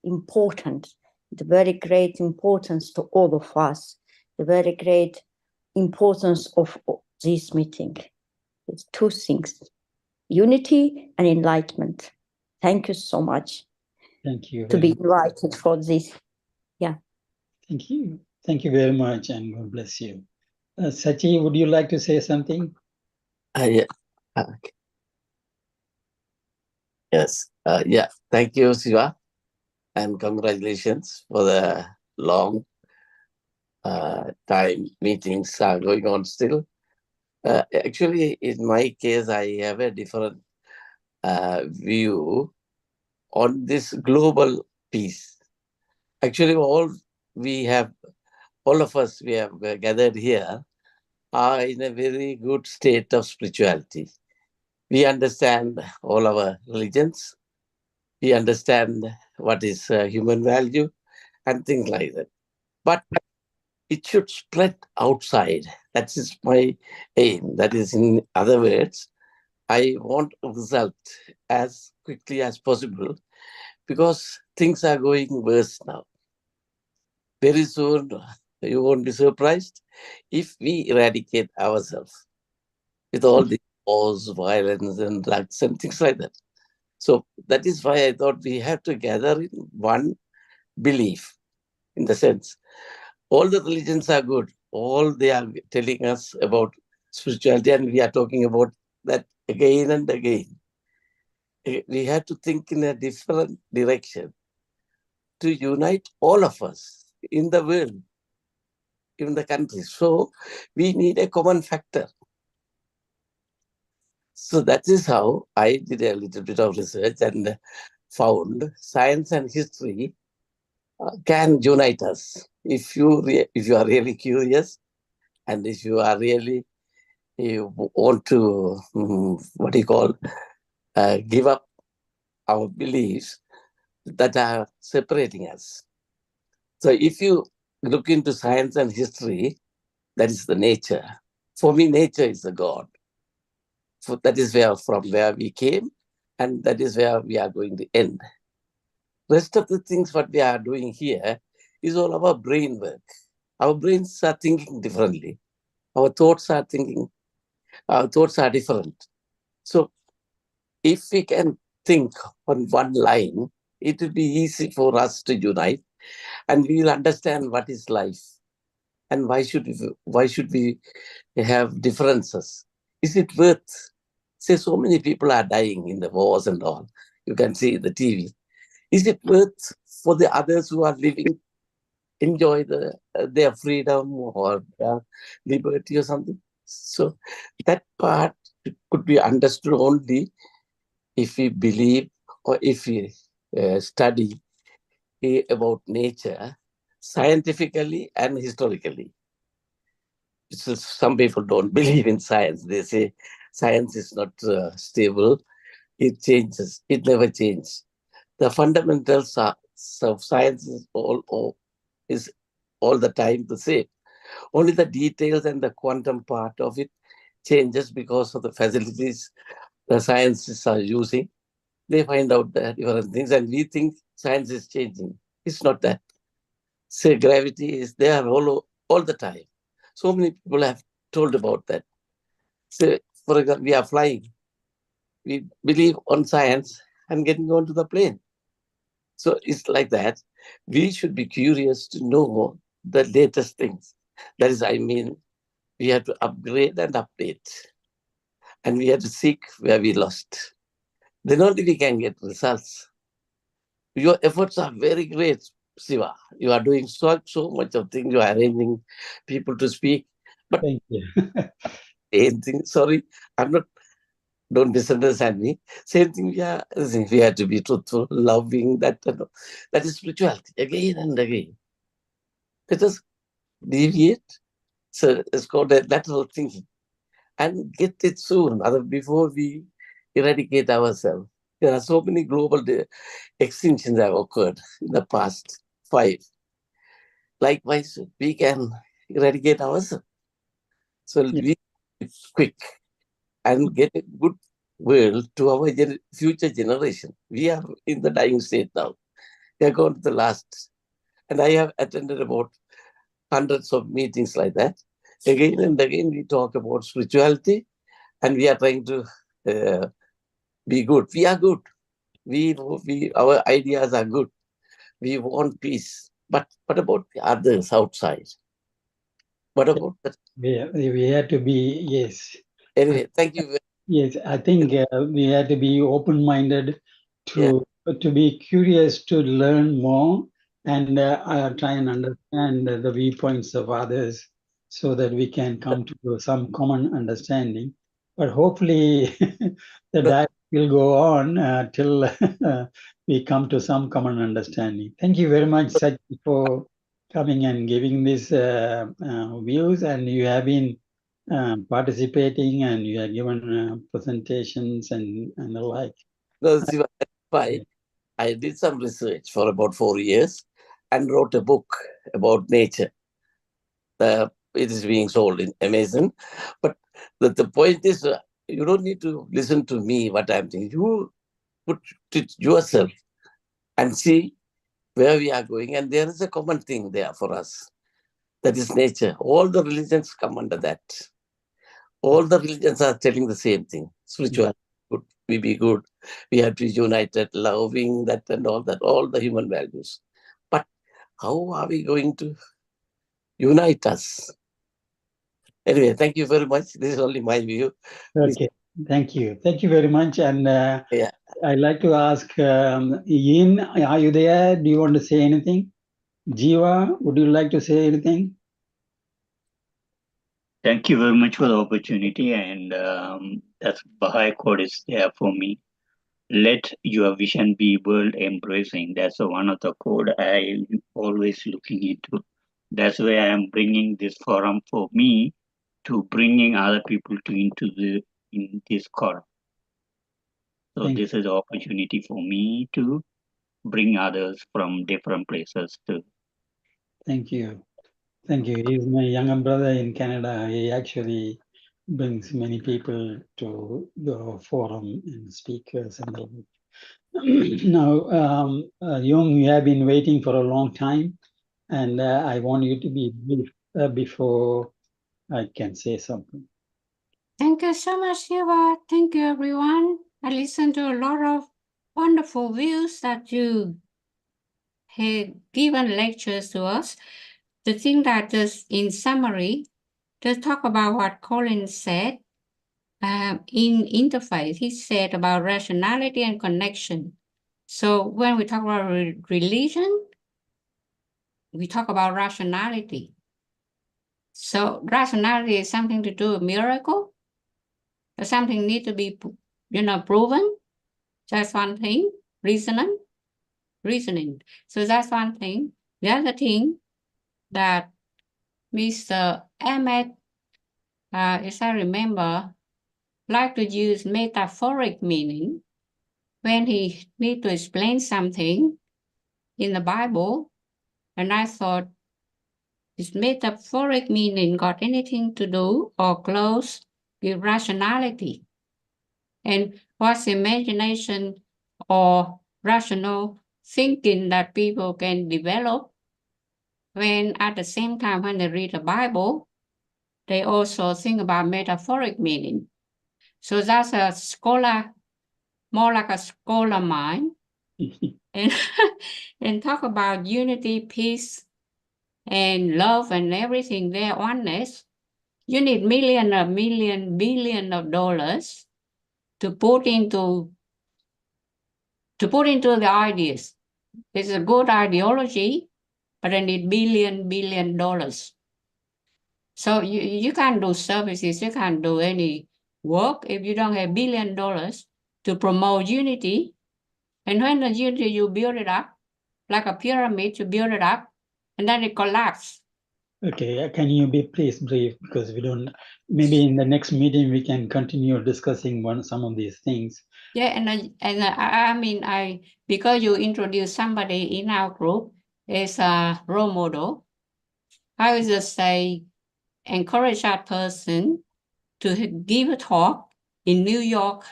importance to all of us, the very great importance of this meeting. It's two things, unity and enlightenment. Thank you so much. Thank you. To be invited for this. Yeah. Thank you. Thank you very much, and God bless you. Sachi, would you like to say something? Yeah. Okay. Yes. Yeah. Thank you, Siva, and congratulations for the long time meetings are going on still. Actually, in my case, I have a different view on this global peace. Actually, all of us we have gathered here are in a very good state of spirituality. We understand all our religions. We understand what is human value and things like that. But it should spread outside. That is my aim. That is, in other words, I want a result as quickly as possible because things are going worse now. Very soon, you won't be surprised if we eradicate ourselves with all the wars, violence, and drugs and things like that. So that is why I thought we have to gather in one belief, in the sense, all the religions are good. All they are telling us about spirituality, and we are talking about that again and again. We have to think in a different direction to unite all of us in the world, in the country. So we need a common factor. So that is how I did a little bit of research and found science and history can unite us. If you are really curious, and if you are really you want to give up our beliefs that are separating us. So if you look into science and history, that is the nature. For me, nature is the God. So that is from where we came, and that is where we are going to end. Rest of the things what we are doing here is all our brain work. Our brains are thinking differently. Our thoughts are different. So if we can think on one line, it will be easy for us to unite, and we will understand what is life and why should we have differences. Is it worth? Say, so many people are dying in the wars and all. You can see the TV. Is it worth for the others who are living enjoy their freedom or their liberty or something. So that part could be understood only if we believe or if we study about nature scientifically and historically. So some people don't believe in science. They say science is not stable. It changes. It never changes. The fundamentals of science is all the time the same. Only the details and the quantum part of it changes because of the facilities the scientists are using. They find out the different things, and we think science is changing. It's not that. Say gravity is there all the time. So many people have told about that. Say, for example, we are flying. We believe on science and getting onto the plane. So it's like that. We should be curious to know the latest things. That is, I mean, we have to upgrade and update. And we have to seek where we lost. Then only we can get results. Your efforts are very great, Siva. You are doing so much of things. You are arranging people to speak. But thank you. Same thing. Sorry, I'm not. Don't misunderstand me. Same thing. We have to be truthful, loving. That is spirituality again and again. Let us deviate. So it's called a lateral thinking, and get it soon. Before we eradicate ourselves. There are so many global extinctions have occurred in the past 5. Likewise, we can eradicate ourselves. So we be quick and get a good world to our future generation. We are in the dying state now. We are going to the last. And I have attended about hundreds of meetings like that. Again and again, we talk about spirituality, and we are trying to be good. We are good. Our ideas are good. We want peace. But what about the others outside? What about that? We have to be, yes. Anyway, thank you. Yes, I think we have to be open-minded to be curious to learn more and try and understand the viewpoints of others so that we can come to some common understanding. But hopefully the dialogue will go on till we come to some common understanding. Thank you very much, Sach, for coming and giving these views, and you have been participating, and you have given presentations and the like. No, Siva, that's why I did some research for about 4 years and wrote a book about nature. It is being sold in Amazon. But the point is, you don't need to listen to me, what I'm saying. You put it yourself and see where we are going. And there is a common thing there for us. That is nature. All the religions come under that. All the religions are telling the same thing. Spiritual, good, we be good. We have to be united, loving, that and all that, all the human values. But how are we going to unite us? Anyway, thank you very much. This is only my view. Okay, thank you. Thank you very much. And I'd like to ask Yin, are you there? Do you want to say anything? Jiva, would you like to say anything? Thank you very much for the opportunity, and that's Baha'i code is there for me. Let your vision be world embracing. That's one of the code I always looking into. That's why I am bringing this forum for me to bringing other people in this call. So this is an opportunity for me to bring others from different places too. Thank you. Thank you. He's my younger brother in Canada. He actually brings many people to the forum and speakers and all. Now, Yung, you have been waiting for a long time, and I want you to be brief before I can say something. Thank you so much, Eva. Thank you, everyone. I listened to a lot of wonderful views that you had given lectures to us. The thing that just in summary, just talk about what Colin said in Interfaith. He said about rationality and connection. So when we talk about religion, we talk about rationality. So rationality is something to do with miracle. Or something need to be, proven. That's one thing. Reasoning. So that's one thing. The other thing that Mr. Ahmed, as I remember, like to use metaphoric meaning when he need to explain something in the Bible. And I thought, is metaphoric meaning got anything to do or close with rationality? And what's imagination or rational thinking that people can develop when at the same time when they read the Bible, they also think about metaphoric meaning. So that's a scholar, more like a scholar mind. and talk about unity, peace, and love and everything there, oneness. You need billion of dollars to put into the ideas. It's a good ideology, but I need billion dollars. So you can't do services, you can't do any work if you don't have $1 billion to promote unity. And when the unity, you build it up, like a pyramid, you build it up, and then it collapses. Okay, can you be please brief, because we don't, maybe in the next meeting we can continue discussing some of these things. Yeah, I mean, because you introduced somebody in our group as a role model, I would just say, encourage that person to give a talk in New York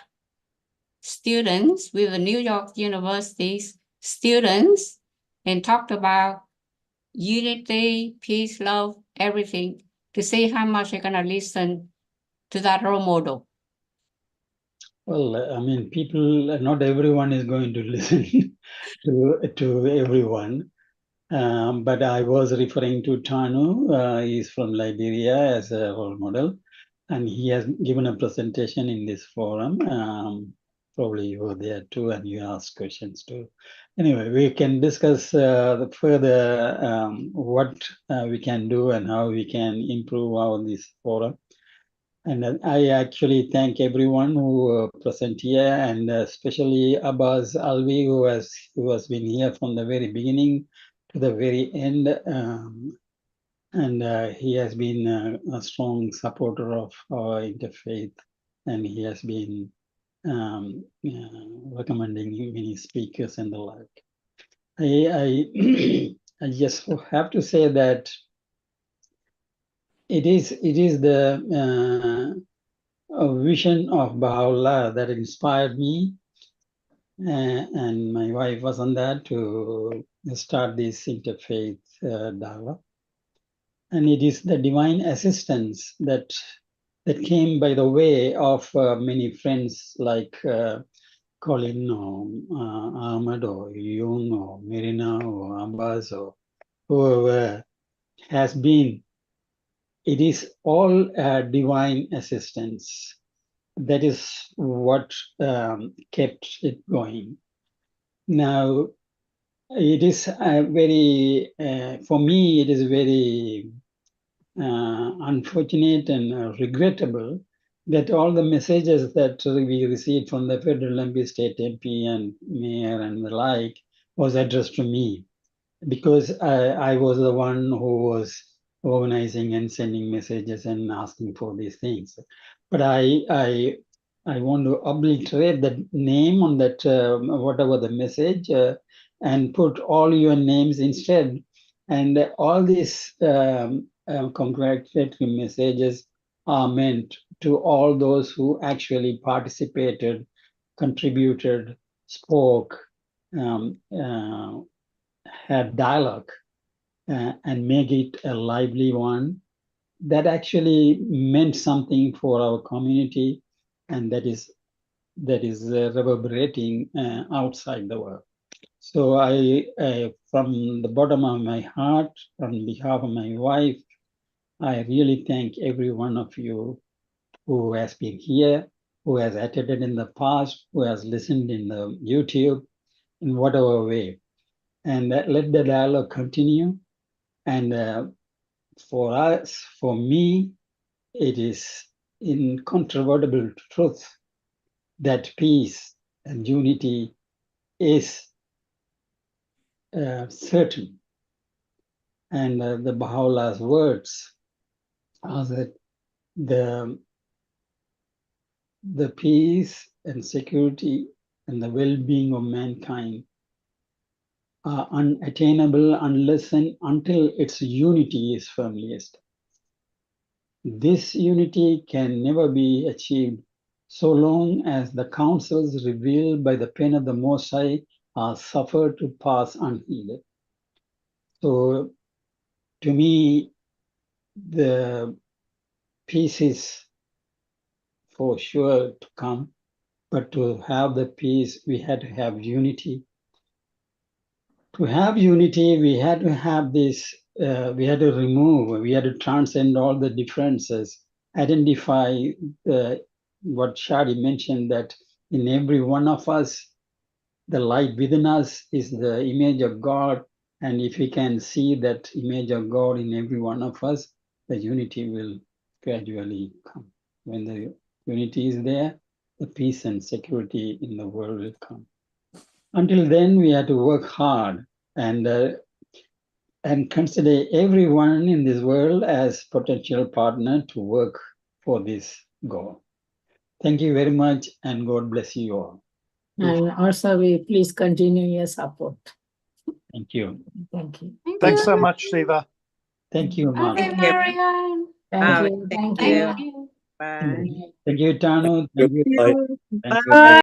students with the New York University's students and talked about unity, peace, love, everything, to see how much you're gonna listen to that role model. Well, I mean, people, not everyone is going to listen to everyone. But I was referring to Tanu. He's from Liberia as a role model, and he has given a presentation in this forum. Probably you were there too, and you asked questions too. Anyway, we can discuss further what we can do and how we can improve this forum. And I actually thank everyone who present here, and especially Abbas Alvi, who has been here from the very beginning to the very end. And he has been a strong supporter of our interfaith, and he has been recommending many speakers and the like. I just have to say that it is the vision of Baha'u'llah that inspired me, and my wife was on that to start this interfaith dialogue. And it is the divine assistance that came by the way of many friends like Colin or Ahmed or Jung or Mirina or Abbas or whoever has been. It is all divine assistance. That is what kept it going. Now, it is for me, it is very unfortunate and regrettable that all the messages that we received from the federal MP, state MP and mayor and the like was addressed to me, because I was the one who was organizing and sending messages and asking for these things. But I want to obliterate the name on that, whatever the message, and put all your names instead. And all these congratulatory messages are meant to all those who actually participated, contributed, spoke, had dialogue, and make it a lively one that actually meant something for our community, and that is reverberating outside the world. So I, from the bottom of my heart, on behalf of my wife, I really thank every one of you who has been here, who has attended in the past, who has listened in the YouTube, in whatever way. And let the dialogue continue. And for us, for me, it is incontrovertible truth that peace and unity is certain. And the Baha'u'llah's words are that the peace and security and the well-being of mankind are unattainable unless and until its unity is firmly established. This unity can never be achieved so long as the counsels revealed by the pen of the Most High are suffered to pass unheeded. So, to me, the peace is for sure to come, but to have the peace, we had to have unity. To have unity, we had to have this, we had to transcend all the differences, identify what Shadi mentioned, that in every one of us, the light within us is the image of God. And if we can see that image of God in every one of us, the unity will gradually come. When the unity is there, the peace and security in the world will come. Until then, we have to work hard and consider everyone in this world as potential partner to work for this goal. Thank you very much, and God bless you all. And also, we please continue your support. Thank you. Thank you. Thanks so much, Siva. Thank you, Mark. Ave Marian. Thank you. Thank you. Thank you, Tanu. Thank you. Bye. Thank you. Bye.